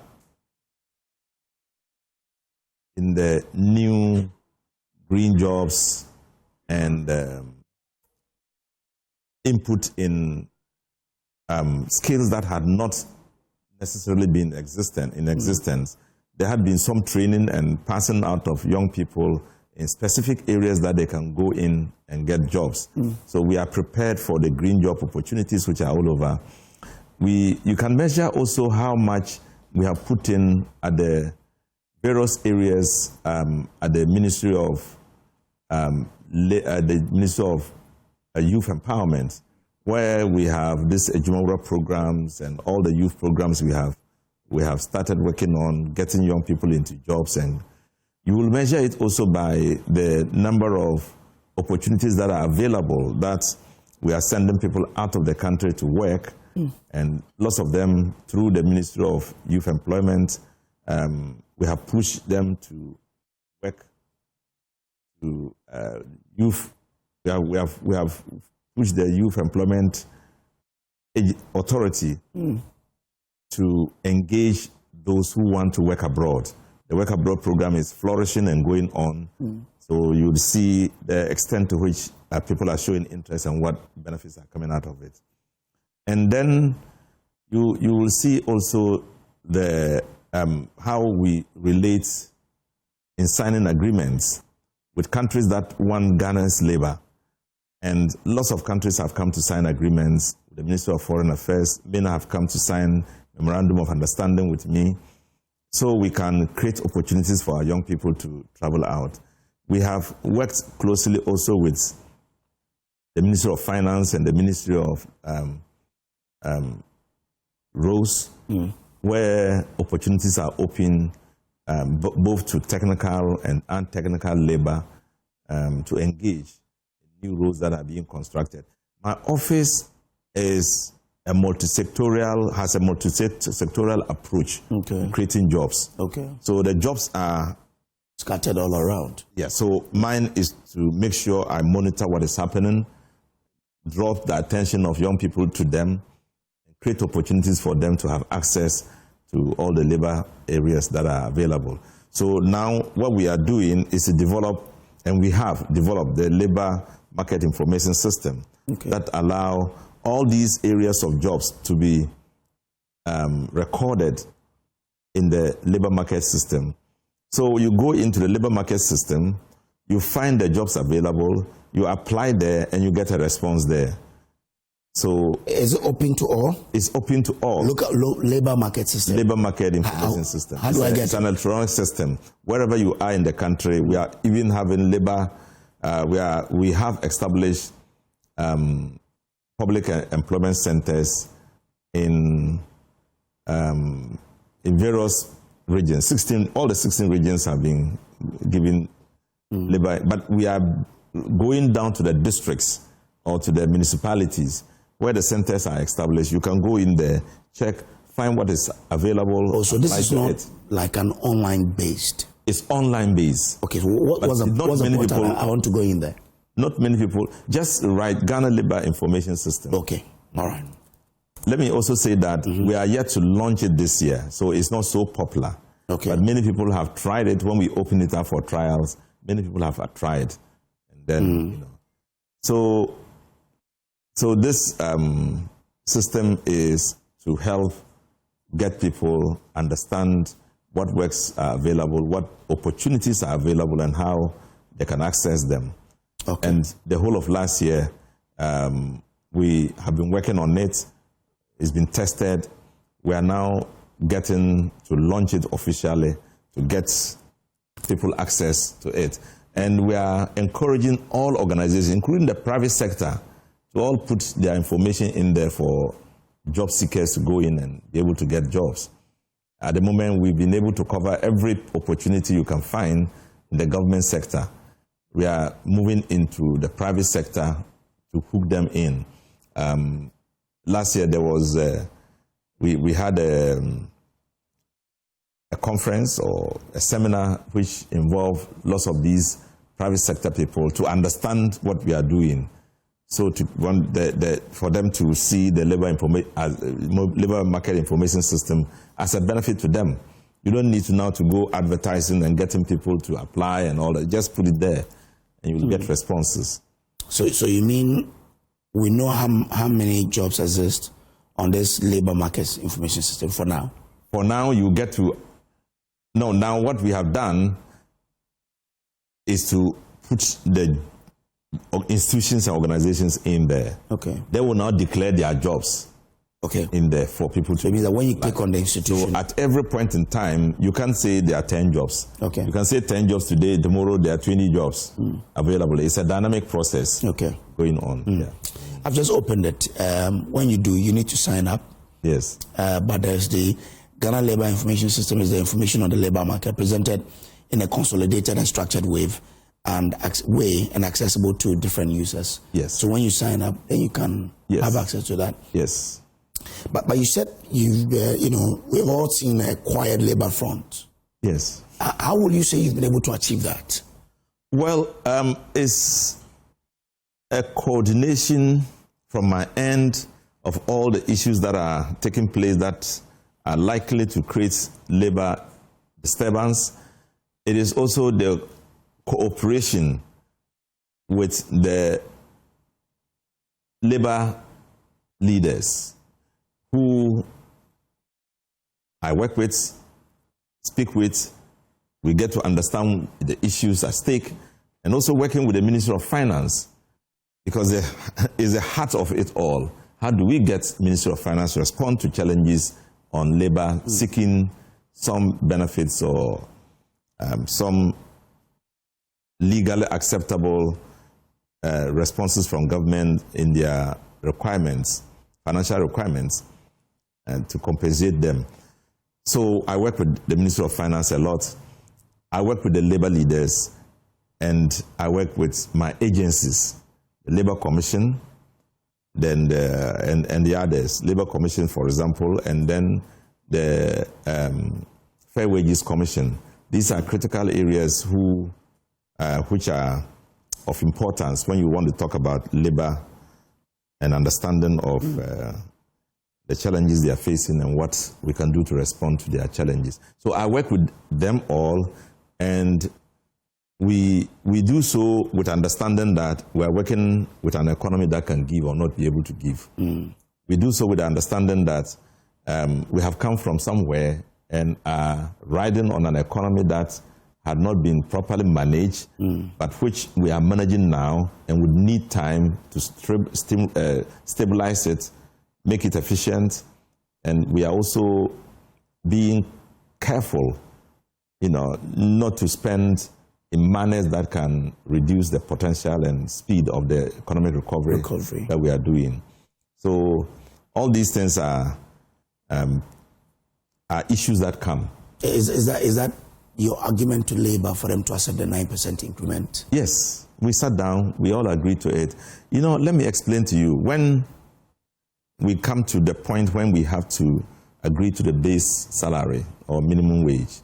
[SPEAKER 2] in the new green jobs and input in skills that had not necessarily been in existence. There had been some training and passing out of young people in specific areas that they can go in and get jobs. So we are prepared for the green job opportunities which are all over. You can measure also how much we have put in at the various areas at the Ministry of Youth Empowerment, where we have these Ejumawura programs and all the youth programs we have started working on getting young people into jobs. And you will measure it also by the number of opportunities that are available, that we are sending people out of the country to work. And lots of them through the Ministry of Youth Employment, we have pushed them to work to youth. We have pushed the Youth Employment Authority to engage those who want to work abroad. The work abroad program is flourishing and going on. So you'll see the extent to which people are showing interest and what benefits are coming out of it. And then you will see also the how we relate in signing agreements with countries that want Ghana's labor. And lots of countries have come to sign agreements. The Ministry of Foreign Affairs, many have come to sign memorandum of understanding with me, so we can create opportunities for our young people to travel out. We have worked closely also with the Ministry of Finance and the Ministry of Roads, where opportunities are open both to technical and untechnical labor to engage in new roads that are being constructed. My office is has a multi-sectorial approach to creating jobs. So the jobs are
[SPEAKER 3] scattered all around.
[SPEAKER 2] Yeah, so mine is to make sure I monitor what is happening, draw the attention of young people to them, and create opportunities for them to have access to all the labor areas that are available. So now what we are doing is to develop, and we have developed the labor market information system that allow all these areas of jobs to be recorded in the labor market system. So you go into the labor market system, you find the jobs available, you apply there, and you get a response there. So
[SPEAKER 3] is it open to all?
[SPEAKER 2] It's open to all.
[SPEAKER 3] Look at labor market system.
[SPEAKER 2] Labor market information system.
[SPEAKER 3] How do I get it?
[SPEAKER 2] It's an electronic system. Wherever you are in the country, we are even having labor. We have established public employment centers in various regions. All the 16 regions have been given labor, but we are going down to the districts or to the municipalities where the centers are established. You can go in there, check, find what is available.
[SPEAKER 3] Oh, so this is not like an online based.
[SPEAKER 2] It's online based.
[SPEAKER 3] Okay, so what's the portal? I want to go in there.
[SPEAKER 2] Not many people. Just write Ghana Labor Information System.
[SPEAKER 3] Okay, all right.
[SPEAKER 2] Let me also say that we are yet to launch it this year, so it's not so popular.
[SPEAKER 3] Okay.
[SPEAKER 2] But many people have tried it. When we open it up for trials, many people have tried. And then, you know. So this system is to help get people understand what works are available, what opportunities are available, and how they can access them.
[SPEAKER 3] Okay.
[SPEAKER 2] And the whole of last year, we have been working on it. It's been tested. We are now getting to launch it officially to get people access to it. And we are encouraging all organizations, including the private sector, to all put their information in there for job seekers to go in and be able to get jobs. At the moment, we've been able to cover every opportunity you can find in the government sector. We are moving into the private sector to hook them in. Last year, there was we had a conference or a seminar which involved lots of these private sector people to understand what we are doing. So for them to see the labor market information system as a benefit to them. You don't need to now to go advertising and getting people to apply and all that. Just put it there and you'll get responses.
[SPEAKER 3] So you mean we know how many jobs exist on this labor market information system for now?
[SPEAKER 2] For now, you get to... No, now what we have done is to put the institutions and organizations in there.
[SPEAKER 3] Okay.
[SPEAKER 2] They will now declare their jobs in there for people to...
[SPEAKER 3] So it means that when you click on the institution...
[SPEAKER 2] So at every point in time, you can't say there are 10 jobs.
[SPEAKER 3] Okay.
[SPEAKER 2] You can say 10 jobs today, tomorrow there are 20 jobs available. It's a dynamic process going on. Yeah.
[SPEAKER 3] I've just opened it. When you do, you need to sign up.
[SPEAKER 2] Yes.
[SPEAKER 3] But there's the Ghana Labor Information System is the information on the labor market presented in a consolidated and structured way and accessible to different users.
[SPEAKER 2] Yes.
[SPEAKER 3] So when you sign up, then you can have access to that.
[SPEAKER 2] Yes.
[SPEAKER 3] But you said we've all seen a quiet labor front.
[SPEAKER 2] Yes.
[SPEAKER 3] How will you say you've been able to achieve that?
[SPEAKER 2] Well, it's a coordination from my end of all the issues that are taking place that are likely to create labor disturbance. It is also the cooperation with the labor leaders who I work with, speak with. We get to understand the issues at stake, and also working with the Ministry of Finance, because it's the heart of it all. How do we get Ministry of Finance to respond to challenges on labor, seeking some benefits or some legally acceptable responses from government in their requirements, financial requirements, and to compensate them. So I work with the Ministry of Finance a lot. I work with the labor leaders, and I work with my agencies, the Labor Commission, then the others, Labor Commission, for example, and then the Fair Wages Commission. These are critical areas which are of importance when you want to talk about labor and understanding of the challenges they are facing and what we can do to respond to their challenges. So I work with them all, and we do so with understanding that we are working with an economy that can give or not be able to give. We do so with the understanding that we have come from somewhere and are riding on an economy that had not been properly managed, but which we are managing now and would need time to stabilize it, make it efficient, and we are also being careful, not to spend in manners that can reduce the potential and speed of the economic recovery that we are doing. So all these things are issues that come.
[SPEAKER 3] Is that your argument to Labour for them to accept the 9% increment?
[SPEAKER 2] Yes, we sat down, we all agreed to it. Let me explain to you. When we come to the point when we have to agree to the base salary or minimum wage,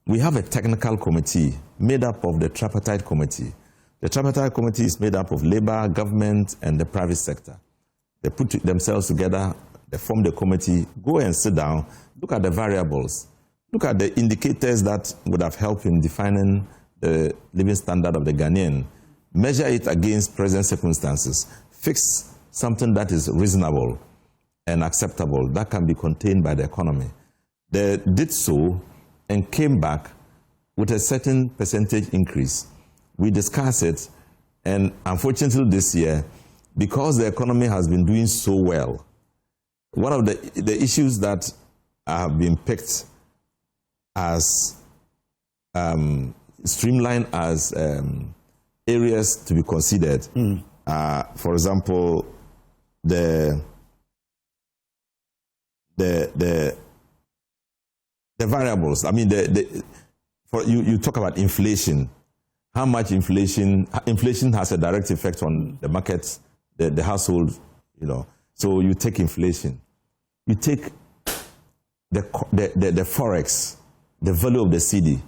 [SPEAKER 2] we have a technical committee made up of the tripartite committee. The tripartite committee is made up of Labour, government, and the private sector. They put themselves together, they form the committee, go and sit down, look at the variables, look at the indicators that would have helped in defining the living standard of the Ghanaian, measure it against present circumstances, fix something that is reasonable and acceptable, that can be contained by the economy. They did so and came back with a certain percentage increase. We discussed it, and unfortunately this year, because the economy has been doing so well, one of the issues that have been picked as streamlined as areas to be considered, for example, the variables. I mean, you talk about inflation. How much inflation has a direct effect on the market, the household, So you take inflation. You take the forex, the value of the cedi.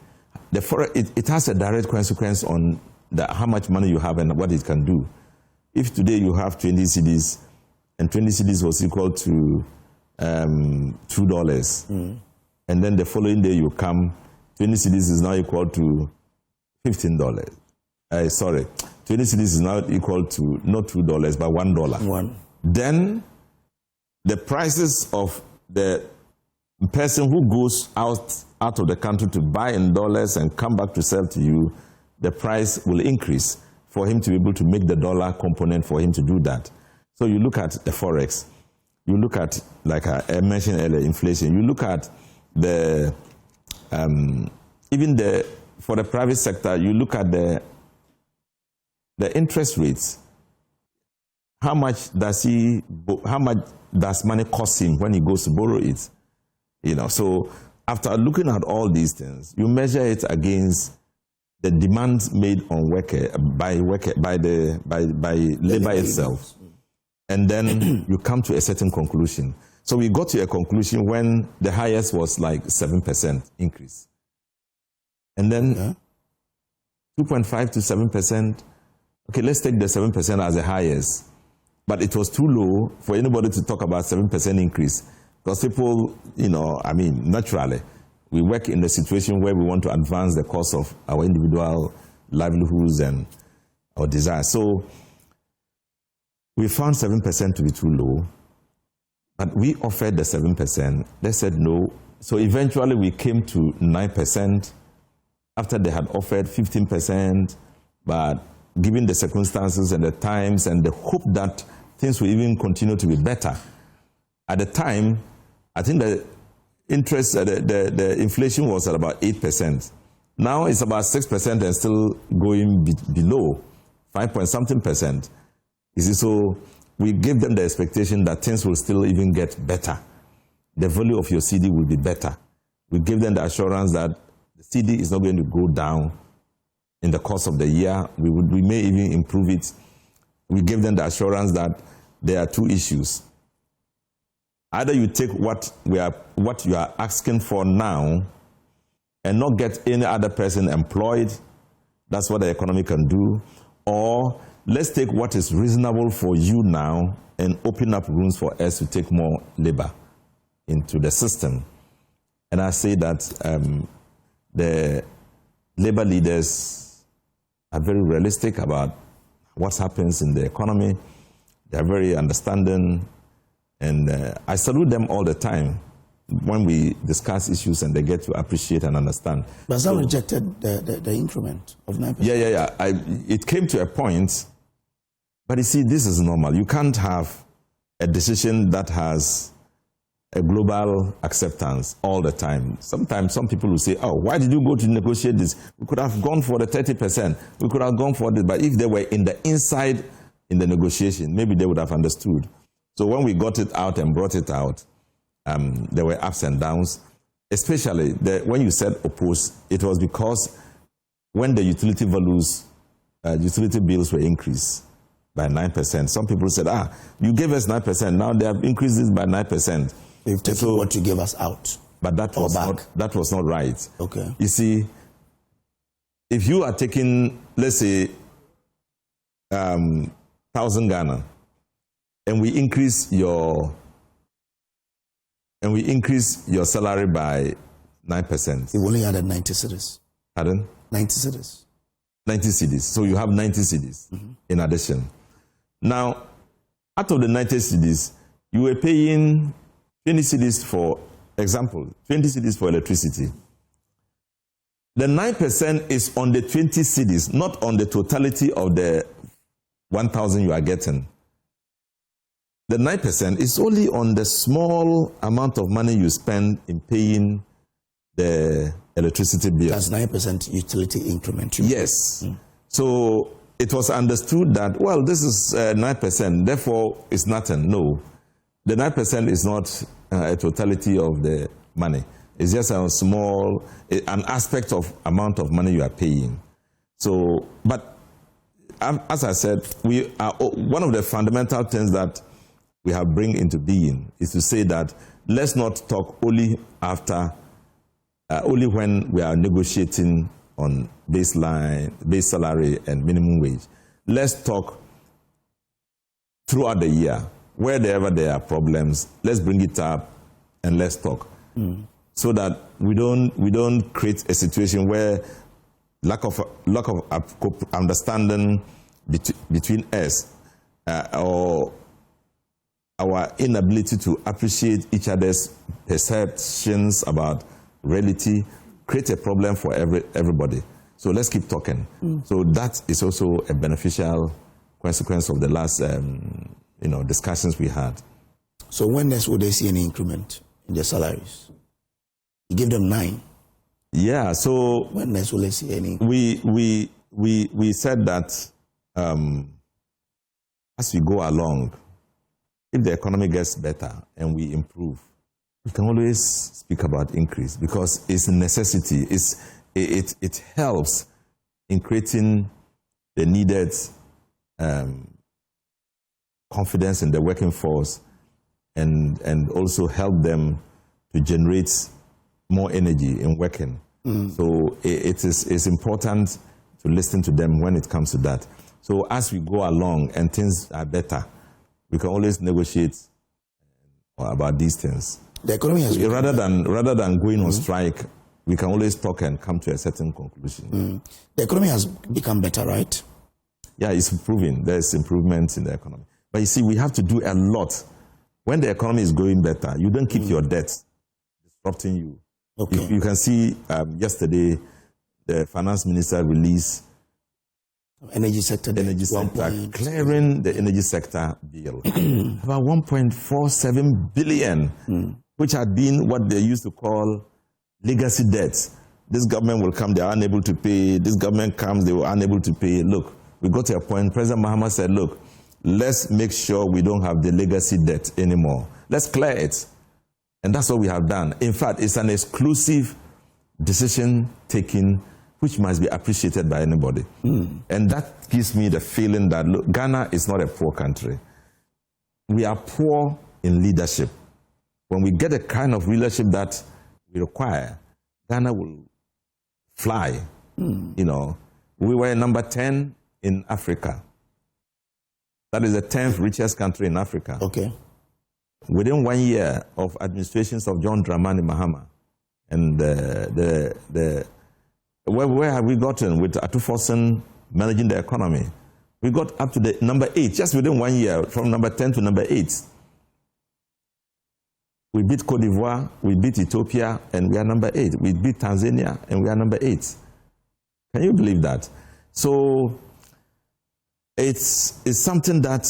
[SPEAKER 2] The forex, it has a direct consequence on how much money you have and what it can do. If today you have 20 cedis, and 20 cedis was equal to $2, and then the following day you come, 20 cedis is now equal to $15. 20 cedis is now equal to not $2 but $1. Then the prices of the person who goes out of the country to buy in dollars and come back to sell to you, the price will increase for him to be able to make the dollar component for him to do that. So you look at the forex, you look at, like I mentioned earlier, inflation. You look at the for the private sector, you look at the interest rates. How much does money cost him when he goes to borrow it? So after looking at all these things, you measure it against the demands made on by labor itself, and then you come to a certain conclusion. So we got to a conclusion when the highest was like 7% increase, and then 2.5 to 7%. Okay, let's take the 7% as the highest, but it was too low for anybody to talk about 7% increase, because people, naturally, we work in a situation where we want to advance the cause of our individual livelihoods and our desires. So we found 7% to be too low, but we offered the 7%. They said no. So eventually we came to 9% after they had offered 15%, but given the circumstances and the times and the hope that things will even continue to be better. At the time, I think the interest, the inflation was at about 8%. Now it's about 6% and still going below 5-point-something%. You see, so we give them the expectation that things will still even get better. The value of your CD will be better. We give them the assurance that the CD is not going to go down in the course of the year. We may even improve it. We give them the assurance that there are two issues. Either you take what you are asking for now and not get any other person employed. That's what the economy can do. Or let's take what is reasonable for you now and open up rooms for us to take more labor into the system. And I say that the labor leaders are very realistic about what happens in the economy. They are very understanding. And I salute them all the time when we discuss issues and they get to appreciate and understand.
[SPEAKER 3] But some rejected the increment of 9%.
[SPEAKER 2] Yeah. It came to a point, but you see, this is normal. You can't have a decision that has a global acceptance all the time. Sometimes some people will say, oh, why did you go to negotiate this? We could have gone for the 30%. We could have gone for this. But if they were in the inside in the negotiation, maybe they would have understood. So when we got it out and brought it out, there were ups and downs, especially when you said oppose, it was because when the utility values, utility bills were increased by 9%, some people said, you gave us 9%, now they have increased it by 9%.
[SPEAKER 3] They've taken what you gave us out.
[SPEAKER 2] But that was not right.
[SPEAKER 3] Okay.
[SPEAKER 2] You see, if you are taking, let's say, 1,000 Ghana, and we increase your salary by 9%.
[SPEAKER 3] You only added 90 cedis.
[SPEAKER 2] Pardon?
[SPEAKER 3] 90 cedis.
[SPEAKER 2] 90 cedis. So you have 90 cedis in addition. Now, out of the 90 cedis, you were paying 20 cedis for example, 20 cedis for electricity. The 9% is on the 20 cedis, not on the totality of the 1,000 you are getting. The 9% is only on the small amount of money you spend in paying the electricity bill.
[SPEAKER 3] That's 9% utility increment.
[SPEAKER 2] Yes. So it was understood that, well, this is 9%, therefore it's nothing. No. The 9% is not a totality of the money. It's just a small, an aspect of amount of money you are paying. So, but as I said, we are, one of the fundamental things that we have bring into being is to say that let's not talk only after, only when we are negotiating on baseline, base salary and minimum wage. Let's talk throughout the year. Wherever there are problems, let's bring it up and let's talk. So that we don't create a situation where lack of understanding between us or our inability to appreciate each other's perceptions about reality create a problem for everybody. So let's keep talking. So that is also a beneficial consequence of the last discussions we had.
[SPEAKER 3] So when next will they see any increment in their salaries? You give them 9.
[SPEAKER 2] Yeah, so
[SPEAKER 3] when next will they see any?
[SPEAKER 2] We said that as we go along, if the economy gets better and we improve, we can always speak about increase because it's a necessity. It helps in creating the needed confidence in the working force and also help them to generate more energy in working. So it's important to listen to them when it comes to that. So as we go along and things are better, we can always negotiate about these things.
[SPEAKER 3] The economy has
[SPEAKER 2] rather than going on strike, we can always talk and come to a certain conclusion.
[SPEAKER 3] The economy has become better, right?
[SPEAKER 2] Yeah, it's improving. There's improvements in the economy. But you see, we have to do a lot. When the economy is going better, you don't keep your debt disrupting you.
[SPEAKER 3] Okay.
[SPEAKER 2] You can see yesterday, the finance minister released
[SPEAKER 3] energy sector
[SPEAKER 2] clearing the energy sector bill. About 1.47 billion, which had been what they used to call legacy debts. this government will come, they are unable to pay. This government comes, they were unable to pay. Look, we got to a point, President Mahama said, look, let's make sure we don't have the legacy debt anymore. Let's clear it. And that's what we have done. In fact, it's an exclusive decision taking which must be appreciated by anybody. And that gives me the feeling that, look, Ghana is not a poor country. We are poor in leadership. When we get the kind of leadership that we require, Ghana will fly. You know, we were number 10 in Africa. That is the 10th richest country in Africa.
[SPEAKER 3] Okay.
[SPEAKER 2] Within 1 year of administrations of John Dramani Mahama, and where have we gotten with Atufosen managing the economy? We got up to the number 8, just within 1 year, from number 10 to number 8. We beat Cote d'Ivoire, we beat Ethiopia, and we are number 8. We beat Tanzania, and we are number 8. Can you believe that? So it's something that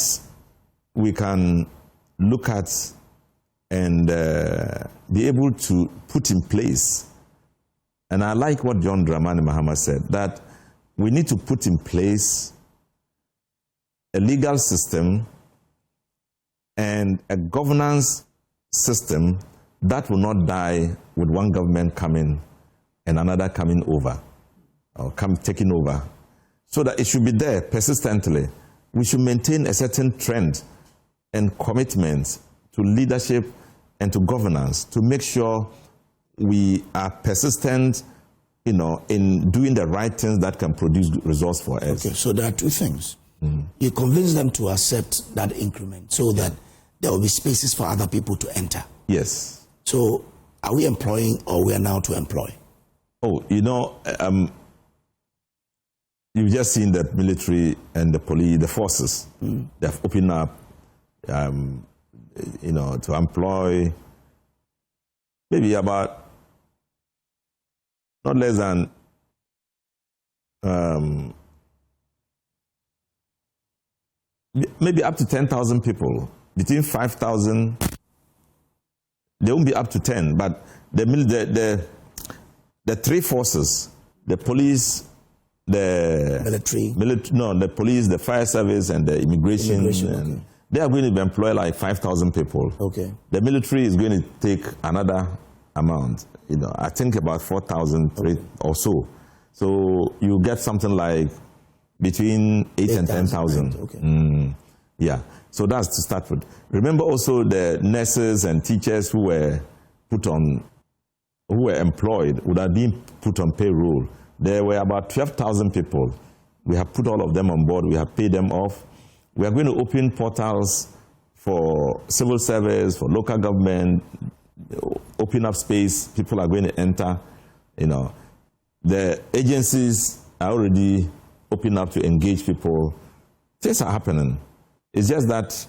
[SPEAKER 2] we can look at and be able to put in place. And I like what John Dramani Mahama said, that we need to put in place a legal system and a governance system that will not die with one government coming and another coming over, or taking over. So that it should be there persistently. We should maintain a certain trend and commitment to leadership and to governance to make sure we are persistent, you know, in doing the right things that can produce results for us.
[SPEAKER 3] Okay, so there are two things. You convince them to accept that increment so that there will be spaces for other people to enter.
[SPEAKER 2] Yes.
[SPEAKER 3] So are we employing, or we are now to employ?
[SPEAKER 2] Oh, you know, you've just seen the military and the police, the forces. They have opened up, you know, to employ maybe about not less than maybe up to 10,000 people. Between 5,000, they won't be up to 10, but the three forces, the police, the the police, the fire service, and the immigration,
[SPEAKER 3] okay.
[SPEAKER 2] They are going to employ like 5,000 people.
[SPEAKER 3] Okay.
[SPEAKER 2] The military is going to take another amount. You know, I think about 4,000 or so. So you get something like between 8 and 10,000.
[SPEAKER 3] Okay.
[SPEAKER 2] Yeah. So that's to start with. Remember also the nurses and teachers who were employed would have been put on payroll. There were about 12,000 people. We have put all of them on board. We have paid them off. We are going to open portals for civil service, for local government, open up space. People are going to enter. You know, the agencies are already open up to engage people. Things are happening. It's just that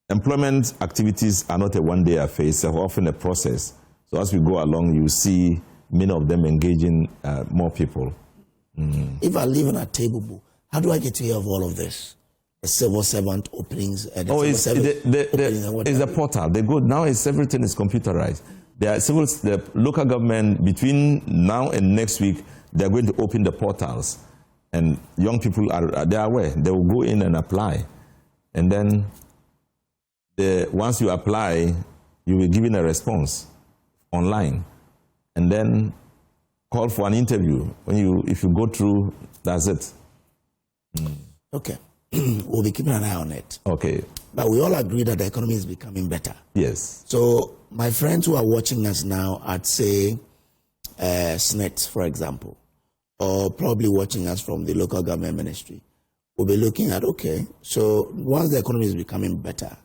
[SPEAKER 2] employment activities are not a one-day affair. It's often a process. So as we go along, you see many of them engaging more people.
[SPEAKER 3] If I live in a table book, how do I get to hear of all of this? The civil servant openings.
[SPEAKER 2] It's a portal. They go now. Everything is computerized. The local government between now and next week, they are going to open the portals, and young people they are aware. They will go in and apply, and then once you apply, you will be given a response online, and then call for an interview. If you go through, that's it.
[SPEAKER 3] Okay. We'll be keeping an eye on it.
[SPEAKER 2] Okay.
[SPEAKER 3] But we all agree that the economy is becoming better.
[SPEAKER 2] Yes.
[SPEAKER 3] So my friends who are watching us now at, say, SNET, for example, or probably watching us from the local government ministry, will be looking at, okay, so once the economy is becoming better,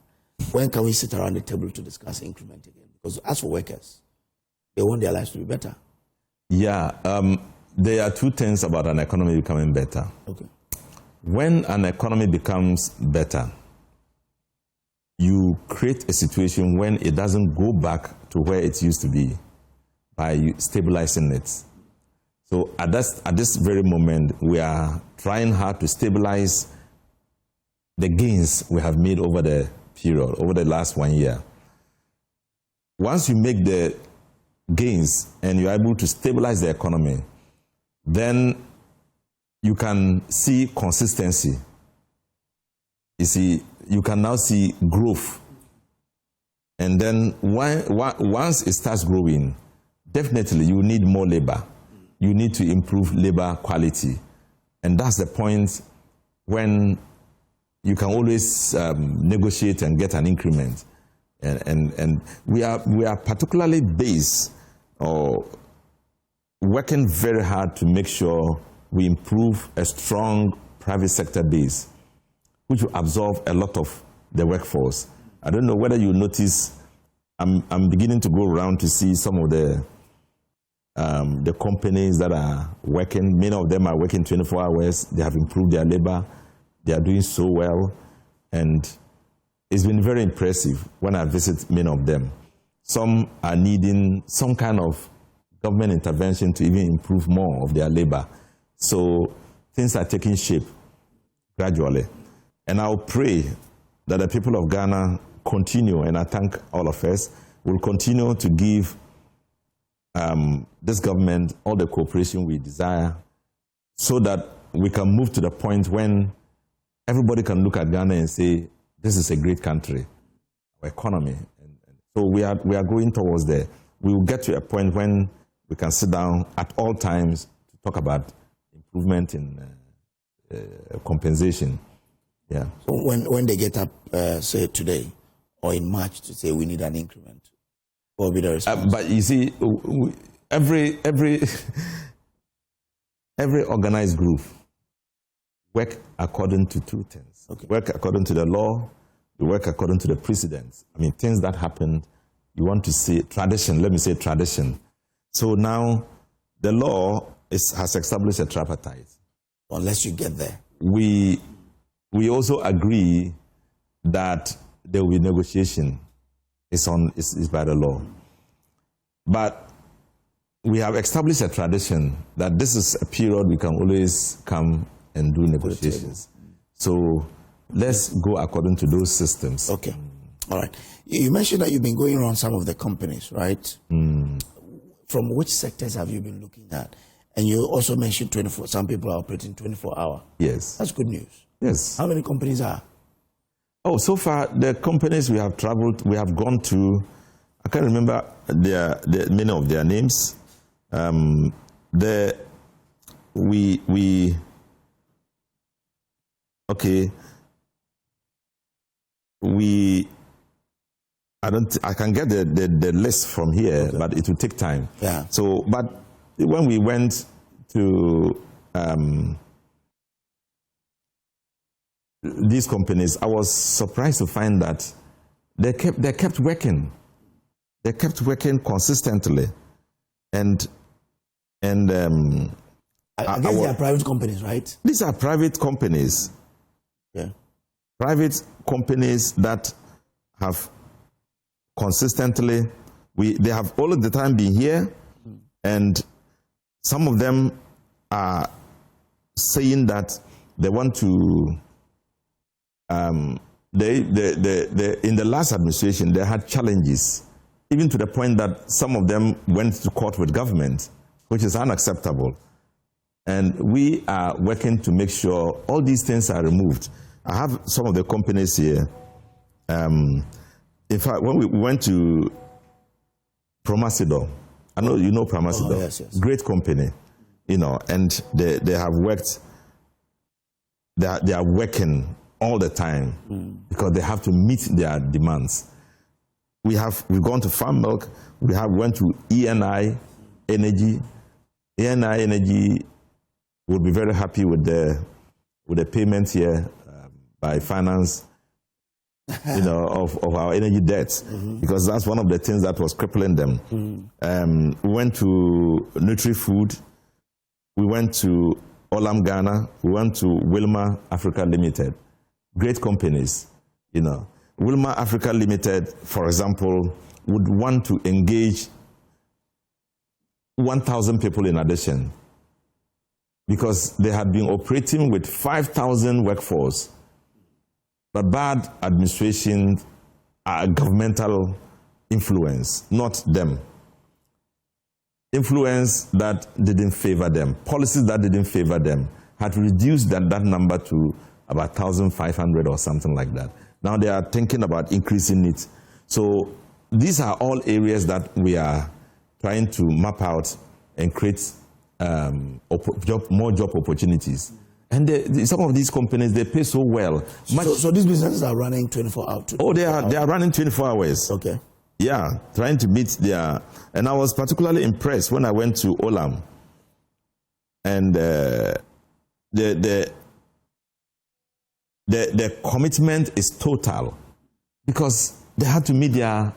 [SPEAKER 3] when can we sit around the table to discuss increment again? Because as for workers, they want their lives to be better.
[SPEAKER 2] Yeah. There are two things about an economy becoming better.
[SPEAKER 3] Okay.
[SPEAKER 2] When an economy becomes better, you create a situation when it doesn't go back to where it used to be by stabilizing it. So at this very moment, we are trying hard to stabilize the gains we have made over the period, over the last 1 year. Once you make the gains and you're able to stabilize the economy, then you can see consistency. You see, you can now see growth. And then once it starts growing, definitely you need more labor. You need to improve labor quality. And that's the point when you can always negotiate and get an increment. And we are particularly based or working very hard to make sure we improve a strong private sector base, which will absorb a lot of the workforce. I don't know whether you notice, I'm beginning to go around to see some of the companies that are working. Many of them are working 24 hours. They have improved their labor. They are doing so well. And it's been very impressive when I visit many of them. Some are needing some kind of government intervention to even improve more of their labor. So things are taking shape gradually. And I'll pray that the people of Ghana continue, and I thank all of us, will continue to give this government all the cooperation we desire so that we can move to the point when everybody can look at Ghana and say, this is a great country, our economy. So we are going towards there. We will get to a point when we can sit down at all times to talk about improvement in compensation. Yeah.
[SPEAKER 3] So when they get up, say today or in March, to say we need an increment, what will be the response?
[SPEAKER 2] But you see, every organized group work according to two things. Okay. Work according to the law, we work according to the precedents. I mean, things that happened, you want to see tradition, let me say tradition. So now the law has established a tripartite.
[SPEAKER 3] Unless you get there.
[SPEAKER 2] We also agree that there will be negotiation. It's by the law. But we have established a tradition that this is a period we can always come and do negotiations. So let's go according to those systems.
[SPEAKER 3] Okay. All right. You mentioned that you've been going around some of the companies, right? From which sectors have you been looking at? And you also mentioned 24. Some people are operating 24 hours.
[SPEAKER 2] Yes.
[SPEAKER 3] That's good news.
[SPEAKER 2] Yes.
[SPEAKER 3] How many companies are?
[SPEAKER 2] Oh, so far the companies we have traveled, we have gone to. I can't remember many of their names. I can get the list from here, okay, but it will take time.
[SPEAKER 3] Yeah.
[SPEAKER 2] So, but when we went to these companies, I was surprised to find that they kept working. They kept working consistently, and
[SPEAKER 3] I guess they are private companies, right?
[SPEAKER 2] These are private companies.
[SPEAKER 3] Yeah.
[SPEAKER 2] Private companies that have consistently, they have all of the time been here, and some of them are saying that they want to. In the last administration, they had challenges, even to the point that some of them went to court with government, which is unacceptable. And we are working to make sure all these things are removed. I have some of the companies here. In fact, when we went to Promasidor, I know you know Promasidor,
[SPEAKER 3] oh, yes.
[SPEAKER 2] Great company, and they have worked. They are working all the time because they have to meet their demands. We've gone to Farm Milk. Went to ENI Energy. ENI Energy will be very happy with the payment here by finance, of our energy debts, because that's one of the things that was crippling them. We went to Nutri-Food. We went to Olam Ghana. We went to Wilmar Africa Limited. Great companies, Wilmar Africa Limited, for example, would want to engage 1,000 people in addition because they had been operating with 5,000 workforce, but bad administration, governmental influence, not them. influence that didn't favor them, policies that didn't favor them, had reduced that number to about 1,500 or something like that. Now they are thinking about increasing it. So these are all areas that we are trying to map out and create more job opportunities. And some of these companies, they pay so well.
[SPEAKER 3] So these businesses are running 24 hours?
[SPEAKER 2] Oh, they are running 24 hours.
[SPEAKER 3] Okay.
[SPEAKER 2] Yeah, trying to meet their... And I was particularly impressed when I went to Olam. And the commitment is total, because they had to meet their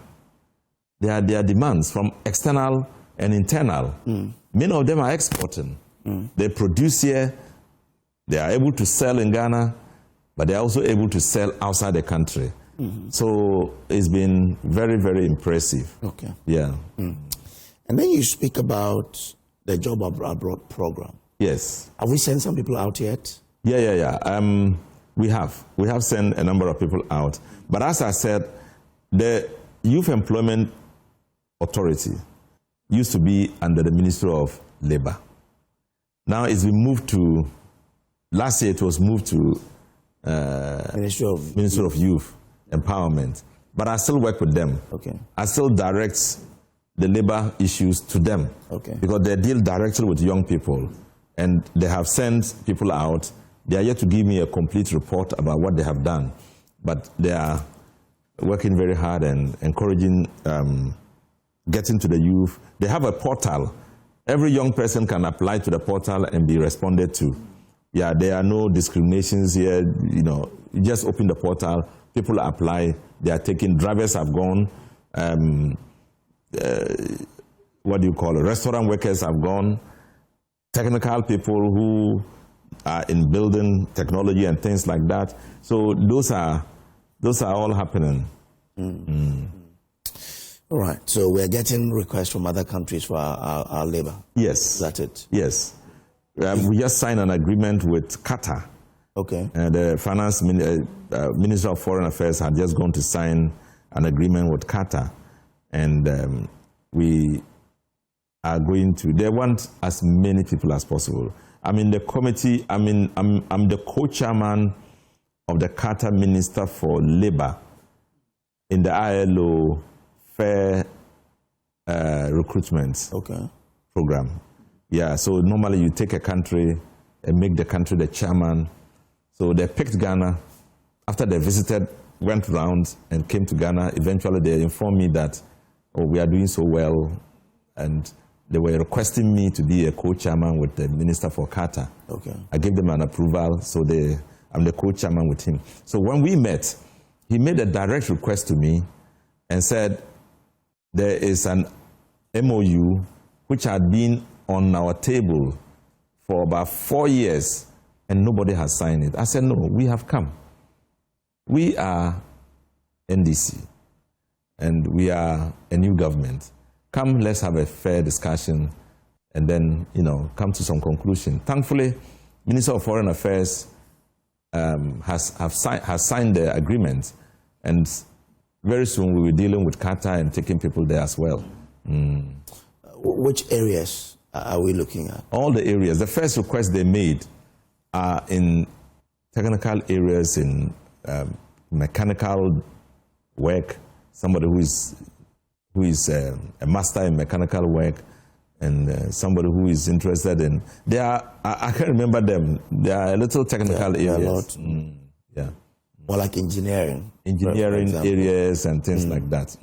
[SPEAKER 2] demands from external and internal. Many of them are exporting. They produce here, they are able to sell in Ghana, but they are also able to sell outside the country. So it's been very, very impressive.
[SPEAKER 3] Okay.
[SPEAKER 2] Yeah.
[SPEAKER 3] And then you speak about the Job Abroad program.
[SPEAKER 2] Yes.
[SPEAKER 3] Have we sent some people out yet?
[SPEAKER 2] Yeah. We have sent a number of people out. But as I said, the Youth Employment Authority used to be under the Ministry of Labor. Now it's been moved to, last year it was moved to Ministry of Youth Empowerment. But I still work with them.
[SPEAKER 3] Okay.
[SPEAKER 2] I still direct the labor issues to them.
[SPEAKER 3] Okay.
[SPEAKER 2] Because they deal directly with young people. And they have sent people out. They are yet to give me a complete report about what they have done. But they are working very hard and encouraging, getting to the youth. They have a portal. Every young person can apply to the portal and be responded to. Yeah, there are no discriminations here. You know, you just open the portal, people apply, they are taking, drivers have gone, restaurant workers have gone, technical people who are in building technology and things like that. So those are all happening.
[SPEAKER 3] All right. So we're getting requests from other countries for our labor.
[SPEAKER 2] Yes.
[SPEAKER 3] Is that it?
[SPEAKER 2] Yes. We just signed an agreement with Qatar.
[SPEAKER 3] Okay.
[SPEAKER 2] And the finance Minister of Foreign Affairs had just gone to sign an agreement with Qatar. And we are going to, they want as many people as possible. I'm in the committee, I'm the co-chairman of the Qatar Minister for Labor in the ILO Fair Recruitment program. Yeah, so normally you take a country and make the country the chairman. So they picked Ghana. After they visited, went around and came to Ghana, eventually they informed me that, oh, we are doing so well. And they were requesting me to be a co-chairman with the Minister for Qatar.
[SPEAKER 3] Okay.
[SPEAKER 2] I gave them an approval, so I'm the co-chairman with him. So when we met, he made a direct request to me and said, there is an MOU which had been on our table for about 4 years and nobody has signed it. I said, no, we have come. We are NDC and we are a new government. Come, let's have a fair discussion and then, come to some conclusion. Thankfully, Minister of Foreign Affairs has signed the agreement, and very soon we will be dealing with Qatar and taking people there as well.
[SPEAKER 3] Which areas are we looking at?
[SPEAKER 2] All the areas. The first request they made are in technical areas, in mechanical work, somebody who is a master in mechanical work, and somebody who is interested in, I can't remember them, they are a little technical areas. Yeah.
[SPEAKER 3] More like engineering.
[SPEAKER 2] Engineering areas and things like that.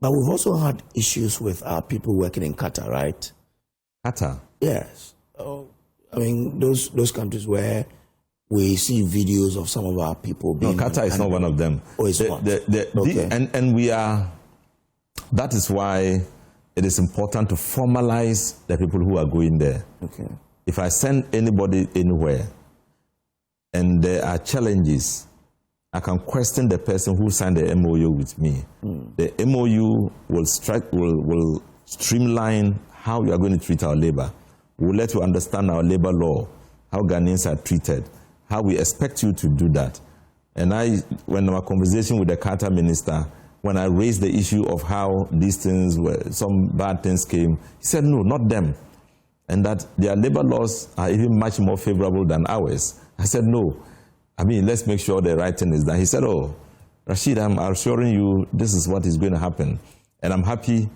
[SPEAKER 3] But we've also had issues with our people working in Qatar, right?
[SPEAKER 2] Qatar?
[SPEAKER 3] Yes. I mean, those countries where we see videos of some of our people being...
[SPEAKER 2] No, Qatar is not one of them.
[SPEAKER 3] Oh, it's not?
[SPEAKER 2] And we are... That is why it is important to formalize the people who are going there.
[SPEAKER 3] Okay.
[SPEAKER 2] If I send anybody anywhere and there are challenges, I can question the person who signed the MOU with me. The MOU will streamline how you are going to treat our labor. We'll let you understand our labor law, how Ghanaians are treated, how we expect you to do that. And when our conversation with the Qatar minister, when I raised the issue of how these things were, some bad things came, he said, no, not them. And that their labor laws are even much more favorable than ours. I said, no. I mean, let's make sure the right thing is done. He said, oh, Rashid, I'm assuring you this is what is going to happen. And I'm happy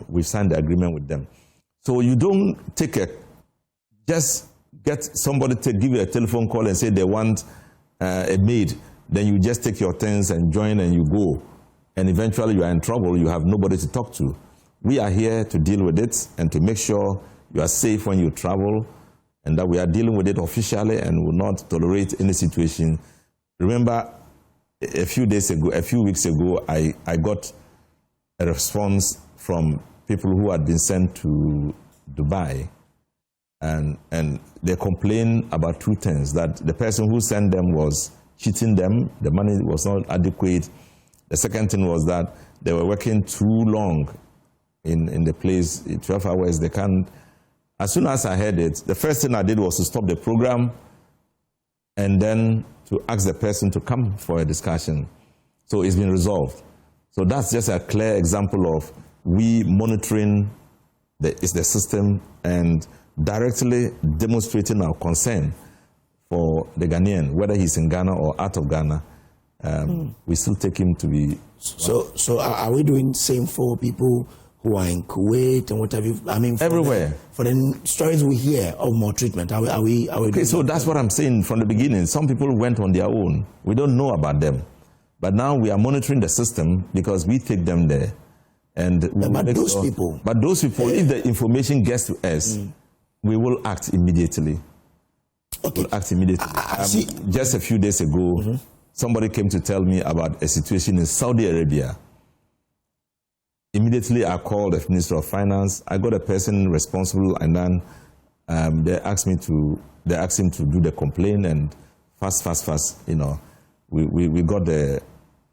[SPEAKER 2] we've signed the agreement with them. So you don't take just get somebody to give you a telephone call and say they want a maid. Then you just take your things and join and you go. And eventually you are in trouble. You have nobody to talk to. We are here to deal with it and to make sure you are safe when you travel, and that we are dealing with it officially and will not tolerate any situation. Remember, a few weeks ago, I got a response from people who had been sent to Dubai, and they complained about two things: that the person who sent them was cheating them, the money was not adequate. The second thing was that they were working too long in the place, 12 hours, they can't. As soon as I heard it, the first thing I did was to stop the program and then to ask the person to come for a discussion. So it's been resolved. So that's just a clear example of we monitoring the system and directly demonstrating our concern for the Ghanaian, whether he's in Ghana or out of Ghana. We still take him to be...
[SPEAKER 3] So are we doing the same for people who are in Kuwait and what have you? I mean,
[SPEAKER 2] everywhere.
[SPEAKER 3] For the stories we hear of maltreatment, are we
[SPEAKER 2] okay, so that's what I'm saying from the beginning. Some people went on their own. We don't know about them. But now we are monitoring the system because we take them there. And
[SPEAKER 3] but those people,
[SPEAKER 2] if the information gets to us, we will act immediately.
[SPEAKER 3] Okay.
[SPEAKER 2] We'll act immediately. Just a few days ago, somebody came to tell me about a situation in Saudi Arabia. Immediately, I called the Minister of Finance. I got a person responsible, and then they asked him to do the complaint, and fast, you know, we got the.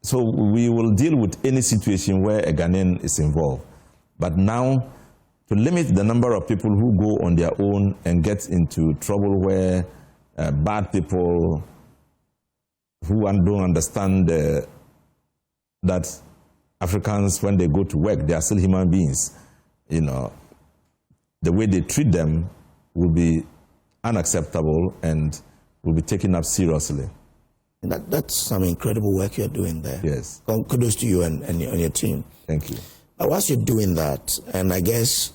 [SPEAKER 2] So we will deal with any situation where a Ghanaian is involved. But now, to limit the number of people who go on their own and get into trouble where bad people who don't understand that Africans, when they go to work, they are still human beings. You know, the way they treat them will be unacceptable and will be taken up seriously.
[SPEAKER 3] That's some incredible work you're doing there.
[SPEAKER 2] Yes.
[SPEAKER 3] Kudos to you and your team.
[SPEAKER 2] Thank you.
[SPEAKER 3] Whilst you're doing that, and I guess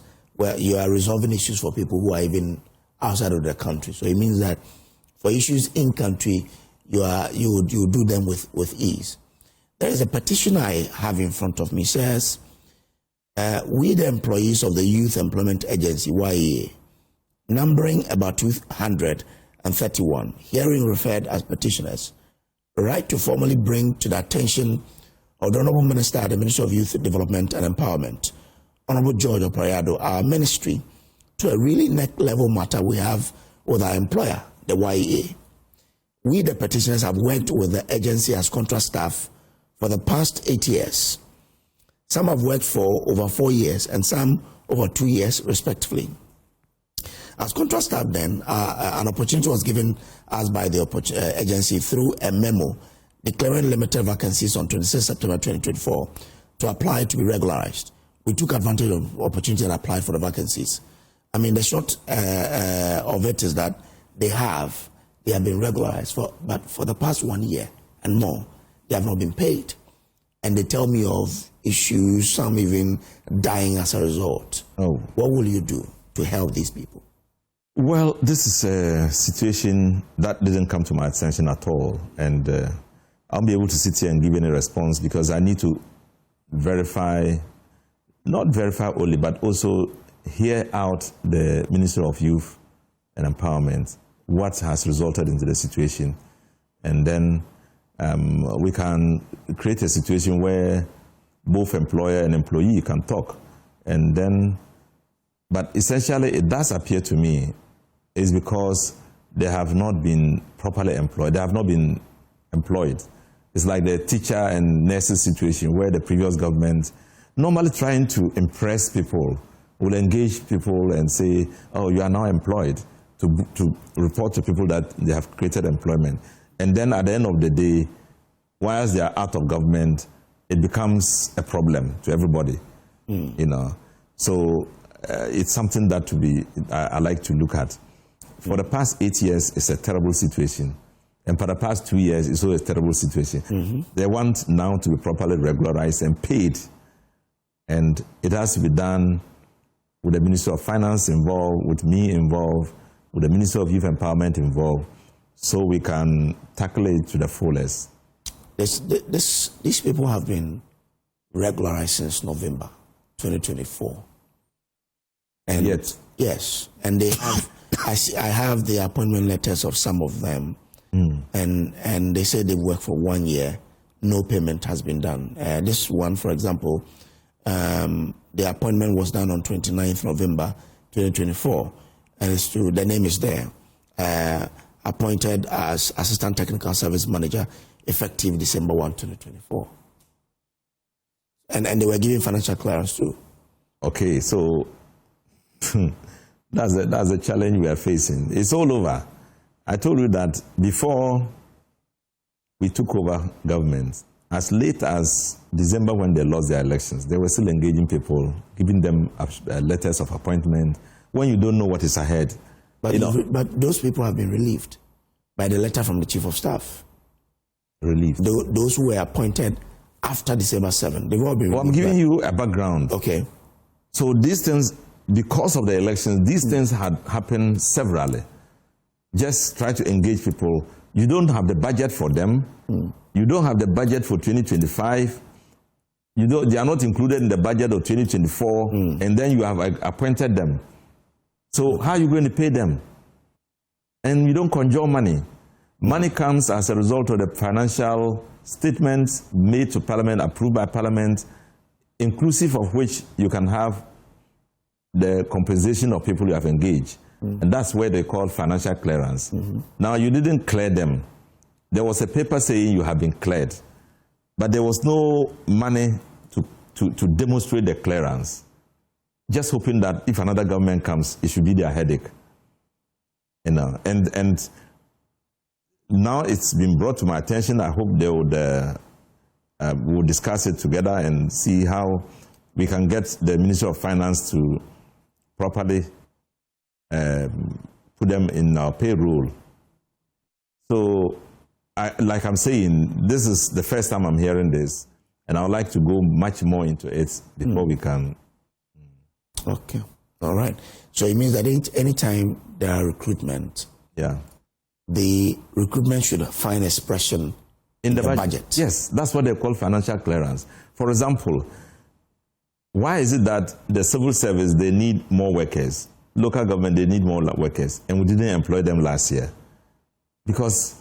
[SPEAKER 3] you are resolving issues for people who are even outside of the country. So it means that for issues in country, you do them with ease. There is a petition I have in front of me. It says, we the employees of the Youth Employment Agency, YEA, numbering about 231, herein referred as petitioners, right to formally bring to the attention of the Honorable Minister at the Ministry of Youth Development and Empowerment, Honorable George Ofori-Atta, our ministry, to a really neck-level matter we have with our employer, the YEA. We, the petitioners, have worked with the agency as contract staff for the past 8 years. Some have worked for over 4 years and some over 2 years, respectively. As contract staff then, an opportunity was given us by the agency through a memo declaring limited vacancies on 26 September 2024 to apply to be regularized. We took advantage of the opportunity and applied for the vacancies. I mean, the short of it is that they have been regularized, but for the past 1 year and more, they have not been paid. And they tell me of issues, some even dying as a result.
[SPEAKER 2] Oh.
[SPEAKER 3] What will you do to help these people?
[SPEAKER 2] Well, this is a situation that didn't come to my attention at all. And I'll be able to sit here and give any response because I need to not verify only, but also hear out the Minister of Youth and Empowerment, what has resulted into the situation. And then we can create a situation where both employer and employee can talk. And then, but essentially it does appear to me is because they have not been properly employed. They have not been employed. It's like the teacher and nurses situation where the previous government, normally trying to impress people, will engage people and say, oh, you are now employed, to report to people that they have created employment. And then at the end of the day, whilst they are out of government, it becomes a problem to everybody, you know. So it's something that I like to look at. For the past 8 years, it's a terrible situation. And for the past 2 years, it's also a terrible situation. They want now to be properly regularized and paid. And it has to be done with the Minister of Finance involved, with me involved, with the Minister of Youth Empowerment involved, so we can tackle it to the fullest.
[SPEAKER 3] These people have been regularized since November 2024. And
[SPEAKER 2] yet?
[SPEAKER 3] Yes. And they have, I have the appointment letters of some of them. And they say they work for 1 year. No payment has been done. This one, for example, the appointment was done on 29th November 2024. And it's true, the name is there. Appointed as Assistant Technical Service Manager, effective December 1, 2024. And they were given financial clearance too.
[SPEAKER 2] Okay, so that's a challenge we are facing. It's all over. I told you that before we took over government, as late as December when they lost their elections, they were still engaging people, giving them letters of appointment when you don't know what is ahead.
[SPEAKER 3] But those people have been relieved by the letter from the Chief of Staff.
[SPEAKER 2] Relieved?
[SPEAKER 3] Those who were appointed after December 7, they've all been relieved.
[SPEAKER 2] Well, I'm giving you a background.
[SPEAKER 3] Okay.
[SPEAKER 2] So these things, because of the elections, these things had happened severally. Just try to engage people. You don't have the budget for them. You don't have the budget for 2025. They are not included in the budget of 2024, and then you have appointed them. So how are you going to pay them? And you don't conjure money. Money comes as a result of the financial statements made to Parliament, approved by Parliament, inclusive of which you can have the compensation of people you have engaged. And that's where they call financial clearance. Now, you didn't clear them. There was a paper saying you have been cleared, but there was no money to demonstrate the clearance. Just hoping that if another government comes, it should be their headache. You know, and now it's been brought to my attention. I hope they would we'll discuss it together and see how we can get the Ministry of Finance to properly put them in our payroll. So, like I'm saying, this is the first time I'm hearing this, and I would like to go much more into it before we can.
[SPEAKER 3] Okay, all right. So it means that anytime there are recruitment, the recruitment should find expression in the budget.
[SPEAKER 2] Yes, that's what they call financial clearance. For example, why is it that the civil service, they need more workers? Local government, they need more workers, and we didn't employ them last year? Because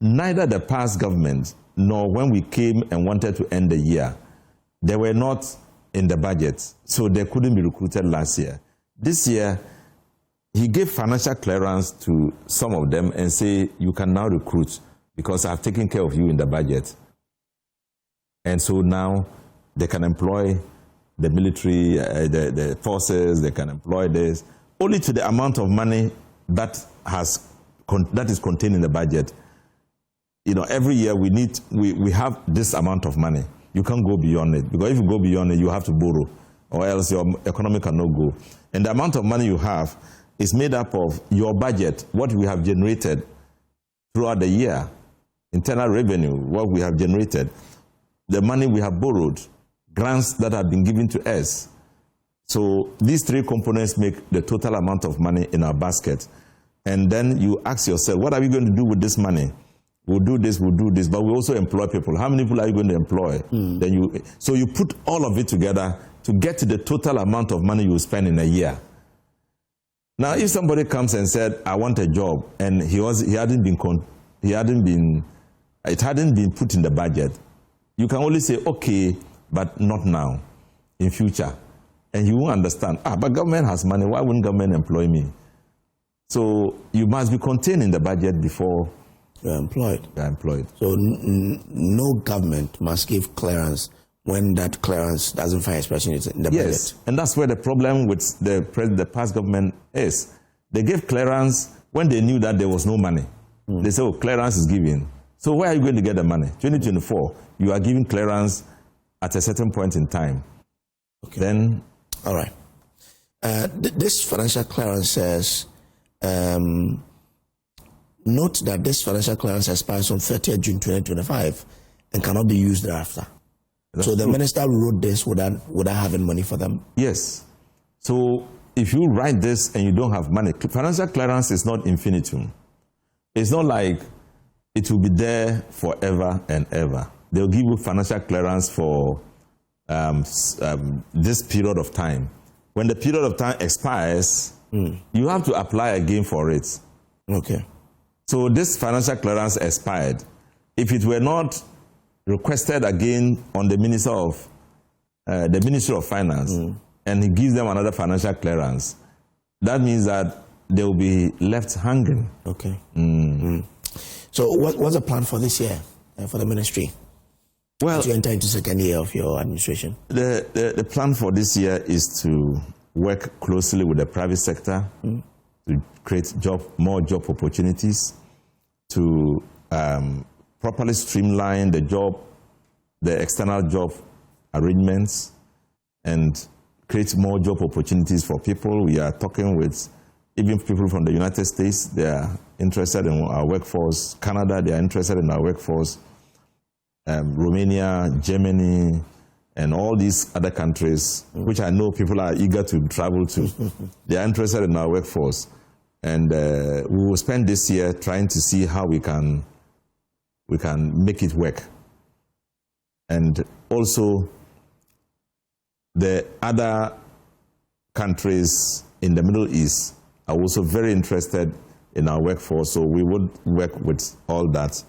[SPEAKER 2] neither the past government nor when we came and wanted to end the year, they were not in the budget, so they couldn't be recruited last year. This year, he gave financial clearance to some of them and say, you can now recruit because I've taken care of you in the budget. And so now they can employ the military, the forces, they can employ this, only to the amount of money that is contained in the budget. You know, every year we have this amount of money. You can't go beyond it, because if you go beyond it, you have to borrow, or else your economy cannot go. And the amount of money you have is made up of your budget, what we have generated throughout the year, internal revenue, what we have generated, the money we have borrowed, grants that have been given to us. So these three components make the total amount of money in our basket. And then you ask yourself, what are we going to do with this money? We'll do this, but we also employ people. How many people are you going to employ? So you put all of it together to get to the total amount of money you spend in a year. Now, if somebody comes and said, I want a job, and it hadn't been put in the budget, you can only say, okay, but not now, in future. And you won't understand, but government has money, why wouldn't government employ me? So you must be contained in the budget before
[SPEAKER 3] you're employed.
[SPEAKER 2] So
[SPEAKER 3] no government must give clearance when that clearance doesn't find expression in the budget.
[SPEAKER 2] Yes, and that's where the problem with the past government is. They gave clearance when they knew that there was no money. They said, oh, clearance is given. So where are you going to get the money? 2024, you are giving clearance at a certain point in time.
[SPEAKER 3] Okay.
[SPEAKER 2] Then,
[SPEAKER 3] all right. This financial clearance says, note that this financial clearance expires on 30th June 2025 and cannot be used thereafter. So the minister wrote this without having money for them?
[SPEAKER 2] Yes. So if you write this and you don't have money, financial clearance is not infinitum. It's not like it will be there forever and ever. They'll give you financial clearance for this period of time. When the period of time expires, you have to apply again for it.
[SPEAKER 3] Okay.
[SPEAKER 2] So this financial clearance expired. If it were not requested again on the Ministry of Finance, and he gives them another financial clearance, that means that they will be left hanging.
[SPEAKER 3] Okay. So what's the plan for this year for the ministry?
[SPEAKER 2] Well,
[SPEAKER 3] to enter into second year of your administration?
[SPEAKER 2] The plan for this year is to work closely with the private sector to create more job opportunities, to properly streamline the external job arrangements, and create more job opportunities for people. We are talking with even people from the United States. They are interested in our workforce. Canada, they are interested in our workforce. Romania, Germany, and all these other countries, which I know people are eager to travel to. They are interested in our workforce. And we will spend this year trying to see how we can make it work. And also, the other countries in the Middle East are also very interested in our workforce, so we would work with all that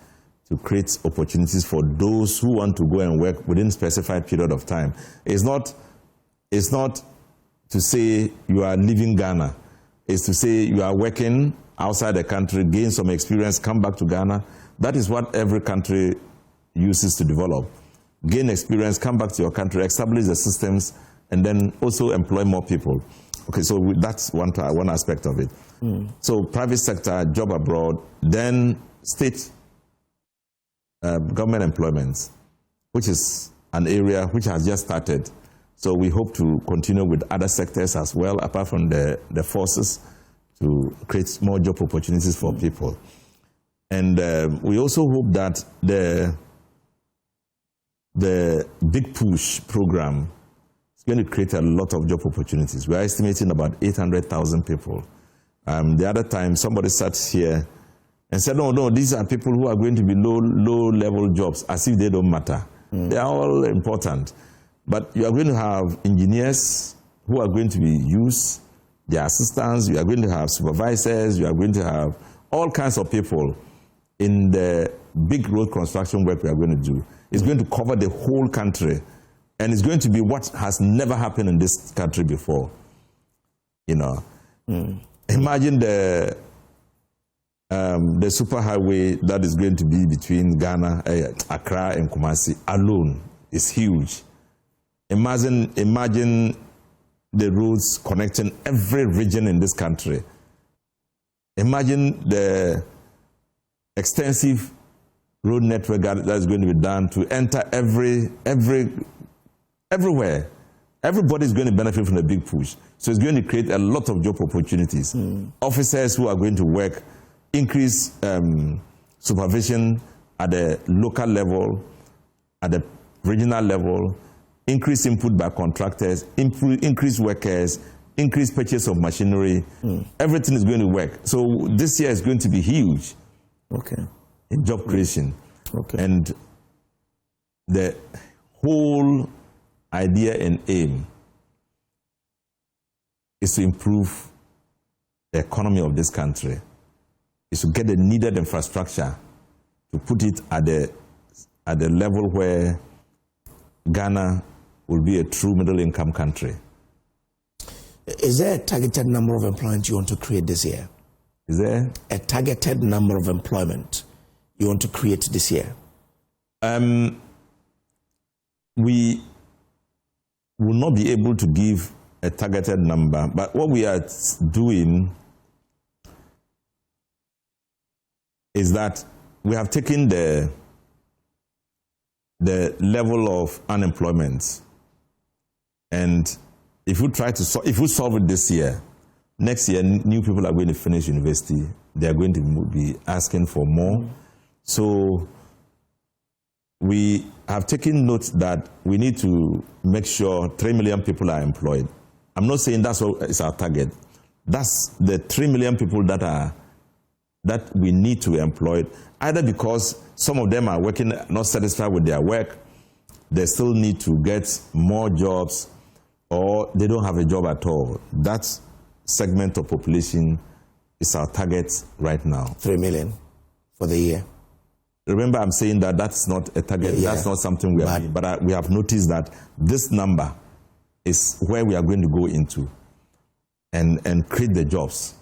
[SPEAKER 2] to create opportunities for those who want to go and work within a specified period of time. It's not to say you are leaving Ghana. It's to say you are working outside the country, gain some experience, come back to Ghana. That is what every country uses to develop. Gain experience, come back to your country, establish the systems, and then also employ more people. Okay, so that's one aspect of it. So private sector, job abroad, then state government employment, which is an area which has just started. So we hope to continue with other sectors as well, apart from the forces, to create more job opportunities for people. And we also hope that the Big Push program is going to create a lot of job opportunities. We are estimating about 800,000 people. The other time, somebody sat here and said, no, these are people who are going to be low-level jobs, as if they don't matter. They are all important. But you are going to have engineers who are going to be used, their assistants, you are going to have supervisors, you are going to have all kinds of people in the big road construction work we are going to do. It's going to cover the whole country, and it's going to be what has never happened in this country before. You know, imagine the superhighway that is going to be between Ghana, Accra, and Kumasi alone is huge. Imagine the roads connecting every region in this country. Imagine the extensive road network that is going to be done to enter everywhere. Everybody is going to benefit from the Big Push. So it's going to create a lot of job opportunities. Officers who are going to work, increase supervision at the local level, at the regional level, increase input by contractors, increase workers, increase purchase of machinery. Everything is going to work. So this year is going to be huge.
[SPEAKER 3] Okay.
[SPEAKER 2] In job creation.
[SPEAKER 3] Okay.
[SPEAKER 2] And the whole idea and aim is to improve the economy of this country, is to get the needed infrastructure to put it at the level where Ghana will be a true middle-income country.
[SPEAKER 3] Is there a targeted number of employment you want to create this year?
[SPEAKER 2] Is there?
[SPEAKER 3] A targeted number of employment you want to create this year?
[SPEAKER 2] We will not be able to give a targeted number, but what we are doing is that we have taken the the level of unemployment, and if we try to if we solve it this year, next year new people are going to finish university. They are going to be asking for more. So we have taken note that we need to make sure 3 million people are employed. I'm not saying that's what is our target. That's the 3 million people that we need to employ, either because some of them are working not satisfied with their work, they still need to get more jobs, or they don't have a job at all. That segment of population is our target right now.
[SPEAKER 3] 3 million for the year.
[SPEAKER 2] Remember, I'm saying that that's not a target. Yeah. That's not something we are doing. But we have noticed that this number is where we are going to go into and create the jobs.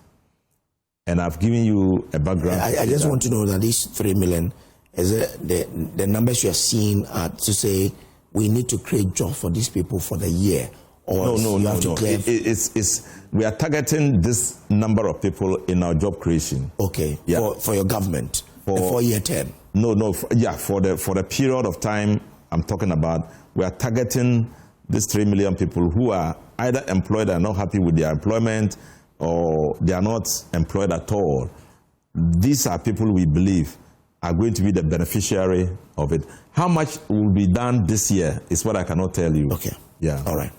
[SPEAKER 2] And I've given you a background.
[SPEAKER 3] I just want to know that these 3 million, is it the numbers you are seeing are to say we need to create jobs for these people for the year? Or
[SPEAKER 2] No. We are targeting this number of people in our job creation.
[SPEAKER 3] Okay, yeah. For your government, for a 4-year term. For the period of time I'm talking about, we are targeting these 3 million people who are either employed and not happy with their employment, or they are not employed at all. These are people we believe are going to be the beneficiary of it. How much will be done this year is what I cannot tell you. Okay.
[SPEAKER 2] Yeah.
[SPEAKER 3] All right.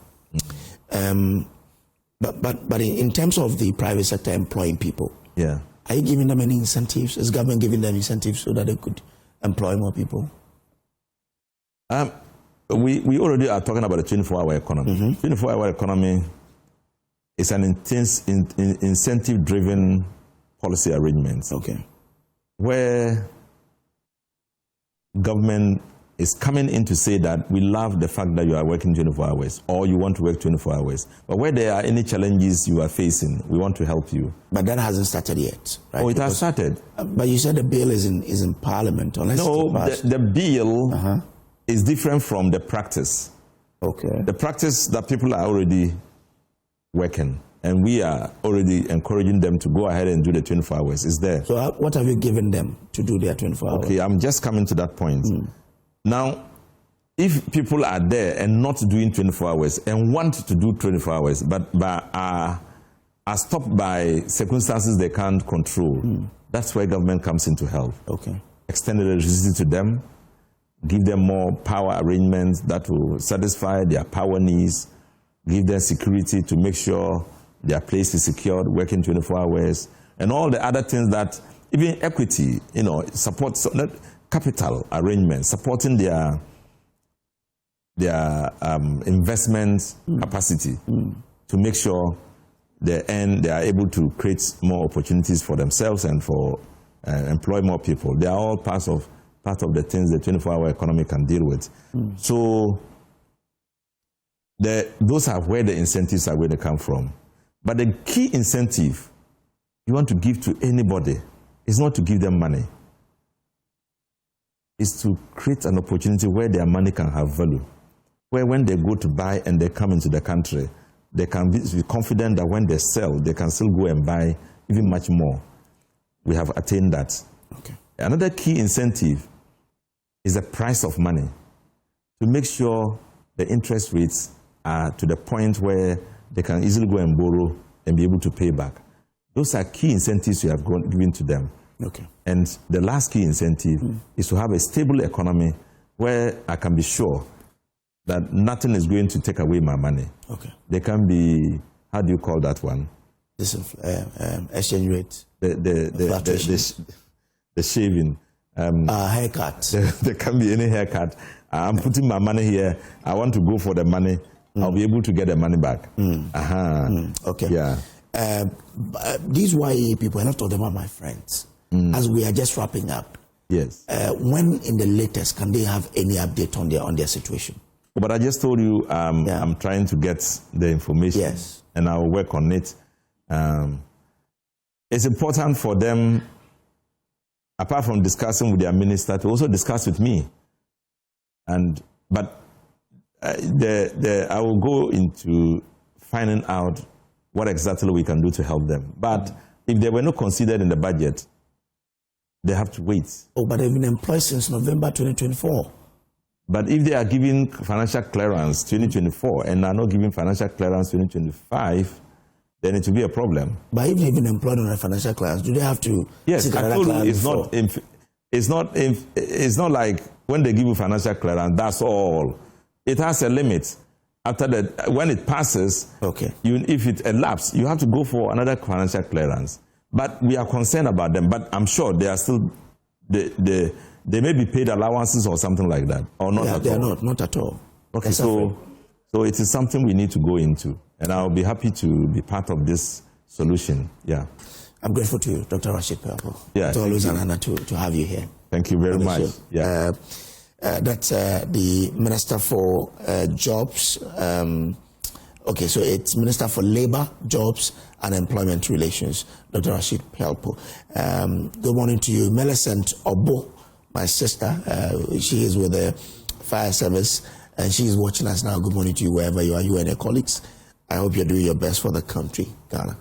[SPEAKER 3] But in terms of the private sector employing people,
[SPEAKER 2] yeah,
[SPEAKER 3] are you giving them any incentives? Is government giving them incentives so that they could employ more people?
[SPEAKER 2] We already are talking about a 24-hour economy. 24-hour economy is an incentive-driven policy arrangement.
[SPEAKER 3] Okay.
[SPEAKER 2] Where government is coming in to say that we love the fact that you are working 24 hours, or you want to work 24 hours. But where there are any challenges you are facing, we want to help you.
[SPEAKER 3] But that hasn't started yet, right?
[SPEAKER 2] Oh, it has started.
[SPEAKER 3] But you said the bill is in Parliament.
[SPEAKER 2] No, the bill is different from the practice.
[SPEAKER 3] Okay.
[SPEAKER 2] The practice that people are already working, and we are already encouraging them to go ahead and do the 24 hours, is there.
[SPEAKER 3] So what have you given them to do their 24 hours?
[SPEAKER 2] Okay, I'm just coming to that point. Now, if people are there and not doing 24 hours and want to do 24 hours, but are stopped by circumstances they can't control, that's where government comes in to help.
[SPEAKER 3] Okay.
[SPEAKER 2] Extend electricity to them, give them more power arrangements that will satisfy their power needs, give them security to make sure their place is secured, working 24 hours, and all the other things that, even equity, support, capital arrangements, supporting their investment capacity to make sure they are able to create more opportunities for themselves and for employ more people. They are all part of the things the 24-hour economy can deal with. So those are where the incentives are going to come from. But the key incentive you want to give to anybody is not to give them money. Is to create an opportunity where their money can have value. Where when they go to buy and they come into the country, they can be confident that when they sell, they can still go and buy even much more. We have attained that.
[SPEAKER 3] Okay.
[SPEAKER 2] Another key incentive is the price of money. To make sure the interest rates are to the point where they can easily go and borrow and be able to pay back. Those are key incentives we have given to them.
[SPEAKER 3] Okay.
[SPEAKER 2] And the last key incentive is to have a stable economy where I can be sure that nothing is going to take away my money.
[SPEAKER 3] Okay.
[SPEAKER 2] There can be, how do you call that one?
[SPEAKER 3] Exchange rate.
[SPEAKER 2] The shaving.
[SPEAKER 3] Haircut.
[SPEAKER 2] There can be any haircut. I'm putting my money here. I want to go for the money. I'll be able to get the money back.
[SPEAKER 3] Okay.
[SPEAKER 2] Yeah.
[SPEAKER 3] These YA people, a lot of them are my friends. As we are just wrapping up,
[SPEAKER 2] yes.
[SPEAKER 3] When in the latest can they have any update on their situation?
[SPEAKER 2] But I just told you I'm trying to get the information.
[SPEAKER 3] Yes.
[SPEAKER 2] And I'll work on it. It's important for them, apart from discussing with their minister, to also discuss with me. But I will go into finding out what exactly we can do to help them. But if they were not considered in the budget, they have to wait.
[SPEAKER 3] Oh, but they've been employed since November 2024.
[SPEAKER 2] But if they are giving financial clearance 2024 and are not giving financial clearance 2025, then it will be a problem.
[SPEAKER 3] But if they've been employed on a financial clearance, do they have to
[SPEAKER 2] yes,
[SPEAKER 3] seek
[SPEAKER 2] I
[SPEAKER 3] another
[SPEAKER 2] told you
[SPEAKER 3] clearance?
[SPEAKER 2] it's not like when they give you financial clearance, that's all. It has a limit. After that, when it passes,
[SPEAKER 3] okay,
[SPEAKER 2] if it elapses, you have to go for another financial clearance. But we are concerned about them. But I'm sure they are still, they may be paid allowances or something like that, or not at all.
[SPEAKER 3] They are not at all.
[SPEAKER 2] Okay, so it is something we need to go into, and I'll be happy to be part of this solution. Yeah.
[SPEAKER 3] I'm grateful to you, Dr. Rashid Pelpo.
[SPEAKER 2] Yeah,
[SPEAKER 3] it's always an honor to have you here.
[SPEAKER 2] Thank you very much. Yeah.
[SPEAKER 3] That's the Minister for Jobs. Okay, so it's Minister for Labor, Jobs and Employment Relations, Dr. Rashid Pelpo. Good morning to you. Millicent Obo, my sister, she is with the fire service and she is watching us now. Good morning to you wherever you are, you and your colleagues. I hope you're doing your best for the country, Ghana.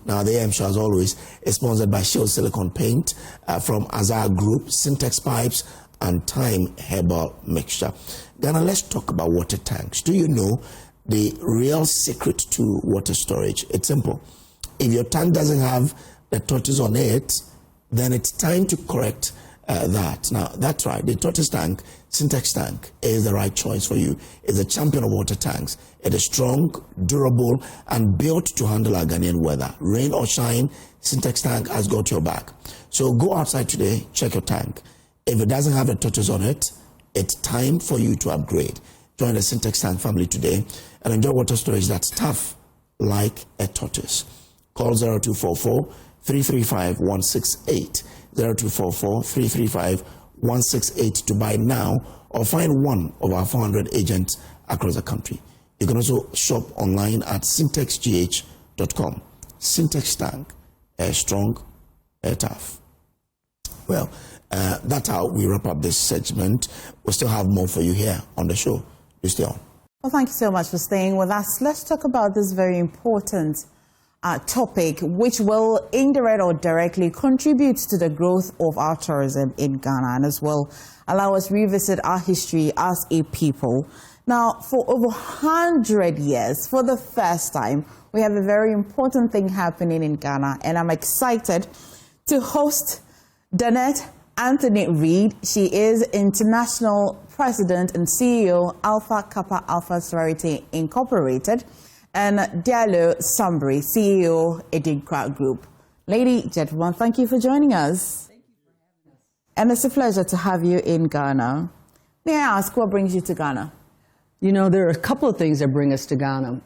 [SPEAKER 3] Now, the AM show, as always, is sponsored by Shield Silicon Paint from Azar Group, Syntex Pipes, and Time Herbal Mixture. Ghana, let's talk about water tanks. Do you know the real secret to water storage? It's simple. If your tank doesn't have the tortoise on it, then it's time to correct that. Now, that's right. The tortoise tank, Syntex tank, is the right choice for you. It's a champion of water tanks. It is strong, durable, and built to handle our Ghanaian weather. Rain or shine, Syntex tank has got your back. So go outside today, check your tank. If it doesn't have a tortoise on it, it's time for you to upgrade. Join the Syntex tank family today and enjoy water storage that's tough like a tortoise. Call 0244 335 168. 0244 335 168 to buy now or find one of our 400 agents across the country. You can also shop online at syntexgh.com. Syntex tank, air strong, air tough. Well, that's how we wrap up this segment. We'll still have more for you here on the show. You stay on.
[SPEAKER 1] Well, thank you so much for staying with us. Let's talk about this very important topic, which will indirectly or directly contribute to the growth of our tourism in Ghana and as well allow us revisit our history as a people. Now, for over 100 years, for the first time, we have a very important thing happening in Ghana, and I'm excited to host Danette Anthony Reid. She is International President and CEO, Alpha Kappa Alpha Sorority Incorporated, and Diallo Sambri, CEO, Edinkra Group. Lady, gentlemen, thank you for joining us. Thank you for having us. And it's a pleasure to have you in Ghana. May I ask, what brings you to Ghana?
[SPEAKER 7] You know, there are a couple of things that bring us to Ghana.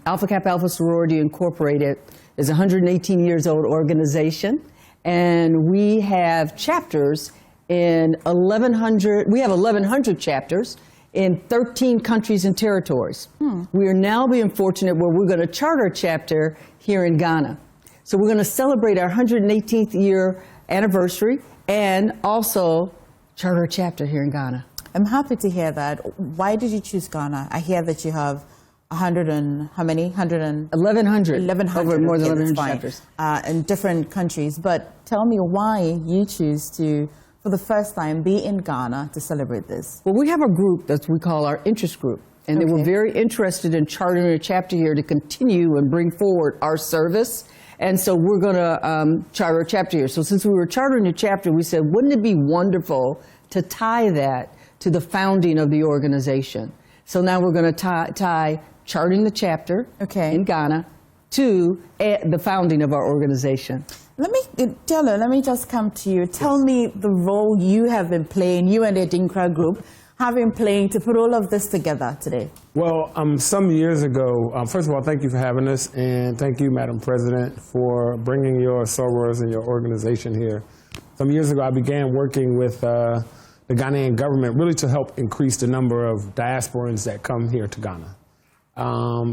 [SPEAKER 7] Alpha Kappa Alpha Sorority Incorporated is a 118 years old organization, and we have chapters in 1,100. We have 1,100 chapters in 13 countries and territories. We are now being fortunate where we're going to charter a chapter here in Ghana. So we're going to celebrate our 118th year anniversary and also charter a chapter here in Ghana.
[SPEAKER 1] I'm happy to hear that. Why did you choose Ghana? I hear that you have 100 and how many? 100 and
[SPEAKER 7] 1,100.
[SPEAKER 1] 1,100.
[SPEAKER 7] Over more than
[SPEAKER 1] okay,
[SPEAKER 7] 100 chapters.
[SPEAKER 1] In different countries. But tell me why you choose to, for the first time, be in Ghana to celebrate this.
[SPEAKER 7] Well, we have a group that we call our interest group. And they were very interested in chartering a chapter here to continue and bring forward our service. And so we're going to charter a chapter here. So since we were chartering a chapter, we said, wouldn't it be wonderful to tie that to the founding of the organization? So now we're going to tie charting the chapter in Ghana to the founding of our organization.
[SPEAKER 1] Let me just come to you. Tell me the role you have been playing, you and the Edinkra Group, have been playing to put all of this together today.
[SPEAKER 12] Well, some years ago, first of all, thank you for having us, and thank you, Madam President, for bringing your sorors and your organization here. Some years ago, I began working with the Ghanaian government really to help increase the number of diasporans that come here to Ghana.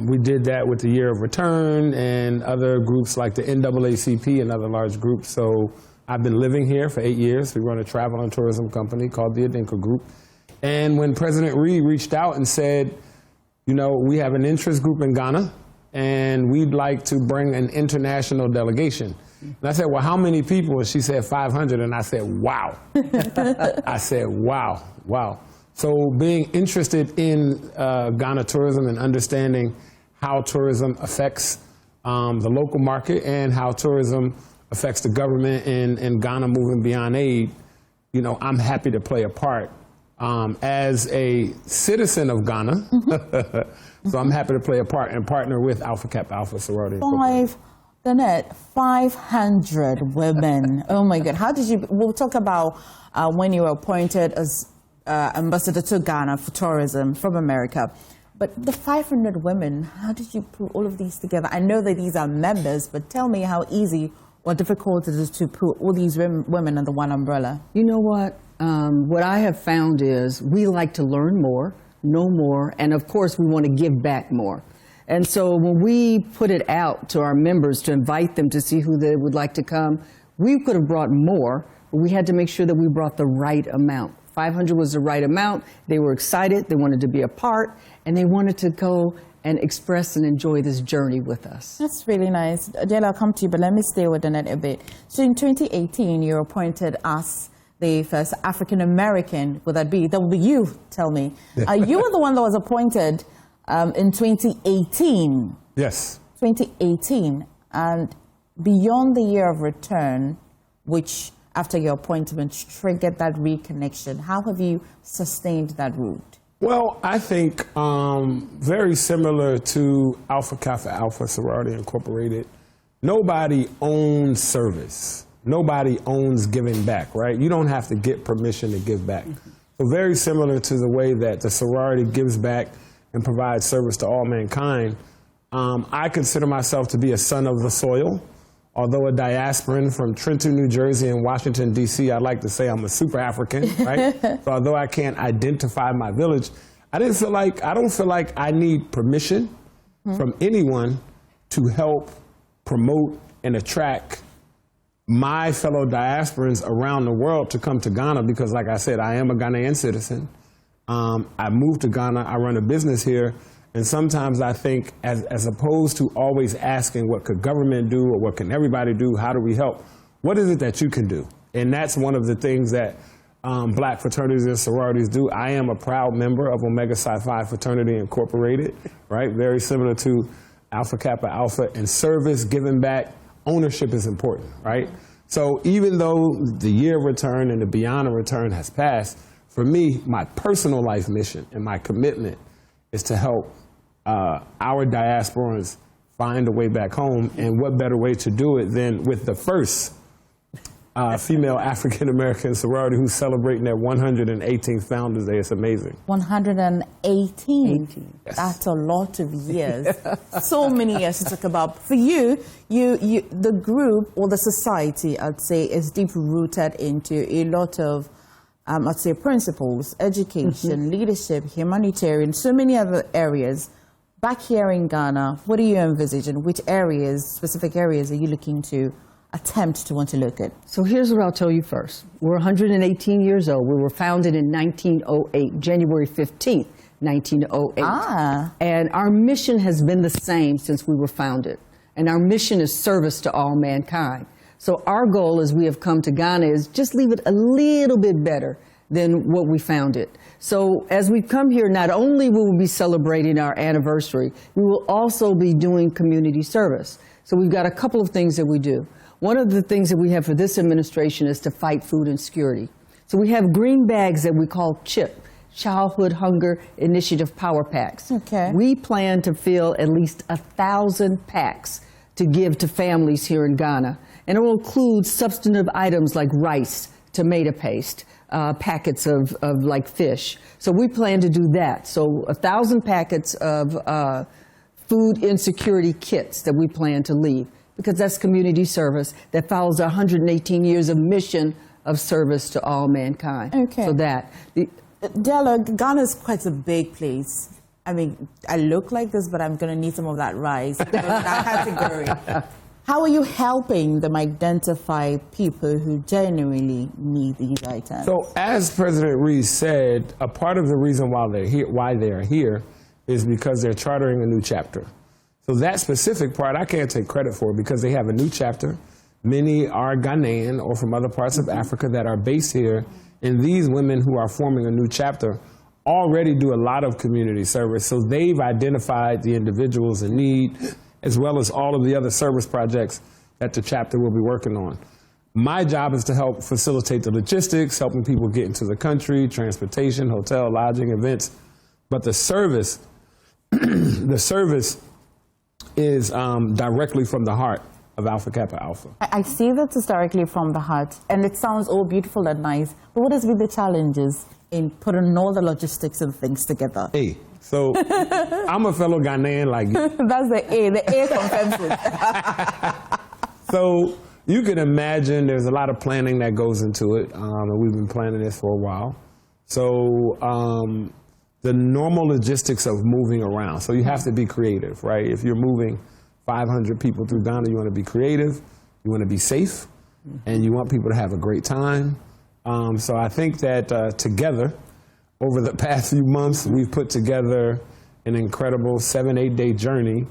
[SPEAKER 12] We did that with the Year of Return and other groups like the NAACP and other large groups. So I've been living here for 8 years. We run a travel and tourism company called the Edinkra Group. And when President Reid reached out and said, you know, we have an interest group in Ghana and we'd like to bring an international delegation. And I said, well, how many people? And she said 500. And I said, wow. I said, wow.
[SPEAKER 6] So being interested in Ghana tourism and understanding how tourism affects the local market and how tourism affects the government in Ghana moving beyond aid, you know, I'm happy to play a part as a citizen of Ghana. So I'm happy to play a part and partner with Alpha Kappa Alpha Sorority.
[SPEAKER 1] 500 women. Oh my God. How did you, we'll talk about when you were appointed as ambassador to Ghana for tourism from America. But the 500 women, how did you put all of these together? I know that these are members, but tell me how easy or difficult it is to put all these women under one umbrella.
[SPEAKER 7] You know what? What I have found is we like to learn more, know more, and of course we want to give back more. And so when we put it out to our members to invite them to see who they would like to come, we could have brought more, but we had to make sure that we brought the right amount. 500 was the right amount. They were excited, they wanted to be a part, and they wanted to go and express and enjoy this journey with us.
[SPEAKER 1] That's really nice. Adele, I'll come to you, but let me stay with it a bit. So in 2018, you were appointed as the first African-American. Would that be? That would be you, tell me. You were the one that was appointed in 2018.
[SPEAKER 6] Yes.
[SPEAKER 1] 2018. And beyond the year of return, which after your appointment triggered that reconnection, how have you sustained that route?
[SPEAKER 6] Well, I think very similar to Alpha Kappa Alpha Sorority Incorporated, nobody owns service. Nobody owns giving back, right? You don't have to get permission to give back. So very similar to the way that the sorority gives back and provides service to all mankind, I consider myself to be a son of the soil. Although a diasporan from Trenton, New Jersey and Washington, D.C., I'd like to say I'm a super African, right? So although I can't identify my village, I don't feel like I need permission from anyone to help promote and attract my fellow diasporans around the world to come to Ghana because, like I said, I am a Ghanaian citizen. I moved to Ghana. I run a business here. And sometimes I think as opposed to always asking what could government do or what can everybody do, how do we help, what is it that you can do? And that's one of the things that black fraternities and sororities do. I am a proud member of Omega Psi Phi Fraternity Incorporated, right? Very similar to Alpha Kappa Alpha. And service, giving back, ownership is important, right? So even though the year of return and the beyond of return has passed, for me, my personal life mission and my commitment is to help our diasporans find a way back home, and what better way to do it than with the first female African-American sorority who's celebrating their 118th Founders Day. It's amazing.
[SPEAKER 1] 118. Yes. That's a lot of years. So many years to talk about. For you, the group or the society, I'd say, is deep-rooted into a lot of I'd say principles, education, leadership, humanitarian, so many other areas. Back here in Ghana, what do you envisage and which areas, specific areas, are you looking to attempt to want to look at?
[SPEAKER 7] So here's what I'll tell you first. We're 118 years old. We were founded in 1908, January 15th, 1908. And our mission has been the same since we were founded. And our mission is service to all mankind. So our goal as we have come to Ghana is just leave it a little bit better than what we found it. So as we come here, not only will we be celebrating our anniversary, we will also be doing community service. So we've got a couple of things that we do. One of the things that we have for this administration is to fight food insecurity. So we have green bags that we call CHIP, Childhood Hunger Initiative Power Packs.
[SPEAKER 1] Okay.
[SPEAKER 7] We plan to fill at least 1,000 packs to give to families here in Ghana. And it will include substantive items like rice, tomato paste, packets of like fish. So we plan to do that. So 1,000 packets of food insecurity kits that we plan to leave, because that's community service that follows our 118 years of mission of service to all mankind.
[SPEAKER 1] Okay.
[SPEAKER 7] So that.
[SPEAKER 1] Della, Ghana is quite a big place. I mean, I look like this, but I'm going to need some of that rice, that category. How are you helping them identify people who genuinely need these items?
[SPEAKER 6] So as President Reed said, a part of the reason why they are here is because they're chartering a new chapter. So that specific part, I can't take credit for because they have a new chapter. Many are Ghanaian or from other parts of Africa that are based here. And these women who are forming a new chapter already do a lot of community service. So they've identified the individuals in need, as well as all of the other service projects that the chapter will be working on. My job is to help facilitate the logistics, helping people get into the country, transportation, hotel, lodging, events. But the service, the service is directly from the heart of Alpha Kappa Alpha.
[SPEAKER 1] I see that it's directly from the heart, and it sounds all beautiful and nice, but what has been the challenges in putting all the logistics and things together?
[SPEAKER 6] Hey, so I'm a fellow Ghanaian like you.
[SPEAKER 1] That's the A confirms it.
[SPEAKER 6] So you can imagine there's a lot of planning that goes into it, and we've been planning this for a while. So the normal logistics of moving around, so you have to be creative, right? If you're moving 500 people through Ghana, you want to be creative, you want to be safe, and you want people to have a great time. So I think that together, over the past few months, we've put together an incredible 7-8 day journey.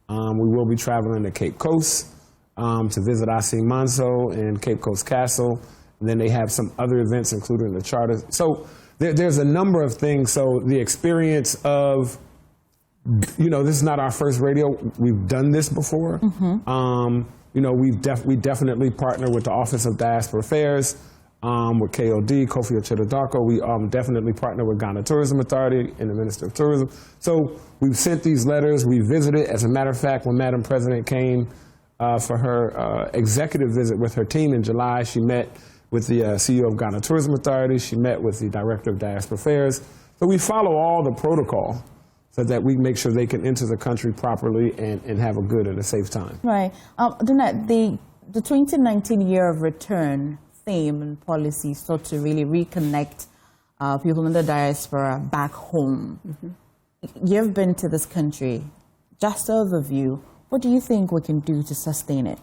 [SPEAKER 6] We will be traveling to Cape Coast to visit Asim Manso and Cape Coast Castle. And then they have some other events, including the charter. So there's a number of things. So the experience of, you know, this is not our first radio. We've done this before. You know, we definitely partner with the Office of Diaspora Affairs, with KOD, Kofi Ochedodako. We definitely partner with Ghana Tourism Authority and the Minister of Tourism. So we've sent these letters. We visited. As a matter of fact, when Madam President came for her executive visit with her team in July, she met with the CEO of Ghana Tourism Authority. She met with the Director of Diaspora Affairs. So we follow all the protocol so that we make sure they can enter the country properly and have a good and a safe time.
[SPEAKER 1] Right. Donette, the 2019 year of return theme and policy sought to really reconnect people in the diaspora back home. You've been to this country. Just overview, what do you think we can do to sustain it?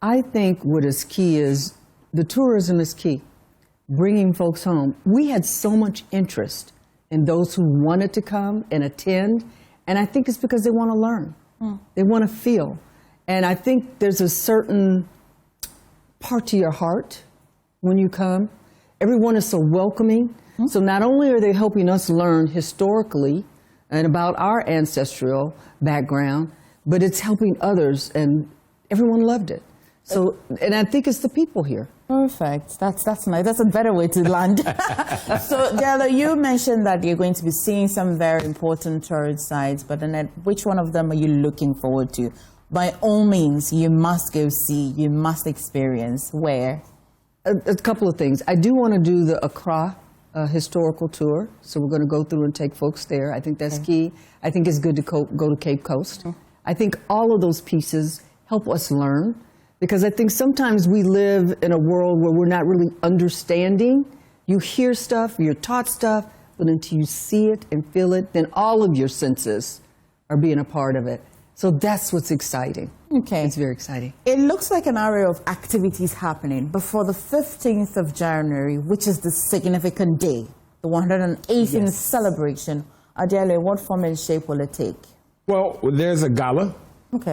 [SPEAKER 7] I think what is key is the tourism is key, bringing folks home. We had so much interest in those who wanted to come and attend, and I think it's because they want to learn. They want to feel. And I think there's a certain part to your heart when you come. Everyone is so welcoming. So not only are they helping us learn historically and about our ancestral background, but it's helping others, and everyone loved it. So, and I think it's the people here.
[SPEAKER 1] Perfect. That's nice. That's a better way to land. So, Diallo, you mentioned that you're going to be seeing some very important tourist sites, but then which one of them are you looking forward to? By all means, you must go see, you must experience. Where?
[SPEAKER 7] A couple of things. I do want to do the Accra historical tour, so we're going to go through and take folks there. I think that's key. I think it's good to go to Cape Coast. I think all of those pieces help us learn, because I think sometimes we live in a world where we're not really understanding. You hear stuff, you're taught stuff, but until you see it and feel it, then all of your senses are being a part of it. So that's what's exciting.
[SPEAKER 1] Okay.
[SPEAKER 7] It's very exciting.
[SPEAKER 1] It looks like an array of activities happening before the 15th of January, which is the significant day, the 118th celebration. Adele, what form and shape will it take?
[SPEAKER 6] Well, there's a gala,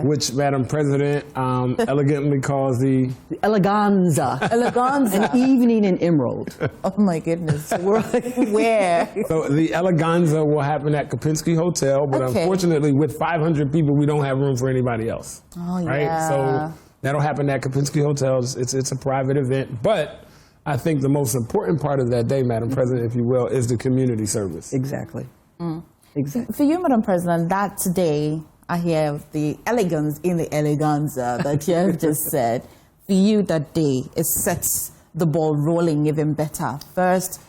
[SPEAKER 6] which Madam President elegantly calls the
[SPEAKER 7] Eleganza.
[SPEAKER 1] Eleganza.
[SPEAKER 7] An evening in Emerald.
[SPEAKER 1] Oh my goodness. Where?
[SPEAKER 6] So the Eleganza will happen at Kopinski Hotel, but unfortunately with 500 people, we don't have room for anybody else.
[SPEAKER 1] Oh,
[SPEAKER 6] right?
[SPEAKER 1] yeah.
[SPEAKER 6] So that'll happen at Kopinski Hotel. It's a private event, but I think the most important part of that day, Madam President, if you will, is the community service.
[SPEAKER 7] Exactly. Exactly.
[SPEAKER 1] For you, Madam President, that today, I hear the elegance in the eleganza that you have just said. For you, that day, it sets the ball rolling even better. First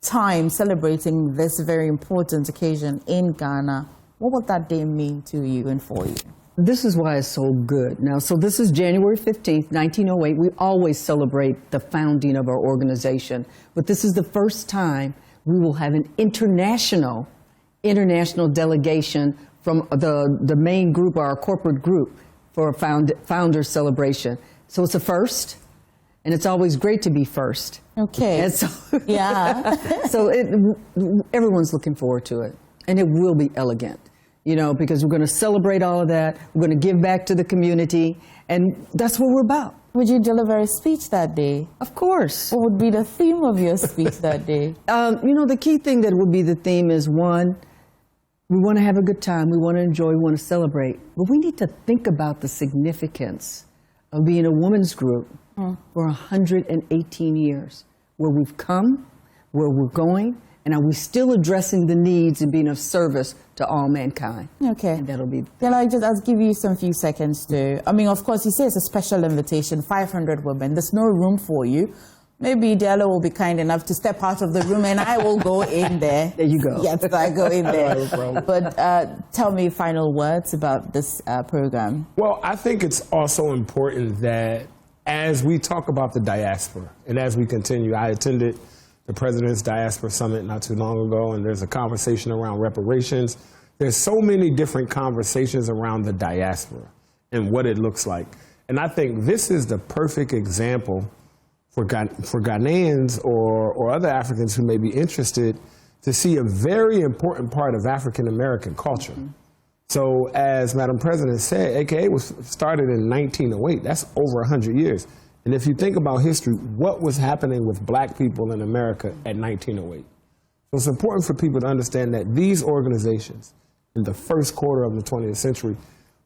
[SPEAKER 1] time celebrating this very important occasion in Ghana. What would that day mean to you and for you?
[SPEAKER 7] This is why it's so good. Now, so this is January 15th, 1908. We always celebrate the founding of our organization, but this is the first time we will have an international delegation from the main group, our corporate group, for a founder celebration. So it's a first, and it's always great to be first.
[SPEAKER 1] Okay.
[SPEAKER 7] And so,
[SPEAKER 1] yeah.
[SPEAKER 7] So everyone's looking forward to it, and it will be elegant, you know, because we're going to celebrate all of that. We're going to give back to the community, and that's what we're about.
[SPEAKER 1] Would you deliver a speech that day?
[SPEAKER 7] Of course.
[SPEAKER 1] What would be the theme of your speech that day?
[SPEAKER 7] You know, the key thing that would be the theme is, one, we want to have a good time, we want to enjoy, we want to celebrate, but we need to think about the significance of being a women's group for 118 years, where we've come, where we're going, and are we still addressing the needs and being of service to all mankind?
[SPEAKER 1] Okay.
[SPEAKER 7] And that'll be...
[SPEAKER 1] I'll give you some few seconds to... I mean, of course, you say it's a special invitation, 500 women. There's no room for you. Maybe Diallo will be kind enough to step out of the room and I will go in there.
[SPEAKER 7] There you go.
[SPEAKER 1] Yes, I go in there.
[SPEAKER 6] No problem.
[SPEAKER 1] But tell me final words about this program.
[SPEAKER 6] Well, I think it's also important that as we talk about the diaspora and as we continue, I attended the President's Diaspora Summit not too long ago, and there's a conversation around reparations. There's so many different conversations around the diaspora and what it looks like. And I think this is the perfect example for Ghanaians or other Africans who may be interested to see a very important part of African American culture. So as Madam President said, AKA was started in 1908. That's over 100 years. And if you think about history, what was happening with black people in America at 1908? So it's important for people to understand that these organizations in the first quarter of the 20th century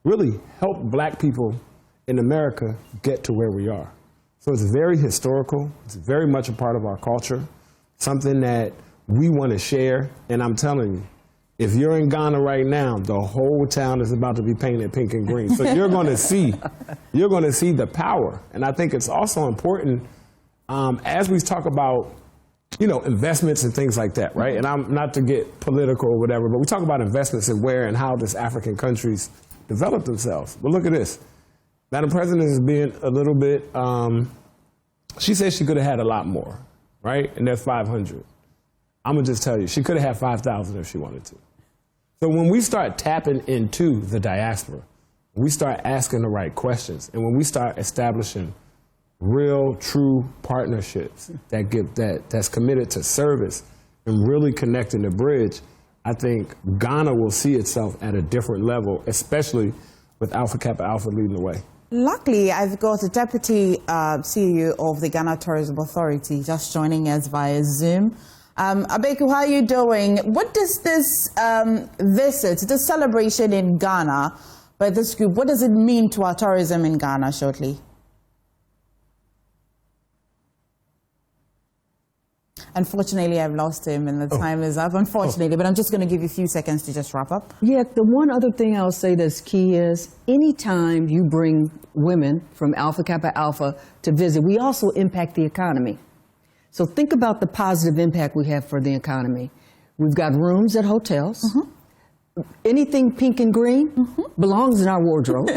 [SPEAKER 6] really helped black people in America get to where we are. So it's very historical. It's very much a part of our culture, something that we want to share. And I'm telling you, if you're in Ghana right now, the whole town is about to be painted pink and green. So you're going to see the power. And I think it's also important as we talk about, investments and things like that, right? And I'm not to get political or whatever, but we talk about investments and where and how does African countries develop themselves. But look at this. Madam President is being a little bit, she said she could have had a lot more, right? And there's 500. I'm going to just tell you, she could have had 5,000 if she wanted to. So when we start tapping into the diaspora, we start asking the right questions, and when we start establishing real, true partnerships that's committed to service and really connecting the bridge, I think Ghana will see itself at a different level, especially with Alpha Kappa Alpha leading the way.
[SPEAKER 1] Luckily, I've got a Deputy CEO of the Ghana Tourism Authority just joining us via Zoom. Abeku, how are you doing? What does this visit, this celebration in Ghana by this group, what does it mean to our tourism in Ghana shortly? Unfortunately, I've lost him and the time is up, unfortunately, but I'm just going to give you a few seconds to just wrap up.
[SPEAKER 7] Yeah, the one other thing I'll say that's key is anytime you bring women from Alpha Kappa Alpha to visit, we also impact the economy. So think about the positive impact we have for the economy. We've got rooms at hotels. Anything pink and green belongs in our wardrobe.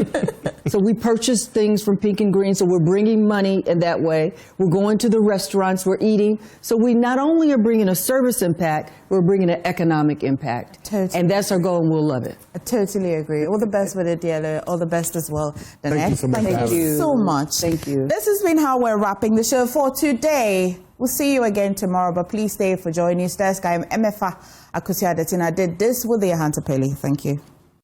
[SPEAKER 7] So we purchase things from Pink and Green, so we're bringing money in that way. We're going to the restaurants, we're eating. So we not only are bringing a service impact, we're bringing an economic impact.
[SPEAKER 1] Totally.
[SPEAKER 7] And that's our goal, and we'll love it.
[SPEAKER 1] I totally agree. All the best with it, Diallo. All the best as well.
[SPEAKER 6] Thank you so much.
[SPEAKER 1] Thank you so much.
[SPEAKER 7] Thank you.
[SPEAKER 1] This has been how we're wrapping the show for today. We'll see you again tomorrow, but please stay for Joy News Desk. I'm MFA Akusiadatina. Did this with the Hunter Pele. Thank you.